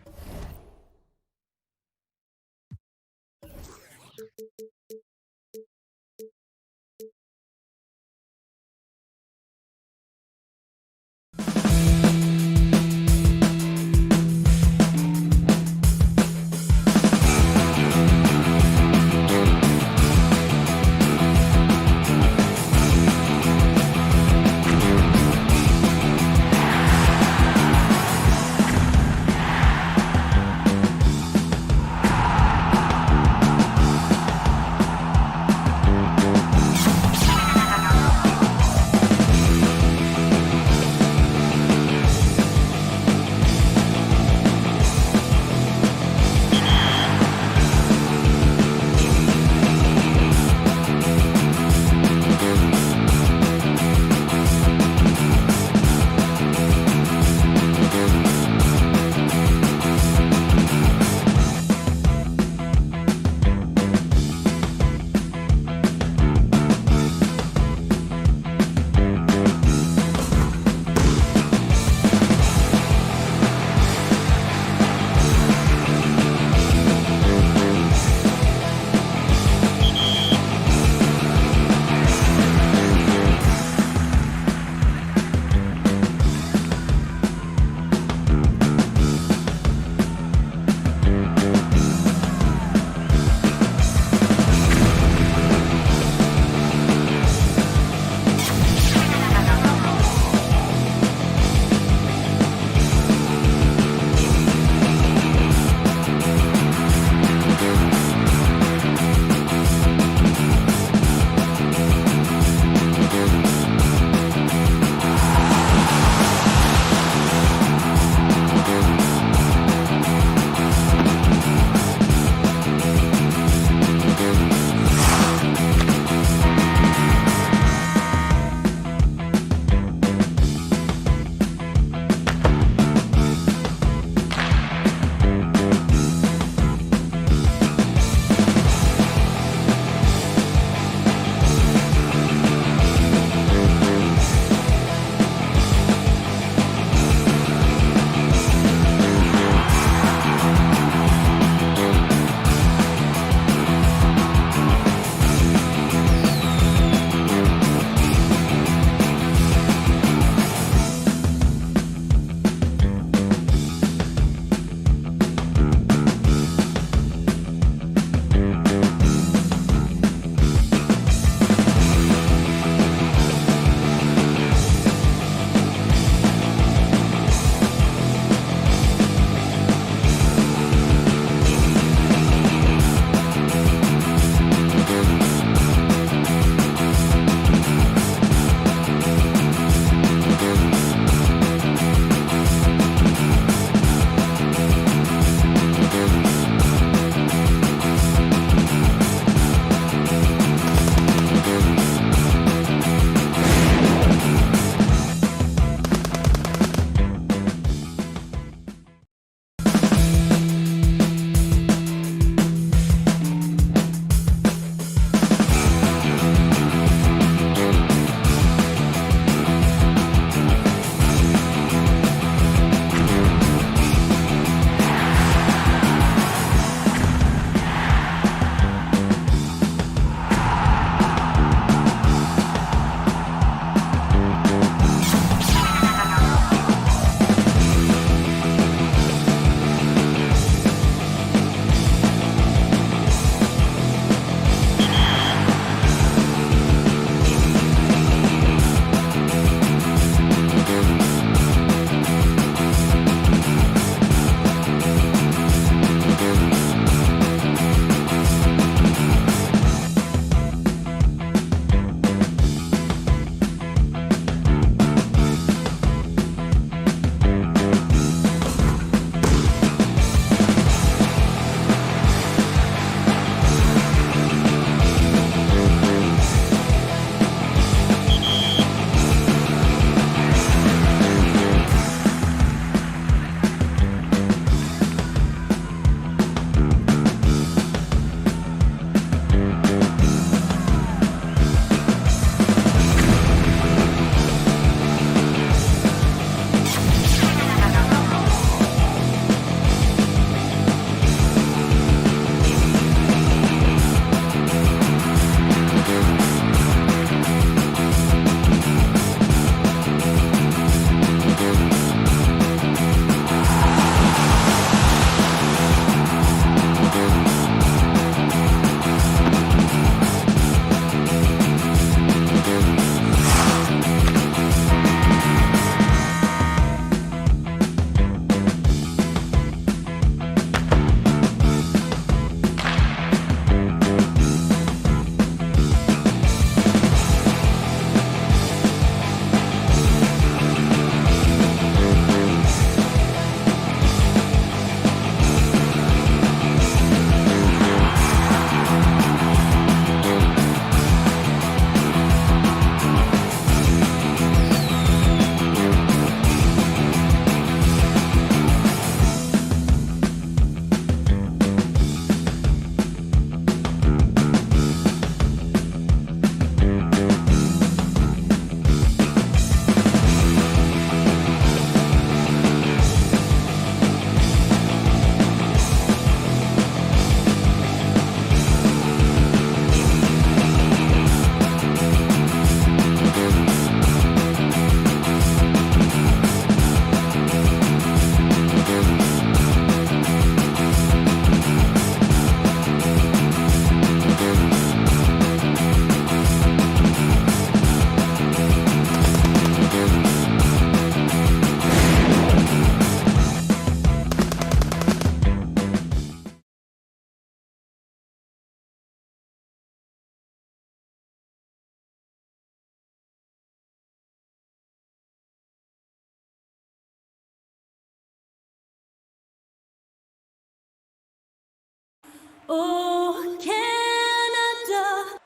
Oh, Canada.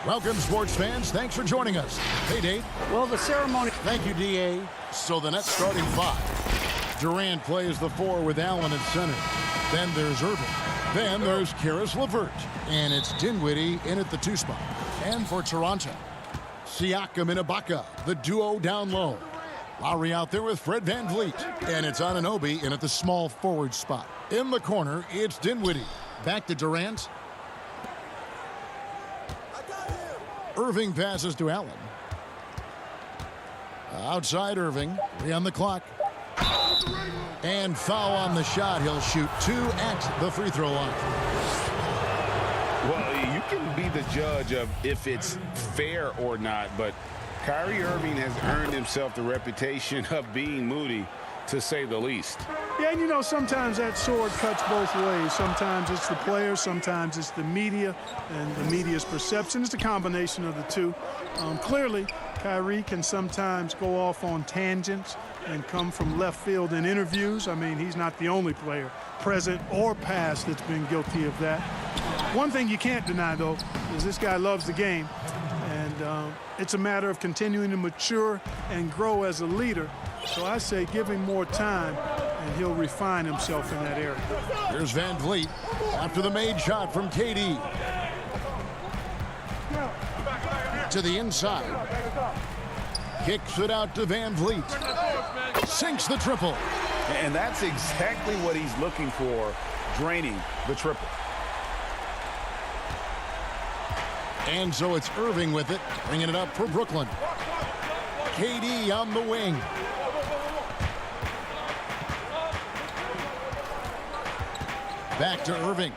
Welcome, sports fans. Thanks for joining us. Hey, Dave. Well, the ceremony. Thank you, D.A. So the Nets starting 5. Durant plays the 4 with Allen at center. Then there's Irving. Then there's Caris LeVert. And it's Dinwiddie in at the 2 spot. And for Toronto, Siakam and Ibaka, the duo down low. Lowry out there with Fred VanVleet. And it's Anunoby in at the small forward spot. In the corner, it's Dinwiddie. Back to Durant. Irving passes to Allen. Outside Irving. 3 on the clock. And foul on the shot. He'll shoot 2 at the free throw line. Well, you can be the judge of if it's fair or not, but Kyrie Irving has earned himself the reputation of being moody, to say the least. Yeah, and you know, sometimes that sword cuts both ways. Sometimes it's the players, sometimes it's the media, and the media's perception. It's a combination of the two. Clearly, Kyrie can sometimes go off on tangents and come from left field in interviews. I mean, he's not the only player, present or past, that's been guilty of that. One thing you can't deny, though, is this guy loves the game. And it's a matter of continuing to mature and grow as a leader. So I say give him more time, and he'll refine himself in that area. Here's VanVleet after the made shot from KD. To the inside. Kicks it out to VanVleet. Sinks the triple. And that's exactly what he's looking for, draining the triple. And so it's Irving with it, bringing it up for Brooklyn. KD on the wing. Back to Irving.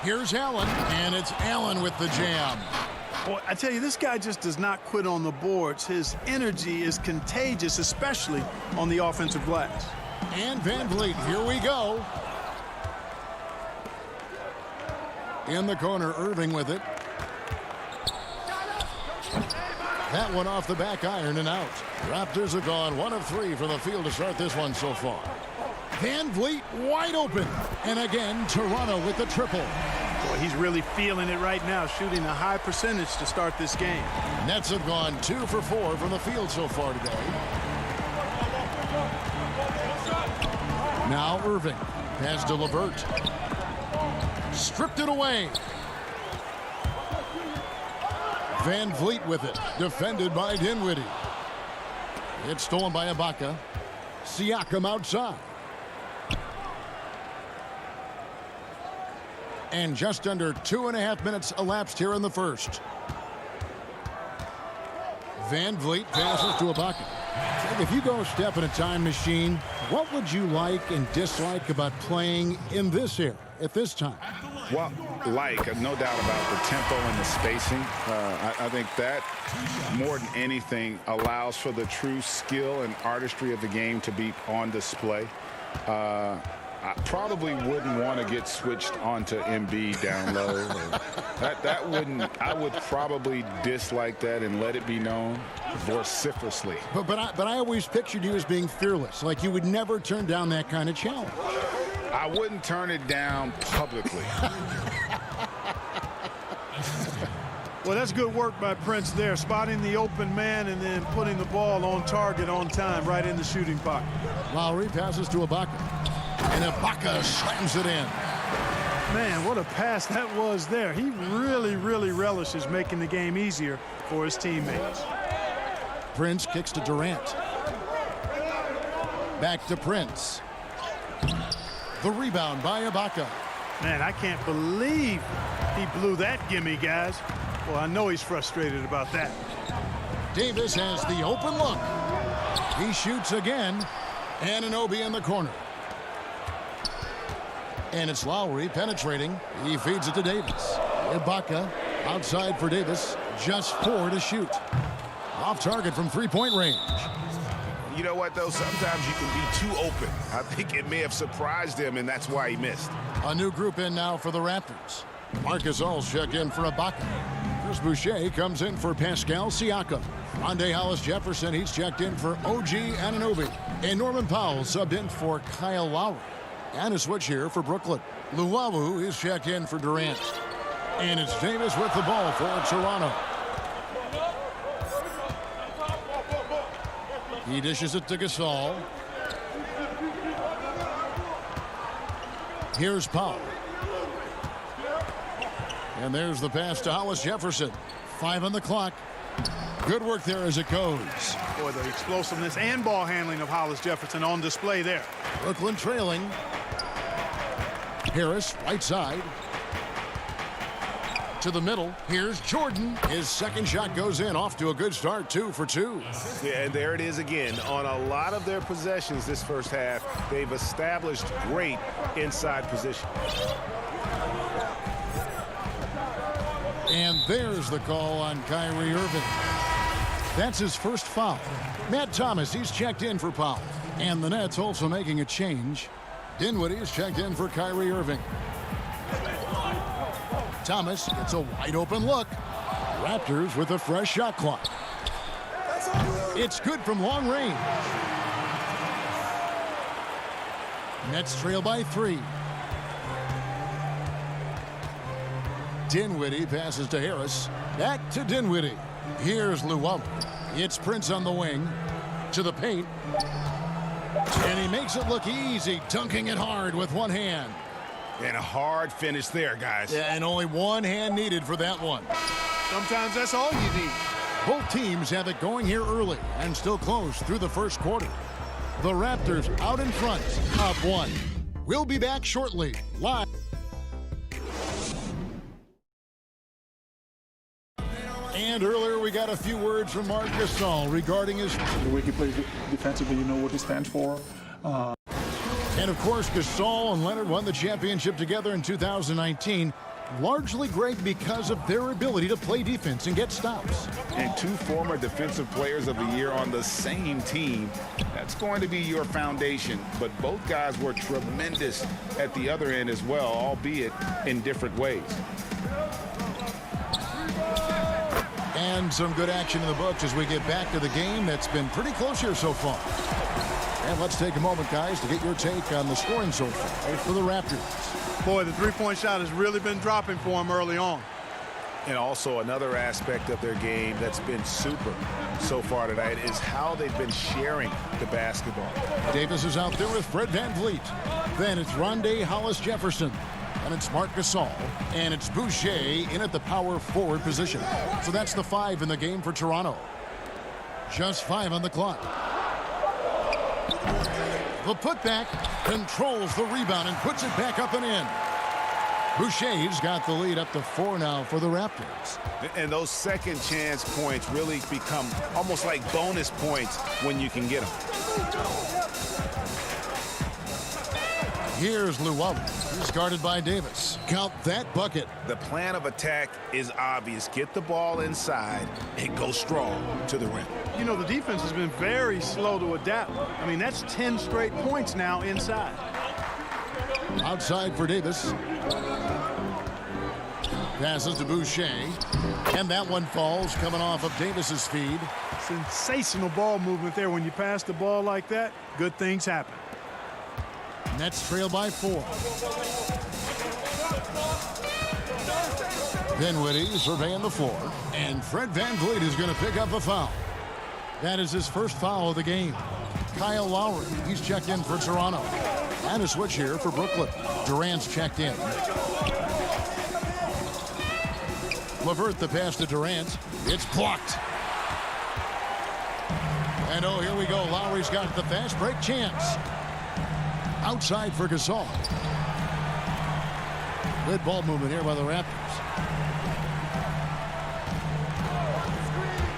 Here's Allen, and it's Allen with the jam. Boy, I tell you, this guy just does not quit on the boards. His energy is contagious, especially on the offensive glass. And VanVleet, here we go. In the corner, Irving with it. That one off the back iron and out. Raptors have gone 1 of 3 from the field to start this one so far. VanVleet wide open. And again, Toronto with the triple. Boy, he's really feeling it right now, shooting a high percentage to start this game. Nets have gone 2 for 4 from the field so far today. Now Irving pass to LeVert. Stripped it away. VanVleet with it. Defended by Dinwiddie. It's stolen by Ibaka. Siakam outside. And just under 2.5 minutes elapsed here in the first. VanVleet passes to Ibaka. If you go step in a time machine, what would you like and dislike about playing in this era at this time? Well, no doubt about the tempo and the spacing. I think that, more than anything, allows for the true skill and artistry of the game to be on display. I probably wouldn't want to get switched onto Embiid down low. That wouldn't. I would probably dislike that and let it be known vociferously. But I always pictured you as being fearless, like you would never turn down that kind of challenge. I wouldn't turn it down publicly. Well, that's good work by Prince there, spotting the open man and then putting the ball on target on time right in the shooting pocket. Lowry passes to Ibaka. And Ibaka slams it in. Man, what a pass that was there. He really, really relishes making the game easier for his teammates. Prince kicks to Durant. Back to Prince. The rebound by Ibaka. Man, I can't believe he blew that gimme, guys. Well, I know he's frustrated about that. Davis has the open look. He shoots again. Anunoby in the corner. And it's Lowry penetrating. He feeds it to Davis. Ibaka outside for Davis. Just 4 to shoot. Off target from 3-point range. You know what, though? Sometimes you can be too open. I think it may have surprised him, and that's why he missed. A new group in now for the Raptors. Marcus All check in for Ibaka. Chris Boucher comes in for Pascal Siakam. Rondé Hollis-Jefferson, he's checked in for OG Anunoby. And Norman Powell subbed in for Kyle Lowry. And a switch here for Brooklyn. Luwawu is checked in for Durant. And it's Davis with the ball for Toronto. He dishes it to Gasol. Here's Powell. And there's the pass to Hollis-Jefferson. 5 on the clock. Good work there as it goes. Boy, the explosiveness and ball handling of Hollis-Jefferson on display there. Brooklyn trailing. Harris, right side. To the middle. Here's Jordan. His second shot goes in. Off to a good start. 2 for 2. Yeah, and there it is again. On a lot of their possessions this first half, they've established great inside position. And there's the call on Kyrie Irving. That's his first foul. Matt Thomas, he's checked in for Powell. And the Nets also making a change. Dinwiddie is checked in for Kyrie Irving. Thomas gets a wide open look. Raptors with a fresh shot clock. It's good from long range. Nets trail by 3. Dinwiddie passes to Harris. Back to Dinwiddie. Here's Luwawu. It's Prince on the wing. To the paint. And he makes it look easy, dunking it hard with one hand. And a hard finish there, guys. Yeah, and only one hand needed for that one. Sometimes that's all you need. Both teams have it going here early and still close through the first quarter. The Raptors out in front, up 1. We'll be back shortly, live. And earlier we got a few words from Marc Gasol regarding his... The way he plays defensively, you know what he stands for. And of course, Gasol and Leonard won the championship together in 2019. Largely great because of their ability to play defense and get stops. And 2 former defensive players of the year on the same team. That's going to be your foundation. But both guys were tremendous at the other end as well, albeit in different ways. And some good action in the books as we get back to the game that's been pretty close here so far. And let's take a moment, guys, to get your take on the scoring so far for the Raptors. Boy, the three-point shot has really been dropping for him early on. And also another aspect of their game that's been super so far tonight is how they've been sharing the basketball. Davis is out there with Fred VanVleet. Then it's Rondé Hollis-Jefferson. And it's Marc Gasol. And it's Boucher in at the power forward position. So that's the 5 in the game for Toronto. Just 5 on the clock. The putback controls the rebound and puts it back up and in. Boucher's got the lead up to 4 now for the Raptors. And those second chance points really become almost like bonus points when you can get them. Here's Luwawu. He's guarded by Davis. Count that bucket. The plan of attack is obvious. Get the ball inside and go strong to the rim. You know, the defense has been very slow to adapt. I mean, that's 10 straight points now inside. Outside for Davis. Passes to Boucher. And that one falls coming off of Davis's feed. Sensational ball movement there. When you pass the ball like that, good things happen. Nets trail by 4. Dinwiddie surveying the floor. And Fred VanVleet is going to pick up a foul. That is his first foul of the game. Kyle Lowry, he's checked in for Toronto. And a switch here for Brooklyn. Durant's checked in. LeVert the pass to Durant. It's blocked. And oh, here we go. Lowry's got the fast break chance. Outside for Gasol. Good ball movement here by the Raptors.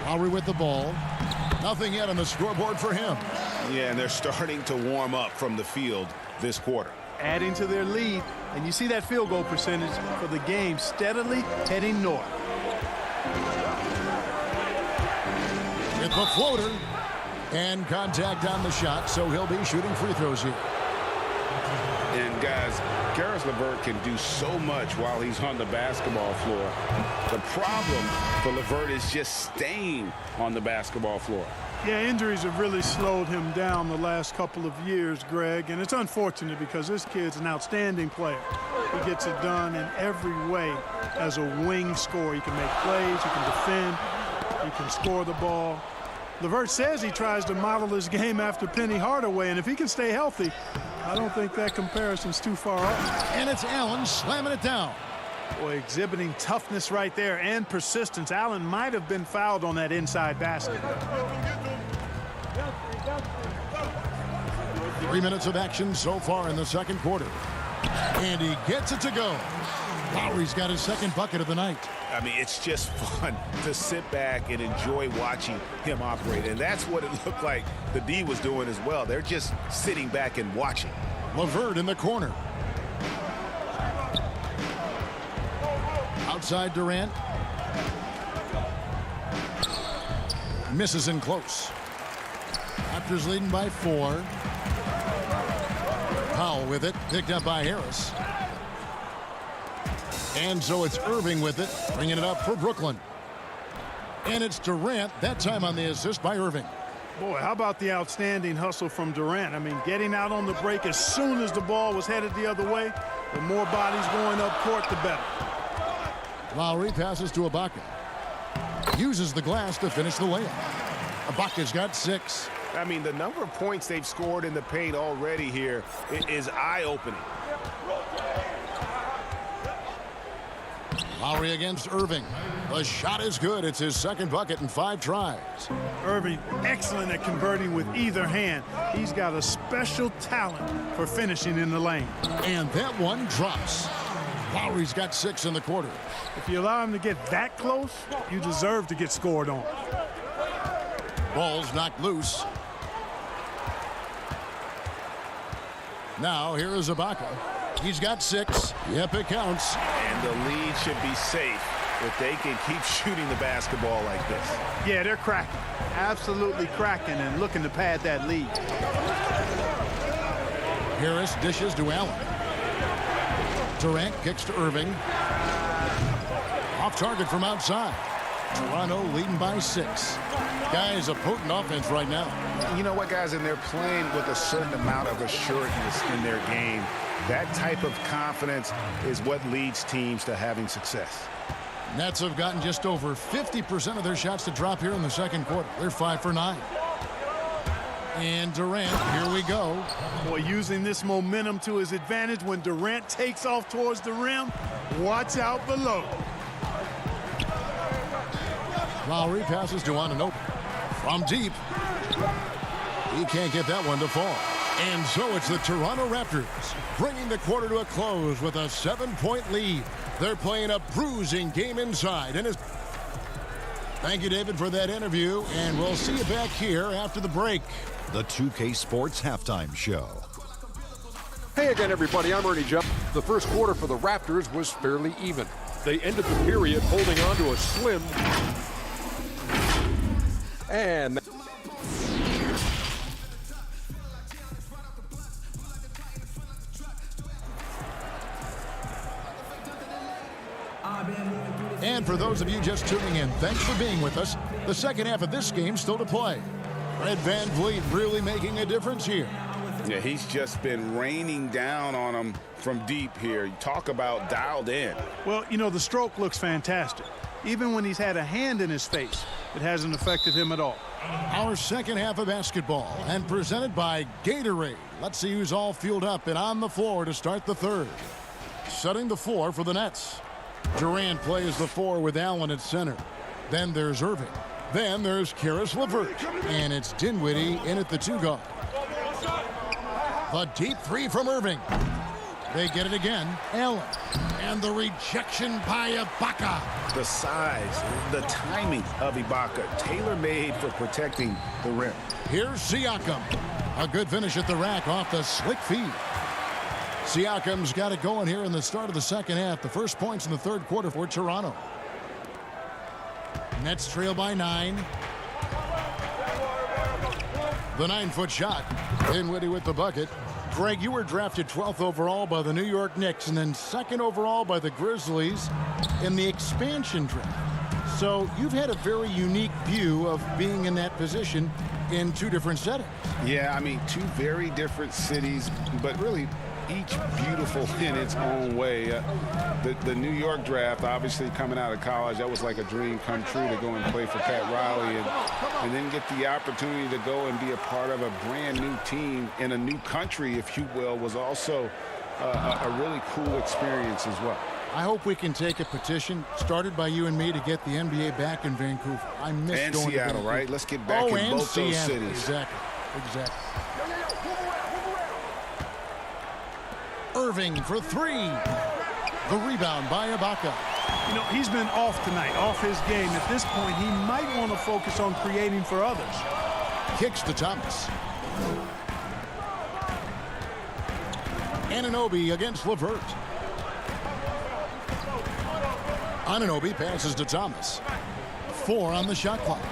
Lowry with the ball. Nothing yet on the scoreboard for him. Yeah, and they're starting to warm up from the field this quarter. Adding to their lead, and you see that field goal percentage for the game steadily heading north. With the floater. And contact on the shot, so he'll be shooting free throws here. And guys, Karis LeVert can do so much while he's on the basketball floor. The problem for LeVert is just staying on the basketball floor. Yeah, injuries have really slowed him down the last couple of years, Greg, and it's unfortunate because this kid's an outstanding player. He gets it done in every way as a wing scorer. He can make plays, he can defend, he can score the ball. LeVert says he tries to model his game after Penny Hardaway, and if he can stay healthy, I don't think that comparison's too far off. And it's Allen slamming it down. Boy, exhibiting toughness right there and persistence. Allen might have been fouled on that inside basket. 3 minutes of action so far in the second quarter. And he gets it to go. Lowry's got his second bucket of the night. I mean, it's just fun to sit back and enjoy watching him operate. And that's what it looked like the D was doing as well. They're just sitting back and watching. LeVert in the corner. Outside Durant. Misses in close. Raptors leading by 4. Powell with it, picked up by Harris. And so it's Irving with it, bringing it up for Brooklyn. And it's Durant, that time on the assist by Irving. Boy, how about the outstanding hustle from Durant? I mean, getting out on the break as soon as the ball was headed the other way. The more bodies going up court, the better. Lowry passes to Ibaka. Uses the glass to finish the layup. Ibaka's got 6. I mean, the number of points they've scored in the paint already here is eye-opening. Lowry against Irving. The shot is good. It's his second bucket in 5 tries. Irving, excellent at converting with either hand. He's got a special talent for finishing in the lane. And that one drops. Lowry's got 6 in the quarter. If you allow him to get that close, you deserve to get scored on. Ball's knocked loose. Now here is Ibaka. He's got 6. Yep, it counts. And the lead should be safe if they can keep shooting the basketball like this. Yeah, they're cracking. Absolutely cracking and looking to pad that lead. Harris dishes to Allen. Durant kicks to Irving. Off target from outside. Toronto leading by 6. Guys, a potent offense right now. You know what, guys? And they're playing with a certain amount of assuredness in their game. That type of confidence is what leads teams to having success. Nets have gotten just over 50% of their shots to drop here in the second quarter. They're 5 for 9. And Durant, here we go. Boy, using this momentum to his advantage when Durant takes off towards the rim. Watch out below. Lowry passes to Anunoby. From deep. He can't get that one to fall. And so it's the Toronto Raptors bringing the quarter to a close with a 7-point lead. They're playing a bruising game inside. And thank you, David, for that interview. And we'll see you back here after the break. The 2K Sports Halftime Show. Hey again, everybody. I'm Ernie Jones. The first quarter for the Raptors was fairly even. They ended the period holding on to a slim. And for those of you just tuning in, thanks for being with us. The second half of this game still to play. Fred VanVleet really making a difference here. Yeah, he's just been raining down on them from deep here. You talk about dialed in. Well, you know, the stroke looks fantastic. Even when he's had a hand in his face, it hasn't affected him at all. Our second half of basketball and presented by Gatorade. Let's see who's all fueled up and on the floor to start the third. Setting the floor for the Nets. Durant plays the 4 with Allen at center. Then there's Irving. Then there's Karis LeVert. And it's Dinwiddie in at the 2 guard. The deep 3 from Irving. They get it again. Allen. And the rejection by Ibaka. The size, the timing of Ibaka, tailor-made for protecting the rim. Here's Siakam. A good finish at the rack off the slick feed. Siakam's got it going here in the start of the second half. The first points in the third quarter for Toronto. Nets trail by 9. The 9-foot shot. Dinwiddie with the bucket. Greg, you were drafted 12th overall by the New York Knicks and then 2nd overall by the Grizzlies in the expansion draft. So you've had a very unique view of being in that position in 2 different settings. Yeah, I mean, 2 very different cities, but really each beautiful in its own way. The New York draft, obviously coming out of college, that was like a dream come true to go and play for Pat Riley and then get the opportunity to go and be a part of a brand new team in a new country, if you will, was also a really cool experience as well. I hope we can take a petition started by you and me to get the NBA back in Vancouver. I miss and going Seattle, to Vancouver. right? Let's get back in both those cities. Exactly. Irving for 3. The rebound by Ibaka. You know, he's been off tonight, off his game. At this point, he might want to focus on creating for others. Kicks to Thomas. Anunoby against LeVert. Anunoby passes to Thomas. 4 on the shot clock.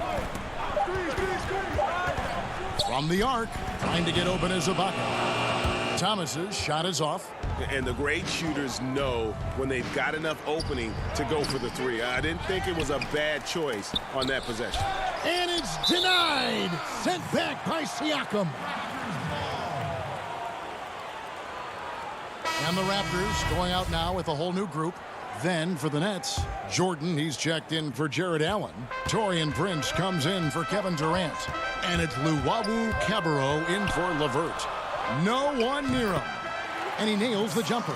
From the arc, trying to get open is Ibaka. Thomas's shot is off. And the great shooters know when they've got enough opening to go for the 3. I didn't think it was a bad choice on that possession. And it's denied. Sent back by Siakam. And the Raptors going out now with a whole new group. Then for the Nets, Jordan, he's checked in for Jared Allen. Taurean Prince comes in for Kevin Durant. And it's Luwawu Cabarrot in for LeVert. No one near him. And he nails the jumper.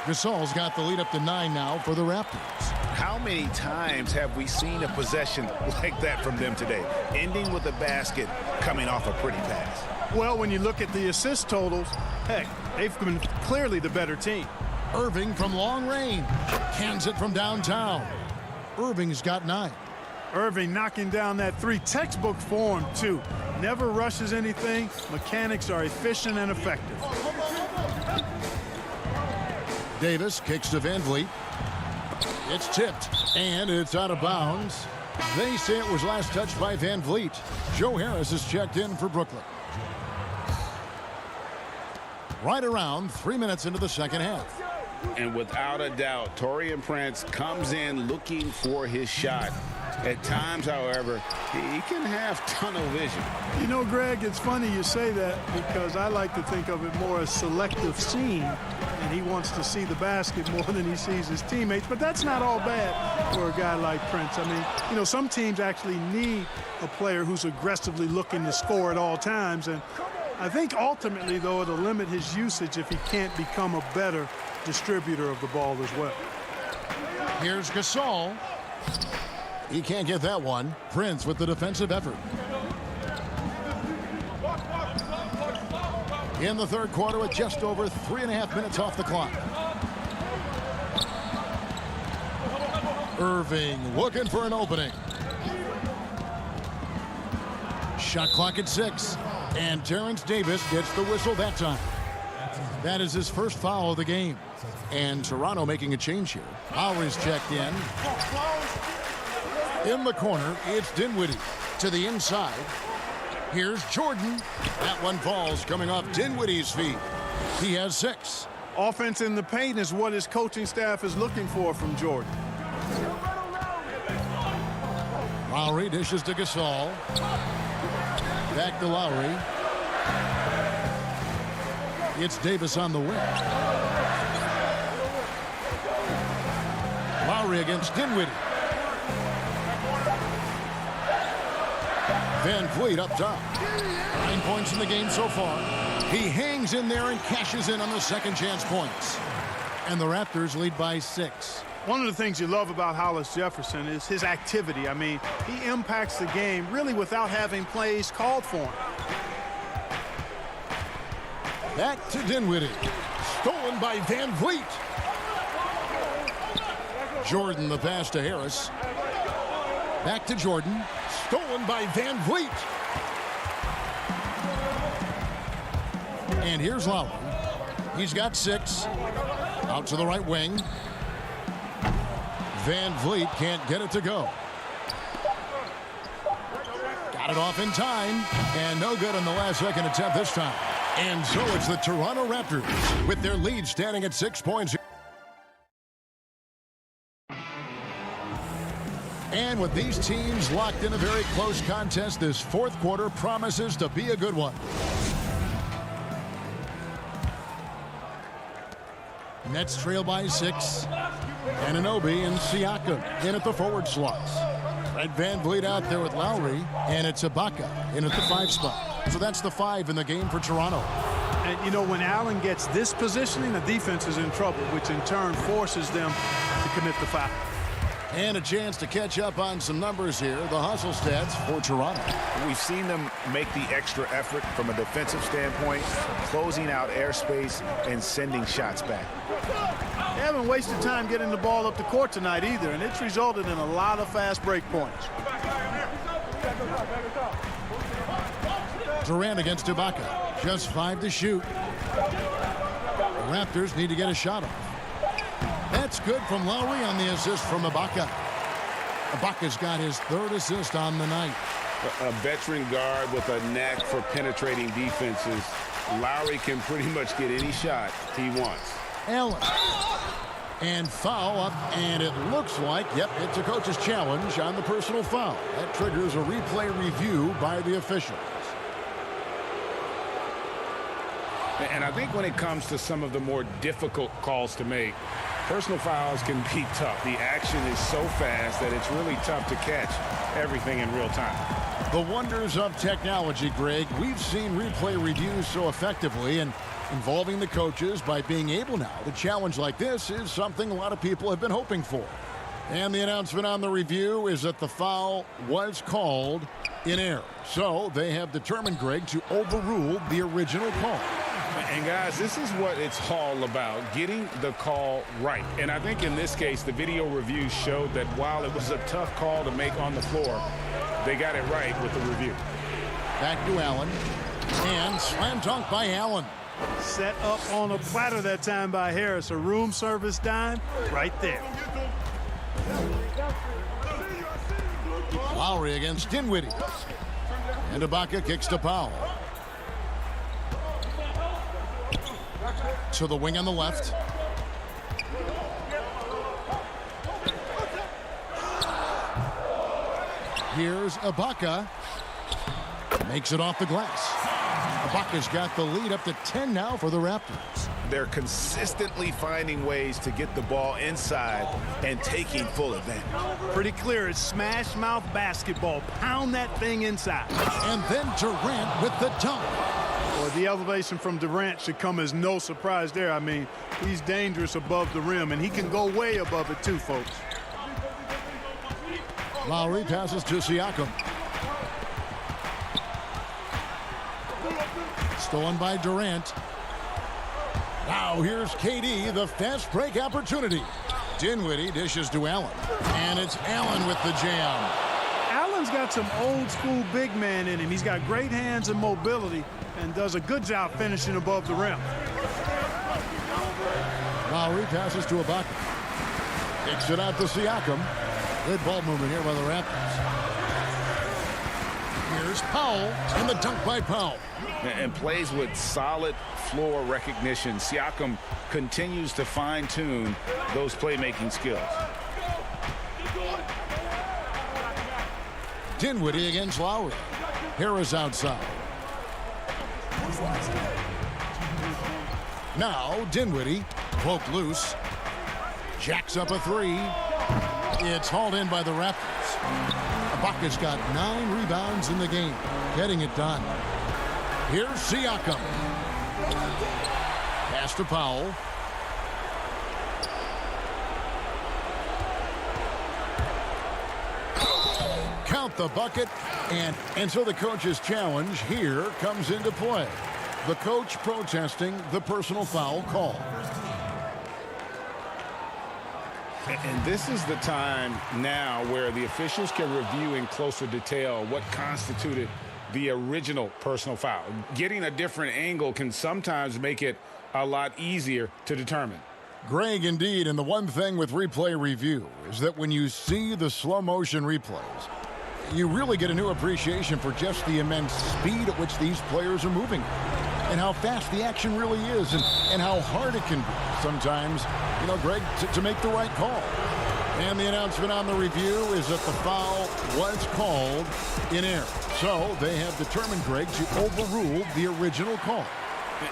Gasol's got the lead up to 9 now for the Raptors. How many times have we seen a possession like that from them today? Ending with a basket, coming off a pretty pass. Well, when you look at the assist totals, heck, they've been clearly the better team. Irving from long range. Cans it from downtown. Irving's got 9. Irving knocking down that 3. Textbook form, too. Never rushes anything. Mechanics are efficient and effective. Davis kicks to Van Vliet. It's tipped, and it's out of bounds. They say it was last touched by Van Vliet. Joe Harris is checked in for Brooklyn. Right around 3 minutes into the second half. And without a doubt, Taurean Prince comes in looking for his shot. At times, however, he can have tunnel vision. You know, Greg, it's funny you say that because I like to think of it more as selective seeing, and he wants to see the basket more than he sees his teammates. But that's not all bad for a guy like Prince. I mean, you know, some teams actually need a player who's aggressively looking to score at all times. And I think ultimately, though, it'll limit his usage if he can't become a better distributor of the ball as well. Here's Gasol. He can't get that one. Prince with the defensive effort. In the third quarter with just over 3.5 minutes off the clock. Irving looking for an opening. Shot clock at 6. And Terrence Davis gets the whistle that time. That is his first foul of the game. And Toronto making a change here. Lowry's checked in. In the corner, it's Dinwiddie to the inside. Here's Jordan. That one falls coming off Dinwiddie's feet. He has 6. Offense in the paint is what his coaching staff is looking for from Jordan. Lowry dishes to Gasol. Back to Lowry. It's Davis on the wing. Lowry against Dinwiddie. Van Vliet up top. 9 points in the game so far. He hangs in there and cashes in on the second chance points. And the Raptors lead by 6. One of the things you love about Hollis Jefferson is his activity. I mean, he impacts the game really without having plays called for him. Back to Dinwiddie. Stolen by Van Vliet. Jordan the pass to Harris. Back to Jordan. Stolen by Van Vliet. And here's Lowry. He's got 6. Out to the right wing. Van Vliet can't get it to go. Got it off in time. And no good on the last second attempt this time. And so it's the Toronto Raptors with their lead standing at 6 points. And with these teams locked in a very close contest, this fourth quarter promises to be a good one. Nets trail by 6. Anunoby and Siakam in at the forward slots. Fred VanVleet out there with Lowry, and it's Ibaka in at the 5 spot. So that's the 5 in the game for Toronto. And, you know, when Allen gets this positioning, the defense is in trouble, which in turn forces them to commit the foul. And a chance to catch up on some numbers here. The hustle stats for Toronto. We've seen them make the extra effort from a defensive standpoint, closing out airspace and sending shots back. They haven't wasted time getting the ball up the court tonight either, and it's resulted in a lot of fast break points. Durant against Ibaka. Just 5 to shoot. The Raptors need to get a shot off. That's good from Lowry on the assist from Ibaka. Ibaka's got his 3rd assist on the night. A veteran guard with a knack for penetrating defenses. Lowry can pretty much get any shot he wants. Allen. And foul up, and it looks like, yep, it's a coach's challenge on the personal foul. That triggers a replay review by the officials. And I think when it comes to some of the more difficult calls to make, personal fouls can be tough. The action is so fast that it's really tough to catch everything in real time. The wonders of technology, Greg. We've seen replay reviews so effectively, and involving the coaches by being able now to challenge like this is something a lot of people have been hoping for. And the announcement on the review is that the foul was called in error. So they have determined, Greg, to overrule the original call. And guys, this is what it's all about, getting the call right. And I think in this case, the video review showed that while it was a tough call to make on the floor, they got it right with the review. Back to Allen. And slam dunk by Allen. Set up on a platter that time by Harris. A room service dime right there. Lowry against Dinwiddie. And Ibaka kicks to Powell. To the wing on the left. Here's Ibaka. Makes it off the glass. Ibaka's got the lead up to 10 now for the Raptors. They're consistently finding ways to get the ball inside and taking full advantage. Pretty clear. It's smash mouth basketball. Pound that thing inside. And then Durant with the dunk. Well, the elevation from Durant should come as no surprise there. I mean, he's dangerous above the rim, and he can go way above it too, folks. Lowry passes to Siakam. Stolen by Durant. Now here's KD, the fast break opportunity. Dinwiddie dishes to Allen. And it's Allen with the jam. Allen's got some old school big man in him. He's got great hands and mobility and does a good job finishing above the rim. Lowry passes to Ibaka. Kicks it out to Siakam. Good ball movement here by the Raptors. Here's Powell, and the dunk by Powell. And plays with solid floor recognition. Siakam continues to fine-tune those playmaking skills. Dinwiddie against Lowry. Harris outside. Now Dinwiddie, poke loose. Jacks up a 3. It's hauled in by the Raptors. Ibaka's got 9 rebounds in the game, getting it done. Here's Siakam. Pass to Powell. Count the bucket, and so the coach's challenge here comes into play. The coach protesting the personal foul call. And this is the time now where the officials can review in closer detail what constituted the original personal foul. Getting a different angle can sometimes make it a lot easier to determine. Greg, indeed, and the one thing with replay review is that when you see the slow motion replays, you really get a new appreciation for just the immense speed at which these players are moving and how fast the action really is and how hard it can be sometimes, Greg, to make the right call. And the announcement on the review is that the foul was called in error. So they have determined, Greg, to overrule the original call.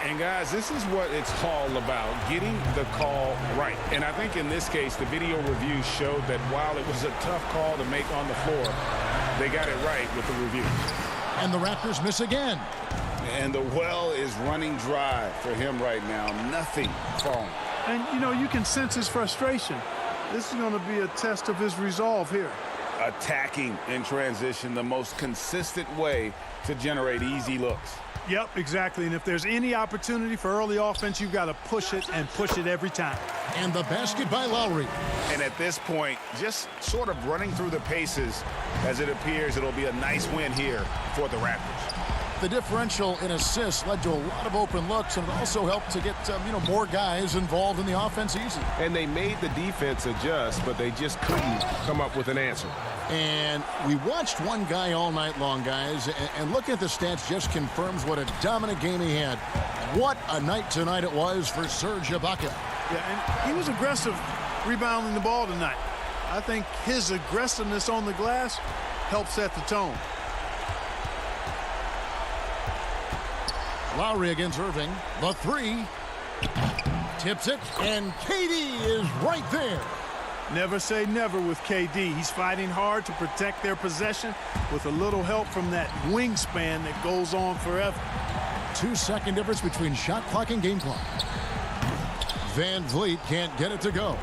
And guys, this is what it's all about, getting the call right. And I think in this case, the video review showed that while it was a tough call to make on the floor, they got it right with the review. And the Raptors miss again. And the well is running dry for him right now. Nothing falling. And, you can sense his frustration. This is going to be a test of his resolve here. Attacking in transition, the most consistent way to generate easy looks. Yep, exactly. And if there's any opportunity for early offense, you've got to push it and push it every time. And the basket by Lowry. And at this point, just sort of running through the paces as it appears it'll be a nice win here for the Raptors. The differential in assists led to a lot of open looks, and it also helped to get more guys involved in the offense easy. And they made the defense adjust, but they just couldn't come up with an answer. And we watched one guy all night long, guys, and looking at the stats just confirms what a dominant game he had. What a night tonight it was for Serge Ibaka. Yeah, and he was aggressive rebounding the ball tonight. I think his aggressiveness on the glass helped set the tone. Lowry against Irving. The three. Tips it, and KD is right there. Never say never with KD. He's fighting hard to protect their possession with a little help from that wingspan that goes on forever. 2-second difference between shot clock and game clock. Van Vliet can't get it to go.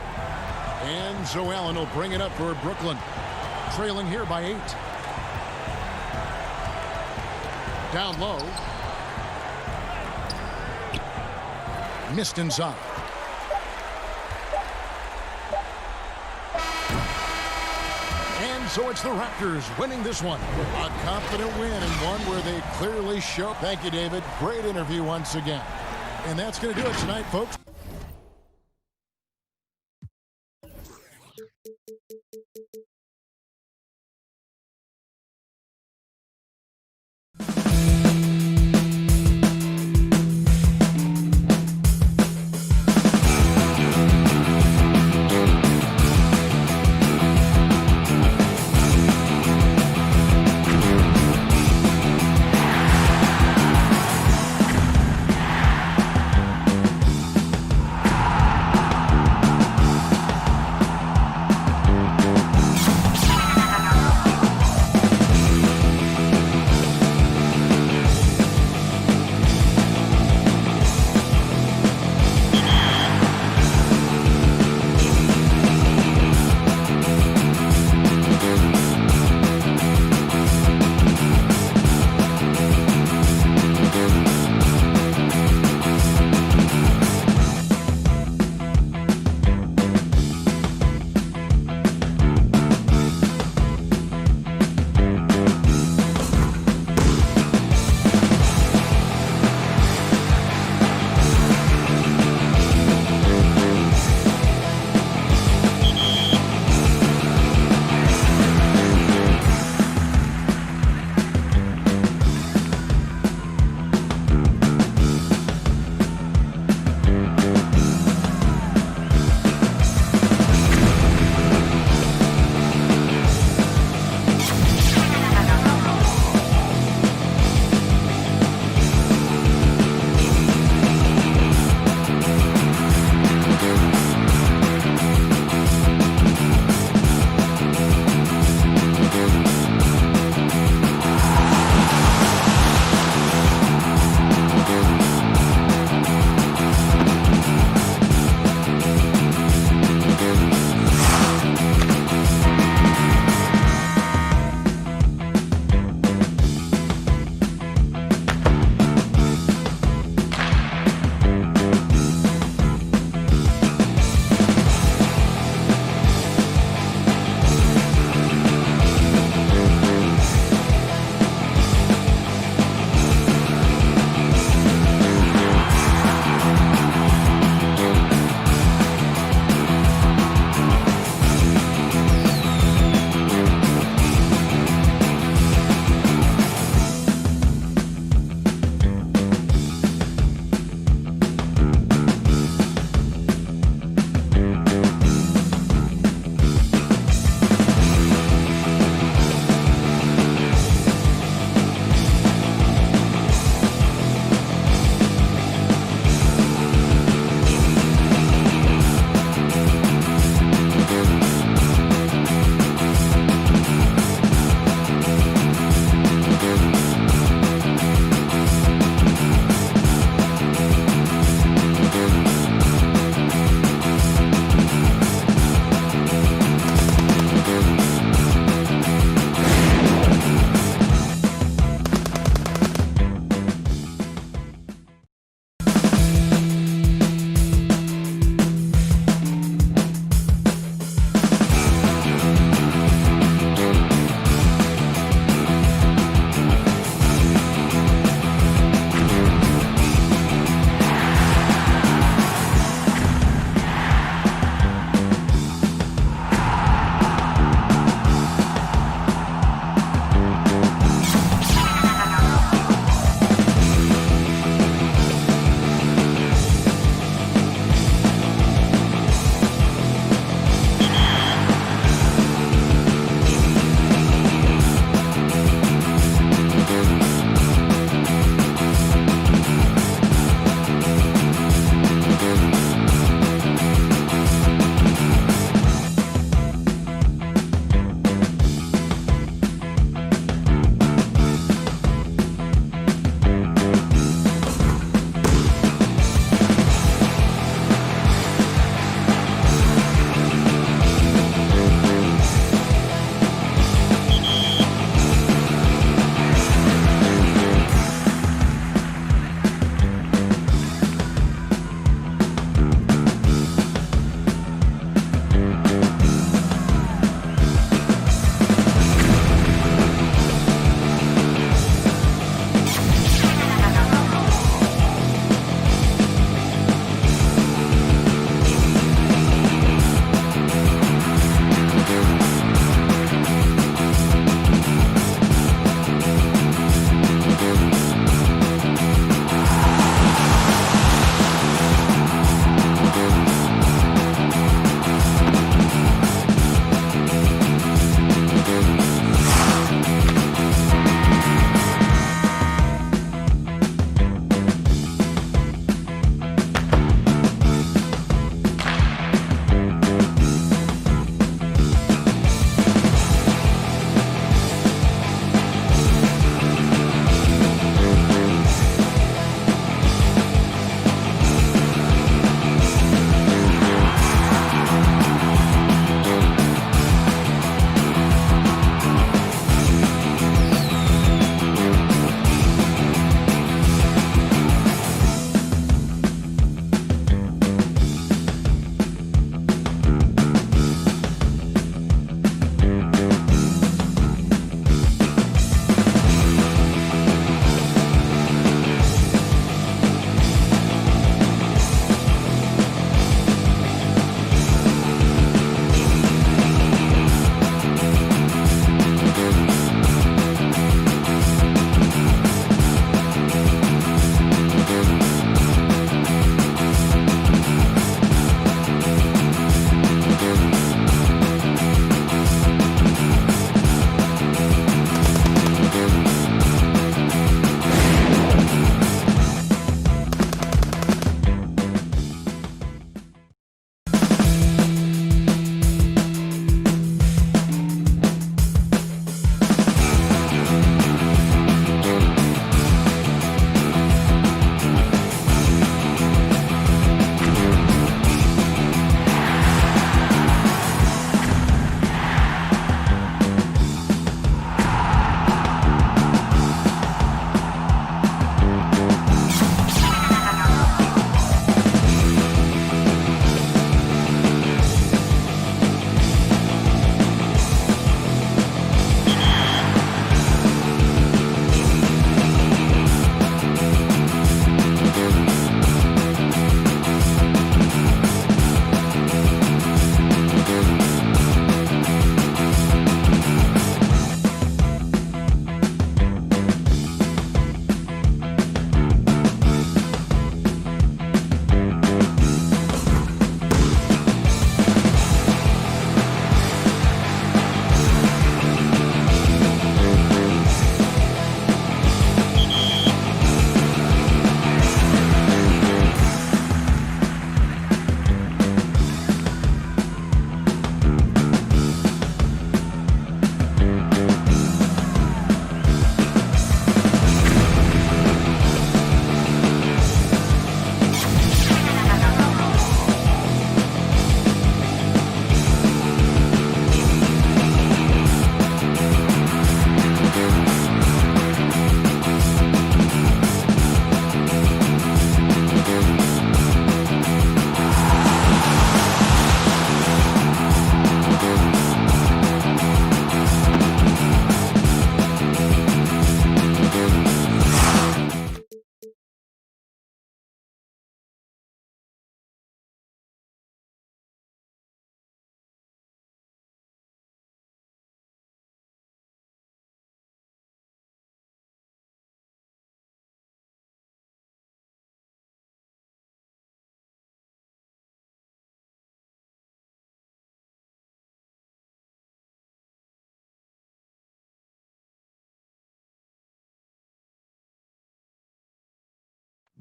And so Allen will bring it up for Brooklyn. Trailing here by 8. Down low. Missed inside. And so it's the Raptors winning this one. A confident win and one where they clearly show. Thank you, David. Great interview once again. And that's going to do it tonight, folks.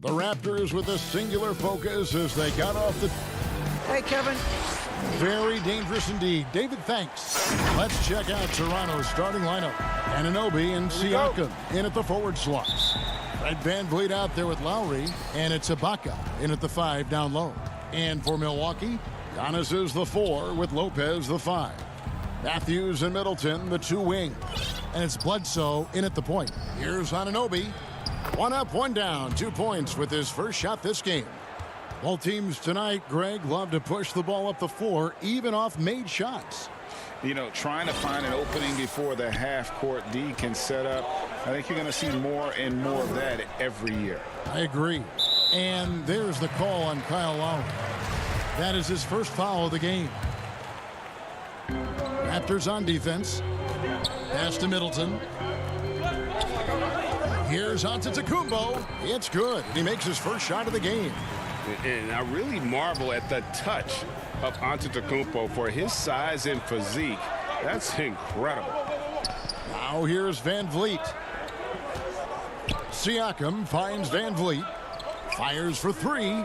The Raptors with a singular focus as they got off the... Hey, Kevin. Very dangerous indeed. David, thanks. Let's check out Toronto's starting lineup. Anunoby and Siakam in at the forward slots. Fred VanVleet out there with Lowry, and it's Ibaka in at the 5 down low. And for Milwaukee, Giannis is the 4 with Lopez the 5. Matthews and Middleton, the 2 wings. And it's Bledsoe in at the point. Here's Anunoby. 1 up, 1 down, 2 points with his first shot this game. Both teams tonight, Greg, love to push the ball up the floor, even off made shots. You know, trying to find an opening before the half-court D can set up. I think you're going to see more and more of that every year. I agree. And there's the call on Kyle Lowry. That is his first foul of the game. Raptors on defense. Pass to Middleton. Here's Antetokounmpo. It's good. He makes his first shot of the game. And I really marvel at the touch of Antetokounmpo for his size and physique. That's incredible. Now here's VanVleet. Siakam finds VanVleet. Fires for 3.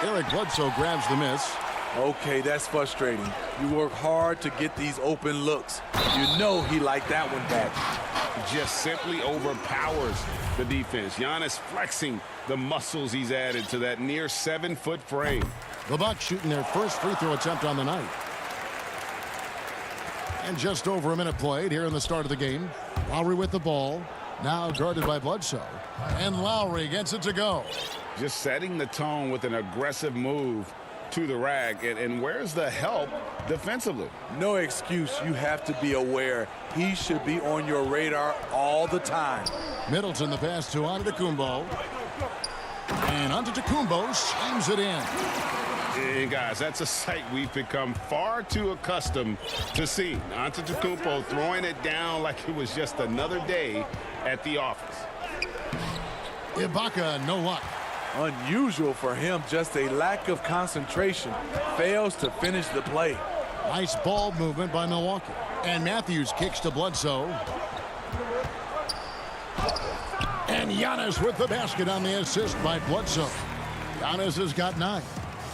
Eric Bledsoe grabs the miss. Okay, that's frustrating. You work hard to get these open looks. You know he liked that one back. Just simply overpowers the defense. Giannis flexing the muscles he's added to that near 7-foot frame. The Bucks shooting their first free throw attempt on the night. And just over a minute played here in the start of the game. Lowry with the ball. Now guarded by Bledsoe. And Lowry gets it to go. Just setting the tone with an aggressive move to the rack. And where's the help defensively? No excuse. You have to be aware. He should be on your radar all the time. Middleton the pass to Antetokounmpo. And Antetokounmpo slams it in. And guys, that's a sight we've become far too accustomed to seeing. Antetokounmpo throwing it down like it was just another day at the office. Ibaka, no luck. Unusual for him, just a lack of concentration. Fails to finish the play. Nice ball movement by Milwaukee. And Matthews kicks to Bledsoe. And Giannis with the basket on the assist by Bledsoe. Giannis has got 9.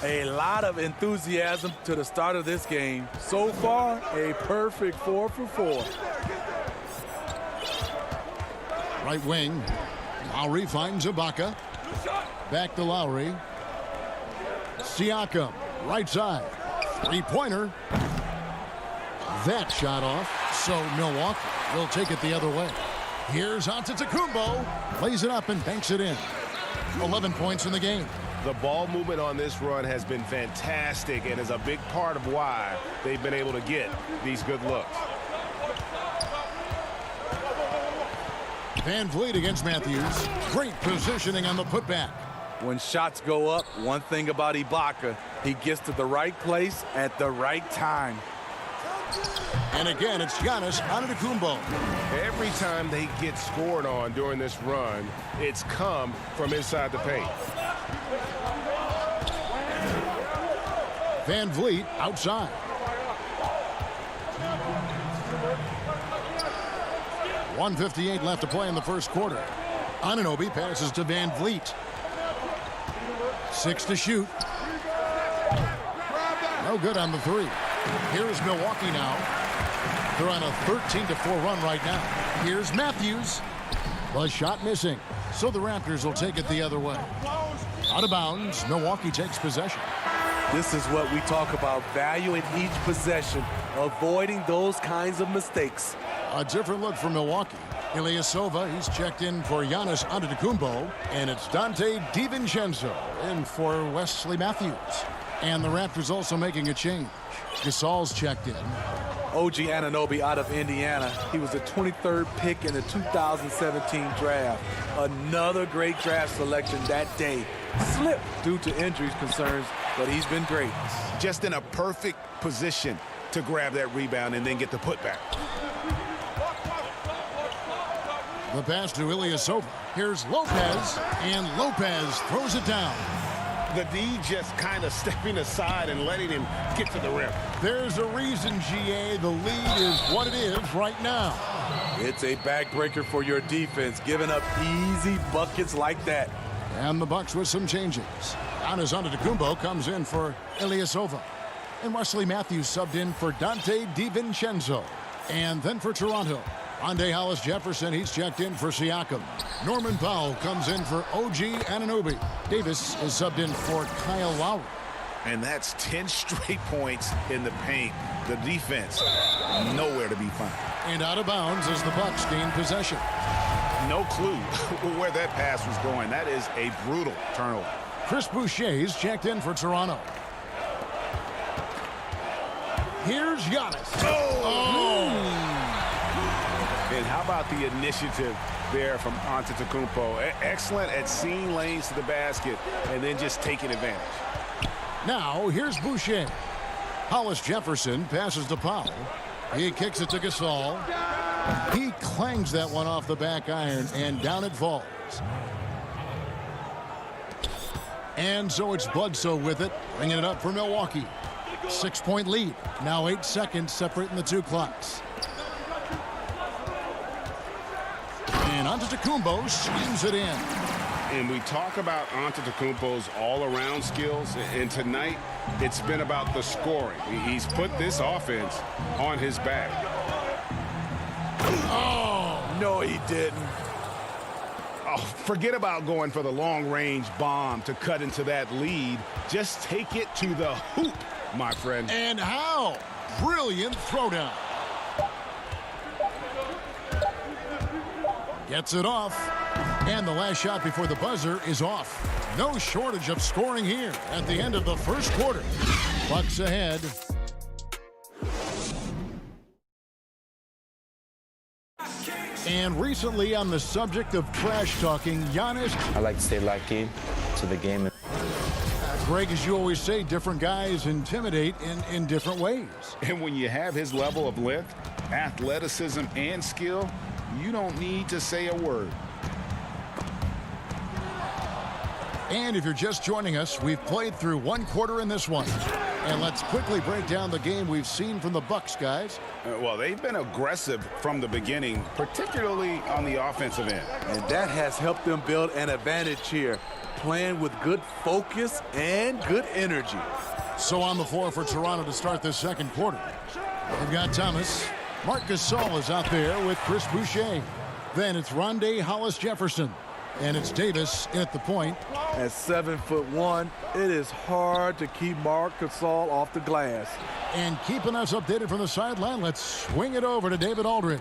A lot of enthusiasm to the start of this game. So far, a perfect 4 for 4. Right wing. Lowry finds Ibaka. Back to Lowry. Siakam, right side. 3-pointer. That shot off. So Milwaukee will take it the other way. Here's Antetokounmpo. Plays it up and banks it in. 11 points in the game. The ball movement on this run has been fantastic and is a big part of why they've been able to get these good looks. VanVleet against Matthews. Great positioning on the putback. When shots go up, one thing about Ibaka, he gets to the right place at the right time. And again, it's Giannis Antetokounmpo. Every time they get scored on during this run, it's come from inside the paint. VanVleet outside. .158 left to play in the first quarter. Anunoby passes to VanVleet. 6 to shoot. No good on the 3. Here's Milwaukee now. They're on a 13-4 run right now. Here's Matthews. The shot missing. So the Raptors will take it the other way. Out of bounds, Milwaukee takes possession. This is what we talk about, valuing each possession, avoiding those kinds of mistakes. A different look for Milwaukee. Ilyasova, he's checked in for Giannis Antetokounmpo, and it's Dante DiVincenzo in for Wesley Matthews. And the Raptors also making a change. Gasol's checked in. OG Anunoby out of Indiana. He was the 23rd pick in the 2017 draft. Another great draft selection that day. Slipped due to injuries concerns, but he's been great. Just in a perfect position to grab that rebound and then get the putback. The pass to Ilyasova. Here's Lopez, and Lopez throws it down. The D just kind of stepping aside and letting him get to the rim. There's a reason, GA, the lead is what it is right now. It's a backbreaker for your defense, giving up easy buckets like that. And the Bucks with some changes. Giannis Antetokounmpo comes in for Ilyasova. And Wesley Matthews subbed in for Dante DiVincenzo. And then for Toronto, Rondae Hollis-Jefferson, he's checked in for Siakam. Norman Powell comes in for OG Anunoby. Davis is subbed in for Kyle Lowry. And that's 10 straight points in the paint. The defense, nowhere to be found. And out of bounds as the Bucks gain possession. No clue where that pass was going. That is a brutal turnover. Chris Boucher's checked in for Toronto. Here's Giannis. Oh! And how about the initiative there from Antetokounmpo? Excellent at seeing lanes to the basket and then just taking advantage. Now, here's Boucher. Hollis-Jefferson passes to Powell. He kicks it to Gasol. He clangs that one off the back iron, and down it falls. And so it's Bledsoe with it, bringing it up for Milwaukee. 6-point lead. Now 8 seconds separating the two clocks. And Antetokounmpo swings it in. And we talk about Antetokounmpo's all-around skills, and tonight it's been about the scoring. He's put this offense on his back. Oh, no, he didn't. Oh, forget about going for the long-range bomb to cut into that lead. Just take it to the hoop, my friend. And how? Brilliant throwdown. Gets it off. And the last shot before the buzzer is off. No shortage of scoring here at the end of the first quarter. Bucks ahead. And recently, on the subject of trash talking, Giannis. I like to stay locked in to the game. Greg, as you always say, different guys intimidate in different ways. And when you have his level of length, athleticism, and skill, you don't need to say a word. And if you're just joining us, we've played through one quarter in this one. And let's quickly break down the game we've seen from the Bucks, guys. Well, they've been aggressive from the beginning, particularly on the offensive end. And that has helped them build an advantage here, playing with good focus and good energy. So on the floor for Toronto to start this second quarter. We've got Thomas. Marc Gasol is out there with Chris Boucher. Then it's Rondae Hollis-Jefferson. And it's Davis at the point. At 7'1", it is hard to keep Marc Gasol off the glass. And keeping us updated from the sideline, let's swing it over to David Aldridge.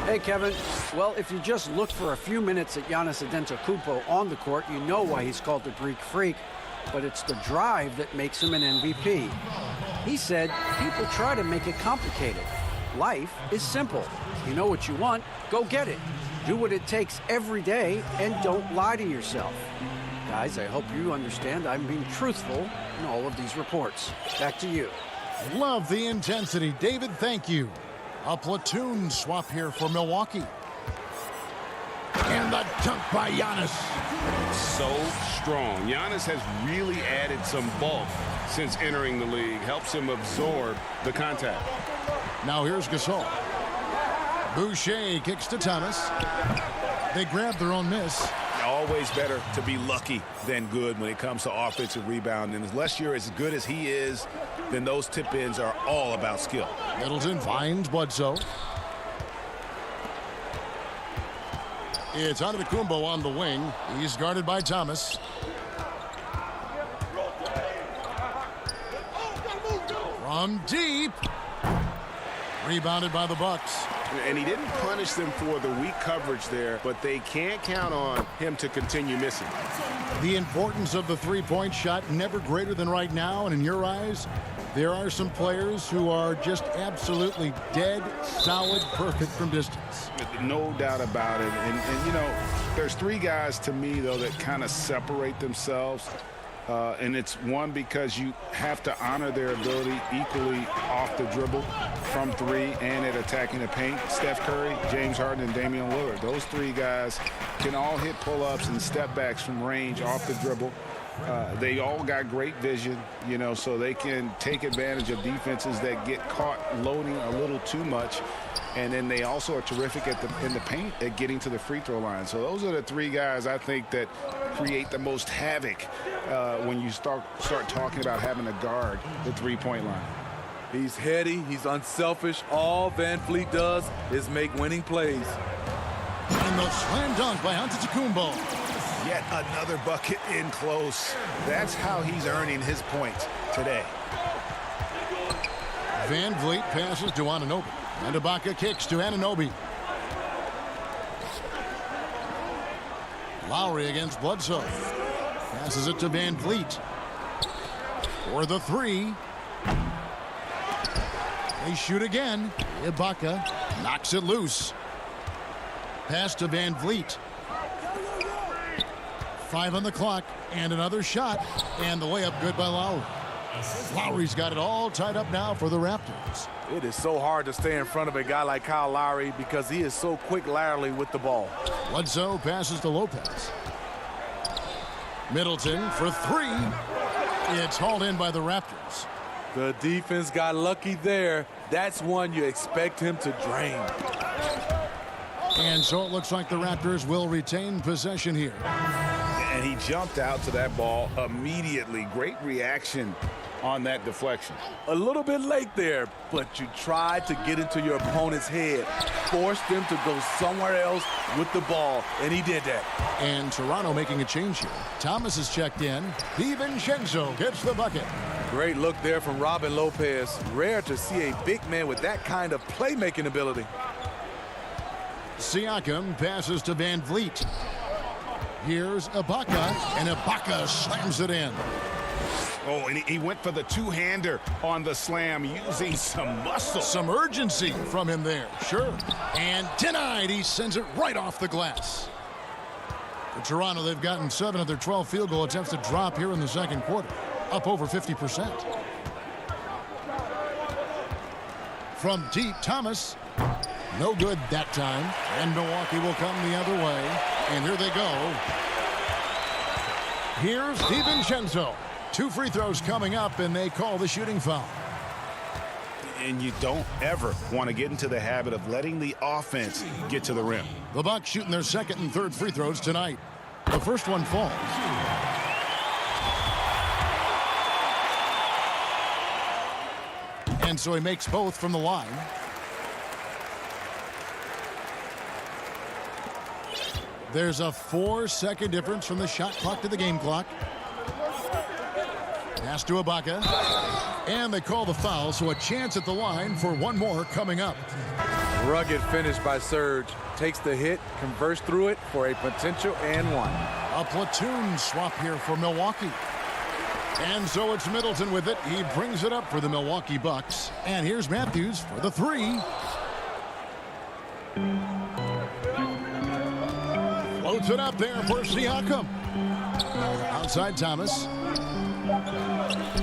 Hey, Kevin. Well, if you just look for a few minutes at Giannis Antetokounmpo on the court, you know why he's called the Greek Freak. But it's the drive that makes him an MVP. He said people try to make it complicated. Life is simple. You know what you want, go get it. Do what it takes every day and don't lie to yourself. Guys, I hope you understand I'm being truthful in all of these reports. Back to you. Love the intensity. David, thank you. A platoon swap here for Milwaukee. And the dunk by Giannis. So strong. Giannis has really added some bulk since entering the league. Helps him absorb the contact. Now here's Gasol. Boucher kicks to Thomas. They grab their own miss. Always better to be lucky than good when it comes to offensive rebound. And unless you're as good as he is, then those tip-ins are all about skill. Middleton finds Bledsoe. It's Antetokounmpo on the wing. He's guarded by Thomas. From deep. Rebounded by the Bucks. And he didn't punish them for the weak coverage there, but they can't count on him to continue missing. The importance of the three-point shot never greater than right now, and in your eyes, there are some players who are just absolutely dead, solid, perfect from distance. No doubt about it. And you know, there's three guys to me, though, that kind of separate themselves. And it's one, because you have to honor their ability equally off the dribble, from three, and at attacking the paint. Steph Curry, James Harden, and Damian Lillard. Those three guys can all hit pull-ups and step backs from range off the dribble. They all got great vision, you know, so they can take advantage of defenses that get caught loading a little too much. And then they also are terrific in the paint at getting to the free throw line. So those are the three guys I think that create the most havoc when you start talking about having to guard the three-point line. He's heady, he's unselfish. All Van Fleet does is make winning plays. And the slam dunk by Antetokounmpo. Yet another bucket in close. That's how he's earning his points today. Van Vliet passes to Anunoby. And Ibaka kicks to Anunoby. Lowry against Bledsoe. Passes it to Van Vliet. For the three. They shoot again. Ibaka knocks it loose. Pass to Van Vliet. 5 on the clock. And another shot. And the layup good by Lowry. Lowry's got it all tied up now for the Raptors. It is so hard to stay in front of a guy like Kyle Lowry because he is so quick laterally with the ball. Bledsoe passes to Lopez. Middleton for three. It's hauled in by the Raptors. The defense got lucky there. That's one you expect him to drain. And so it looks like the Raptors will retain possession here. And he jumped out to that ball immediately. Great reaction on that deflection. A little bit late there, but you tried to get into your opponent's head. Forced them to go somewhere else with the ball, and he did that. And Toronto making a change here. Thomas is checked in. DiVincenzo gets the bucket. Great look there from Robin Lopez. Rare to see a big man with that kind of playmaking ability. Siakam passes to Van Vliet. Here's Ibaka, and Ibaka slams it in. Oh, and he went for the two-hander on the slam using some muscle. Some urgency from him there, sure. And denied, he sends it right off the glass. For Toronto, they've gotten 7 of their 12 field goal attempts to drop here in the second quarter, up over 50%. From deep, Thomas, no good that time. And Milwaukee will come the other way. And here they go. Here's DiVincenzo. 2 free throws coming up, and they call the shooting foul. And you don't ever want to get into the habit of letting the offense get to the rim. The Bucks shooting their second and third free throws tonight. The first one falls. And so he makes both from the line. There's a 4-second difference from the shot clock to the game clock. Pass to Ibaka. And they call the foul, so a chance at the line for one more coming up. Rugged finish by Serge. Takes the hit, converts through it for a potential and one. A platoon swap here for Milwaukee. And so it's Middleton with it. He brings it up for the Milwaukee Bucks. And here's Matthews for the three. Floats it up there for Siakam. Outside Thomas.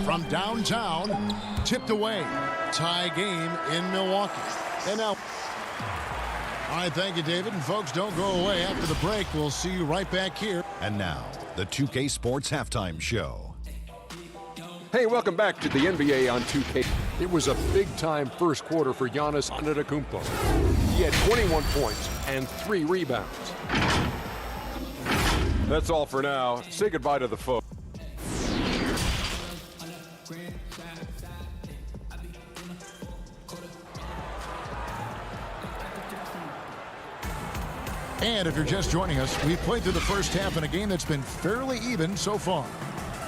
From downtown, tipped away. Tie game in Milwaukee. And now, all right, thank you, David. And folks, don't go away. After the break, we'll see you right back here. And now, the 2K Sports Halftime Show. Hey, welcome back to the NBA on 2K. It was a big-time first quarter for Giannis Antetokounmpo. He had 21 points and 3 rebounds. That's all for now. Say goodbye to the folks. And if you're just joining us, we've played through the first half in a game that's been fairly even so far.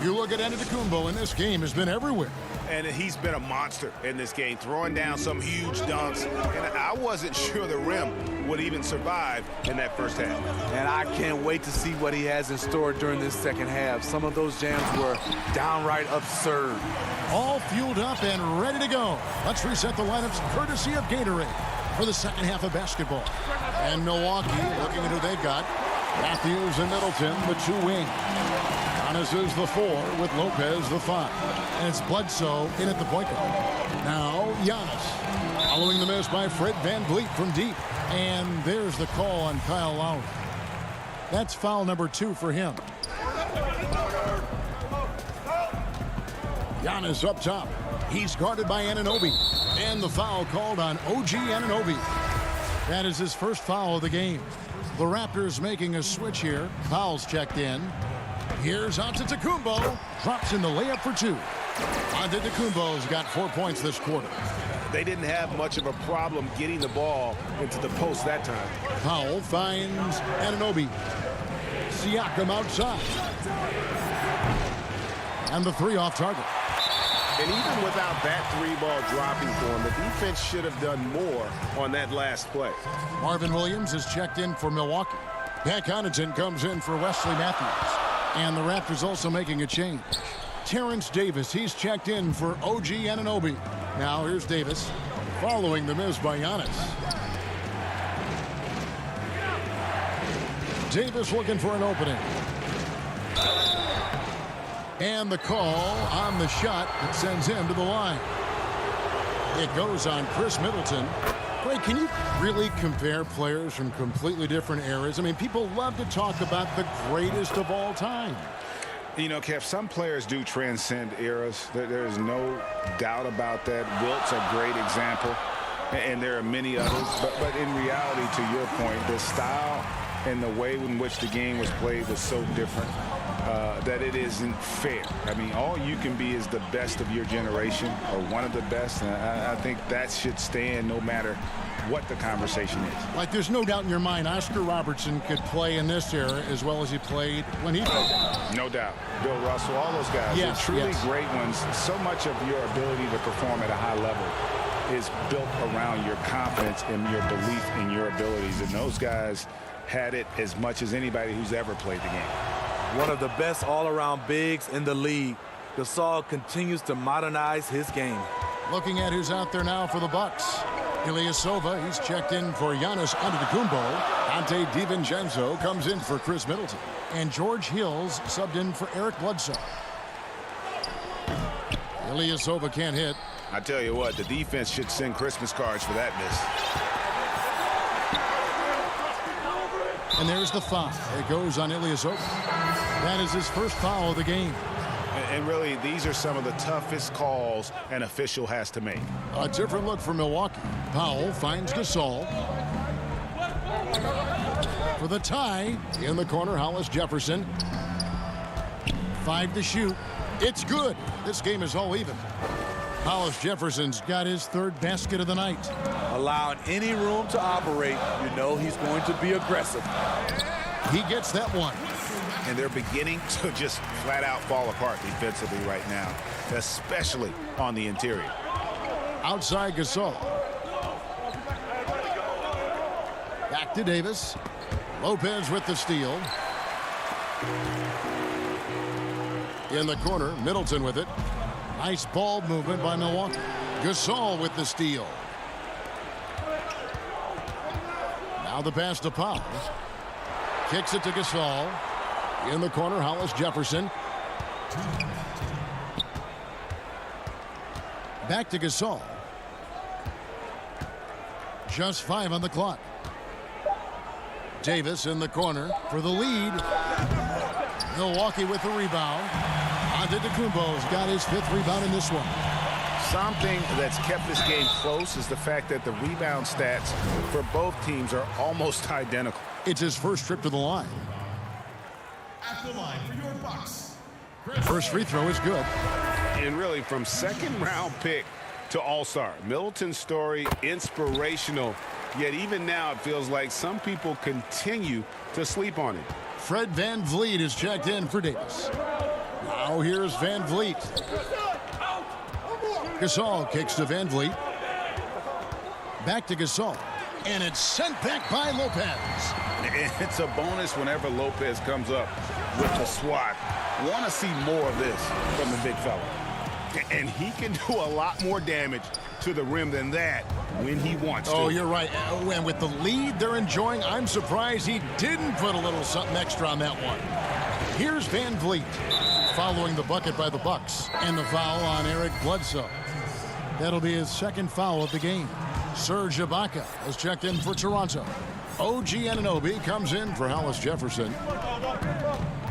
You look at Antetokounmpo, and this game has been everywhere. And he's been a monster in this game, throwing down some huge dunks. And I wasn't sure the rim would even survive in that first half. And I can't wait to see what he has in store during this second half. Some of those jams were downright absurd. All fueled up and ready to go. Let's reset the lineups courtesy of Gatorade for the second half of basketball. And Milwaukee looking at who they've got. Matthews and Middleton, the 2 wing. Giannis is the 4 with Lopez the 5. And it's Bledsoe in at the point guard. Now Giannis following the miss by Fred VanVleet from deep. And there's the call on Kyle Lowry. That's foul number 2 for him. Giannis up top. He's guarded by Anunoby. And the foul called on OG Anunoby. That is his first foul of the game. The Raptors making a switch here. Fouls checked in. Here's Antetokounmpo. Drops in the layup for 2. Antetokounmpo's got 4 points this quarter. They didn't have much of a problem getting the ball into the post that time. Powell finds Anunoby. Siakam outside. And the 3 off target. And even without that 3-ball dropping for him, the defense should have done more on that last play. Marvin Williams is checked in for Milwaukee. Pat Connaughton comes in for Wesley Matthews. And the Raptors also making a change. Terrence Davis, he's checked in for OG Anunoby. Now here's Davis following the miss by Giannis. Davis looking for an opening. And the call on the shot that sends him to the line. It goes on Chris Middleton. Wait, can you really compare players from completely different eras? I mean, people love to talk about the greatest of all time. You know, Kev, some players do transcend eras. There is no doubt about that. Wilt's a great example, and there are many others. But in reality, to your point, the style and the way in which the game was played was so different that it isn't fair. I mean, all you can be is the best of your generation or one of the best, and I think that should stand no matter what the conversation is. Like, there's no doubt in your mind Oscar Robertson could play in this era as well as he played when he played. No doubt. Bill Russell, all those guys, they're truly great ones. So much of your ability to perform at a high level is built around your confidence and your belief in your abilities, and those guys had it as much as anybody who's ever played the game. One of the best all-around bigs in the league. Gasol continues to modernize his game. Looking at who's out there now for the Bucks. Ilyasova, he's checked in for Giannis Antetokounmpo. Dante DiVincenzo comes in for Chris Middleton. And George Hills subbed in for Eric Bledsoe. Ilyasova can't hit. I tell you what, the defense should send Christmas cards for that miss. And there's the foul. It goes on Ilyasova. That is his first foul of the game. And really, these are some of the toughest calls an official has to make. A different look for Milwaukee. Powell finds Gasol. For the tie, in the corner, Hollis Jefferson. 5 to shoot. It's good. This game is all even. Hollis Jefferson's got his 3rd basket of the night. Allowing any room to operate, you know he's going to be aggressive. He gets that one. And they're beginning to just flat out fall apart defensively right now, especially on the interior. Outside Gasol. Back to Davis. Lopez with the steal. In the corner, Middleton with it. Nice ball movement by Milwaukee. Gasol with the steal. Now the pass to Powell. Kicks it to Gasol. In the corner, Hollis Jefferson. Back to Gasol. Just 5 on the clock. Davis in the corner for the lead. Milwaukee with the rebound. Antetokounmpo's got his 5th rebound in this one. Something that's kept this game close is the fact that the rebound stats for both teams are almost identical. It's his first trip to the line. At the line for your Bucks. First free throw is good. And really, from 2nd-round pick to all-star, Middleton's story inspirational. Yet even now, it feels like some people continue to sleep on him. Fred VanVleet is checked in for Davis. Now here's VanVleet. Gasol kicks to VanVleet. Back to Gasol. And it's sent back by Lopez. It's a bonus whenever Lopez comes up with the swat. Want to see more of this from the big fella. And he can do a lot more damage to the rim than that when he wants to. Oh, you're right. And with the lead they're enjoying, I'm surprised he didn't put a little something extra on that one. Here's VanVleet following the bucket by the Bucks. And the foul on Eric Bledsoe. That'll be his 2nd foul of the game. Serge Ibaka has checked in for Toronto. OG Anunoby comes in for Hollis Jefferson.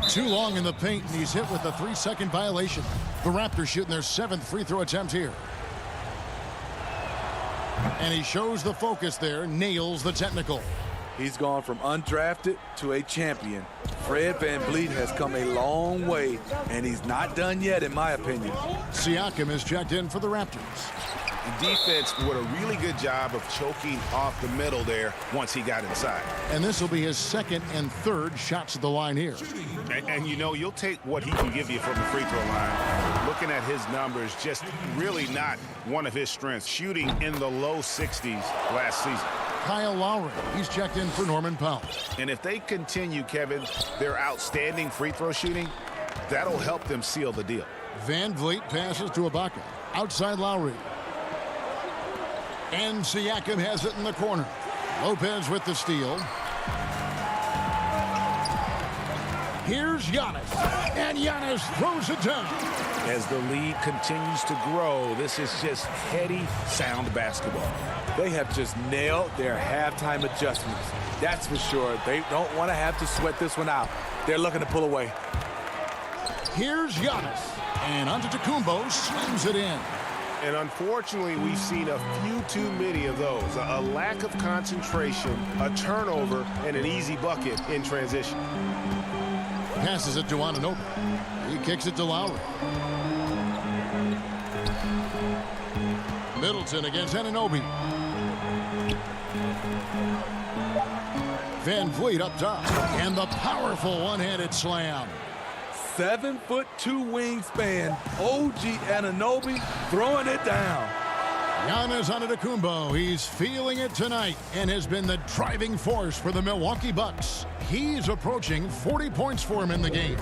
Too long in the paint, and he's hit with a 3-second violation. The Raptors shooting their 7th free throw attempt here. And he shows the focus there, nails the technical. He's gone from undrafted to a champion. Fred VanVleet has come a long way, and he's not done yet, in my opinion. Siakam is checked in for the Raptors. Defense did a really good job of choking off the middle there once he got inside. And this will be his 2nd and 3rd shots at the line here. And you know, you'll take what he can give you from the free throw line. Looking at his numbers, just really not one of his strengths. Shooting in the low 60s last season. Kyle Lowry, he's checked in for Norman Powell. And if they continue, Kevin, their outstanding free throw shooting, that'll help them seal the deal. VanVleet passes to Ibaka. Outside Lowry. And Siakam has it in the corner. Lopez with the steal. Here's Giannis. And Giannis throws it down. As the lead continues to grow, this is just heady, sound basketball. They have just nailed their halftime adjustments. That's for sure. They don't want to have to sweat this one out. They're looking to pull away. Here's Giannis. And Antetokounmpo slams it in. And unfortunately, we've seen a few too many of those. A lack of concentration, a turnover, and an easy bucket in transition. Passes it to Anunoby. He kicks it to Lowry. Middleton against Anunoby. VanVleet up top. And the powerful one-handed slam. 7'2" wingspan. OG Anunoby throwing it down. Giannis Antetokounmpo, he's feeling it tonight and has been the driving force for the Milwaukee Bucks. He's approaching 40 points for him in the game.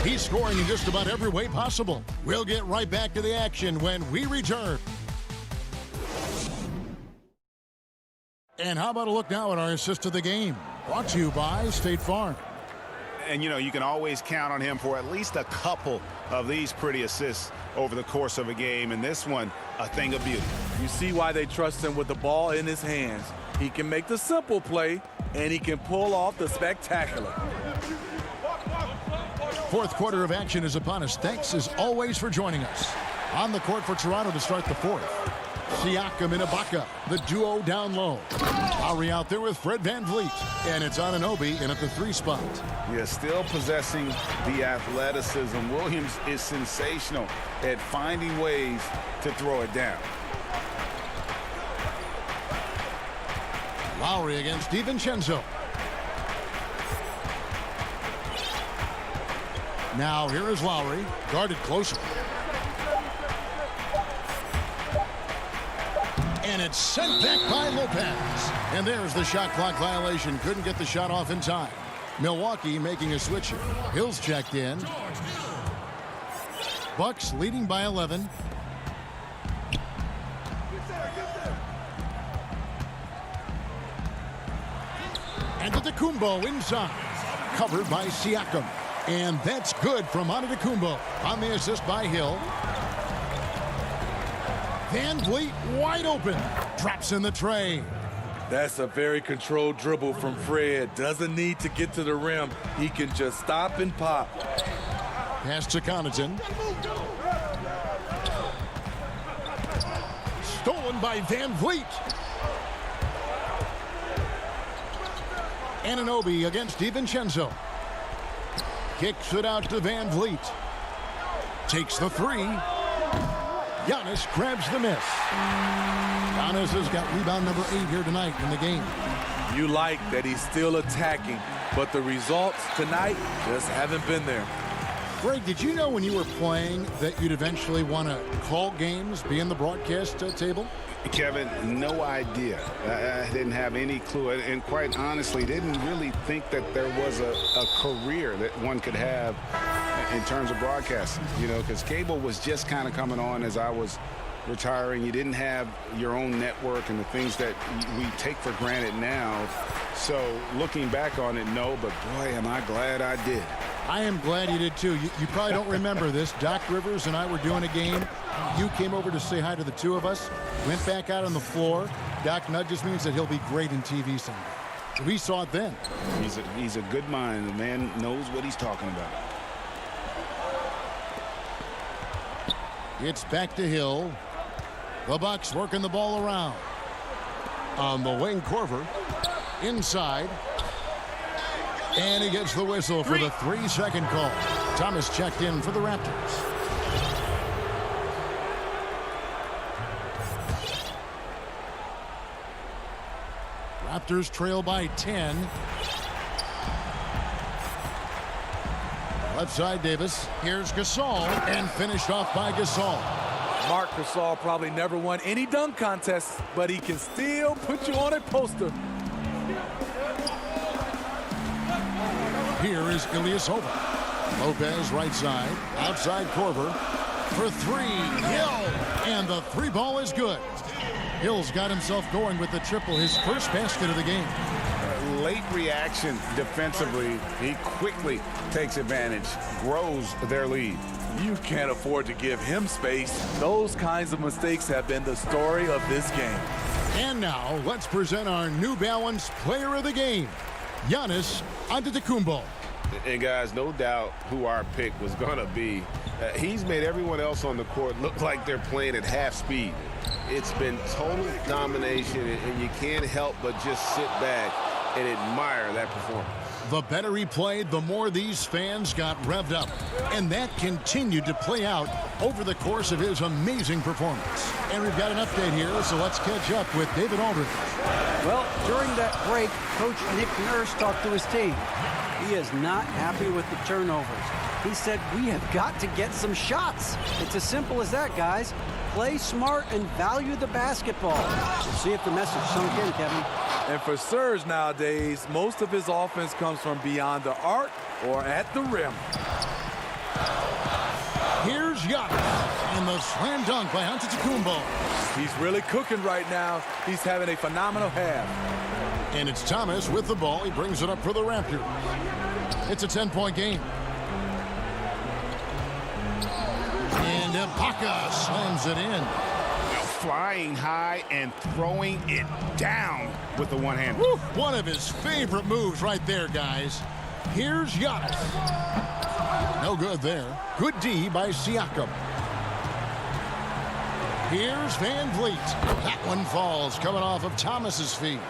He's scoring in just about every way possible. We'll get right back to the action when we return. And how about a look now at our assist to the game? Brought to you by State Farm. And, you know, you can always count on him for at least a couple of these pretty assists over the course of a game. And this one, a thing of beauty. You see why they trust him with the ball in his hands. He can make the simple play, and he can pull off the spectacular. 4th quarter of action is upon us. Thanks, as always, for joining us. On the court for Toronto to start the 4th. Siakam and Ibaka, the duo down low. Lowry out there with Fred VanVleet. And it's Anunoby in at the 3 spot. Yeah, still possessing the athleticism. Williams is sensational at finding ways to throw it down. Lowry against DiVincenzo. Now here is Lowry, guarded closer. And it's sent back by Lopez. And there's the shot clock violation. Couldn't get the shot off in time. Milwaukee making a switch here. Hill's checked in. Bucks leading by 11. Antetokounmpo inside. Covered by Siakam. And that's good from Antetokounmpo on the assist by Hill. VanVleet wide open. Drops in the tray. That's a very controlled dribble from Fred. Doesn't need to get to the rim. He can just stop and pop. Pass to Connaughton. Stolen by VanVleet. Anunoby against DiVincenzo. Kicks it out to VanVleet. Takes the 3. Giannis grabs the miss. Giannis has got rebound number 8 here tonight in the game. You like that he's still attacking, but the results tonight just haven't been there. Greg, did you know when you were playing that you'd eventually want to call games, be in the broadcast table? Kevin, no idea. I didn't have any clue. And quite honestly, didn't really think that there was a career that one could have in terms of broadcasting, you know, because cable was just kind of coming on as I was retiring. You didn't have your own network and the things that we take for granted now. So looking back on it, no, but boy, am I glad I did. I am glad you did too. You probably don't remember this. Doc Rivers and I were doing a game. You came over to say hi to the two of us, went back out on the floor. Doc nudges me and said he'll be great in TV someday. We saw it then. He's a good mind. The man knows what he's talking about. It's back to Hill. The Bucks working the ball around. On the wing, Korver. Inside. And he gets the whistle for the 3-second call. Thomas checked in for the Raptors. Raptors trail by 10. Left side, Davis. Here's Gasol, and finished off by Gasol. Marc Gasol probably never won any dunk contests, but he can still put you on a poster. Here is Ilyasova. Lopez right side. Outside Korver. For three. Hill. And the three ball is good. Hill's got himself going with the triple, his first basket of the game. Late reaction defensively. He quickly takes advantage, grows their lead. You can't afford to give him space. Those kinds of mistakes have been the story of this game. And now let's present our New Balance player of the game, Giannis Antetokounmpo. And guys, no doubt who our pick was going to be. He's made everyone else on the court look like they're playing at half speed. It's been total domination, and you can't help but just sit back and admire that performance. The better he played, the more these fans got revved up. And that continued to play out over the course of his amazing performance. And we've got an update here, so let's catch up with David Aldridge. Well, during that break, Coach Nick Nurse talked to his team. He is not happy with the turnovers. He said, we have got to get some shots. It's as simple as that, guys. Play smart and value the basketball. We'll see if the message sunk in, Kevin. And for Serge nowadays, most of his offense comes from beyond the arc or at the rim. Here's Giannis, and the slam dunk by Antetokounmpo. He's really cooking right now. He's having a phenomenal half. And it's Thomas with the ball. He brings it up for the Raptors. It's a 10-point game. And Ibaka slams it in. Flying high and throwing it down with the one hand. One of his favorite moves right there, guys. Here's Giannis. No good there. Good D by Siakam. Here's Van Vliet. That one falls, coming off of Thomas's feet.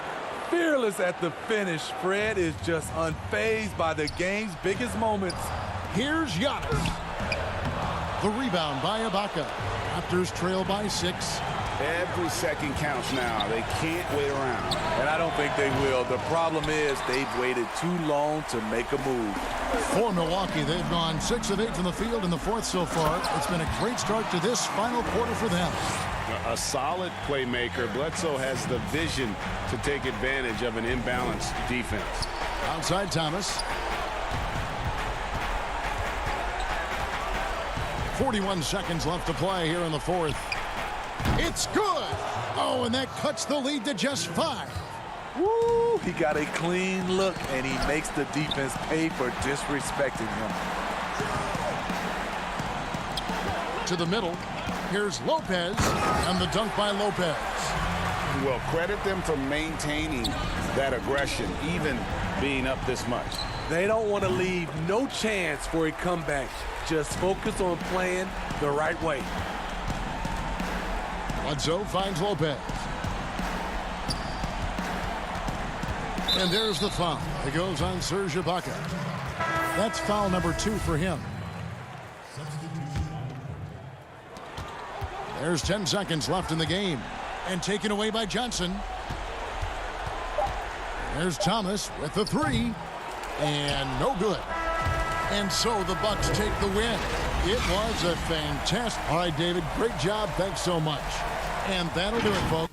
Fearless at the finish. Fred is just unfazed by the game's biggest moments. Here's Giannis. The rebound by Ibaka. Raptors trail by 6. Every second counts now. They can't wait around. And I don't think they will. The problem is they've waited too long to make a move. For Milwaukee, they've gone 6 of 8 from the field in the fourth so far. It's been a great start to this final quarter for them. A solid playmaker. Bledsoe has the vision to take advantage of an imbalanced defense. Outside Thomas. 41 seconds left to play here in the fourth. It's good. Oh, and that cuts the lead to just 5. Woo! He got a clean look, and he makes the defense pay for disrespecting him. To the middle. Here's Lopez, and the dunk by Lopez. Well, credit them for maintaining that aggression, even being up this much. They don't want to leave no chance for a comeback. Just focus on playing the right way. Bledsoe finds Lopez. And there's the foul. It goes on Serge Ibaka. That's foul number 2 for him. There's 10 seconds left in the game. And taken away by Johnson. There's Thomas with the 3. And no good. And so the Bucks take the win. It was a fantastic. All right, David, great job. Thanks so much. And that'll do it, folks.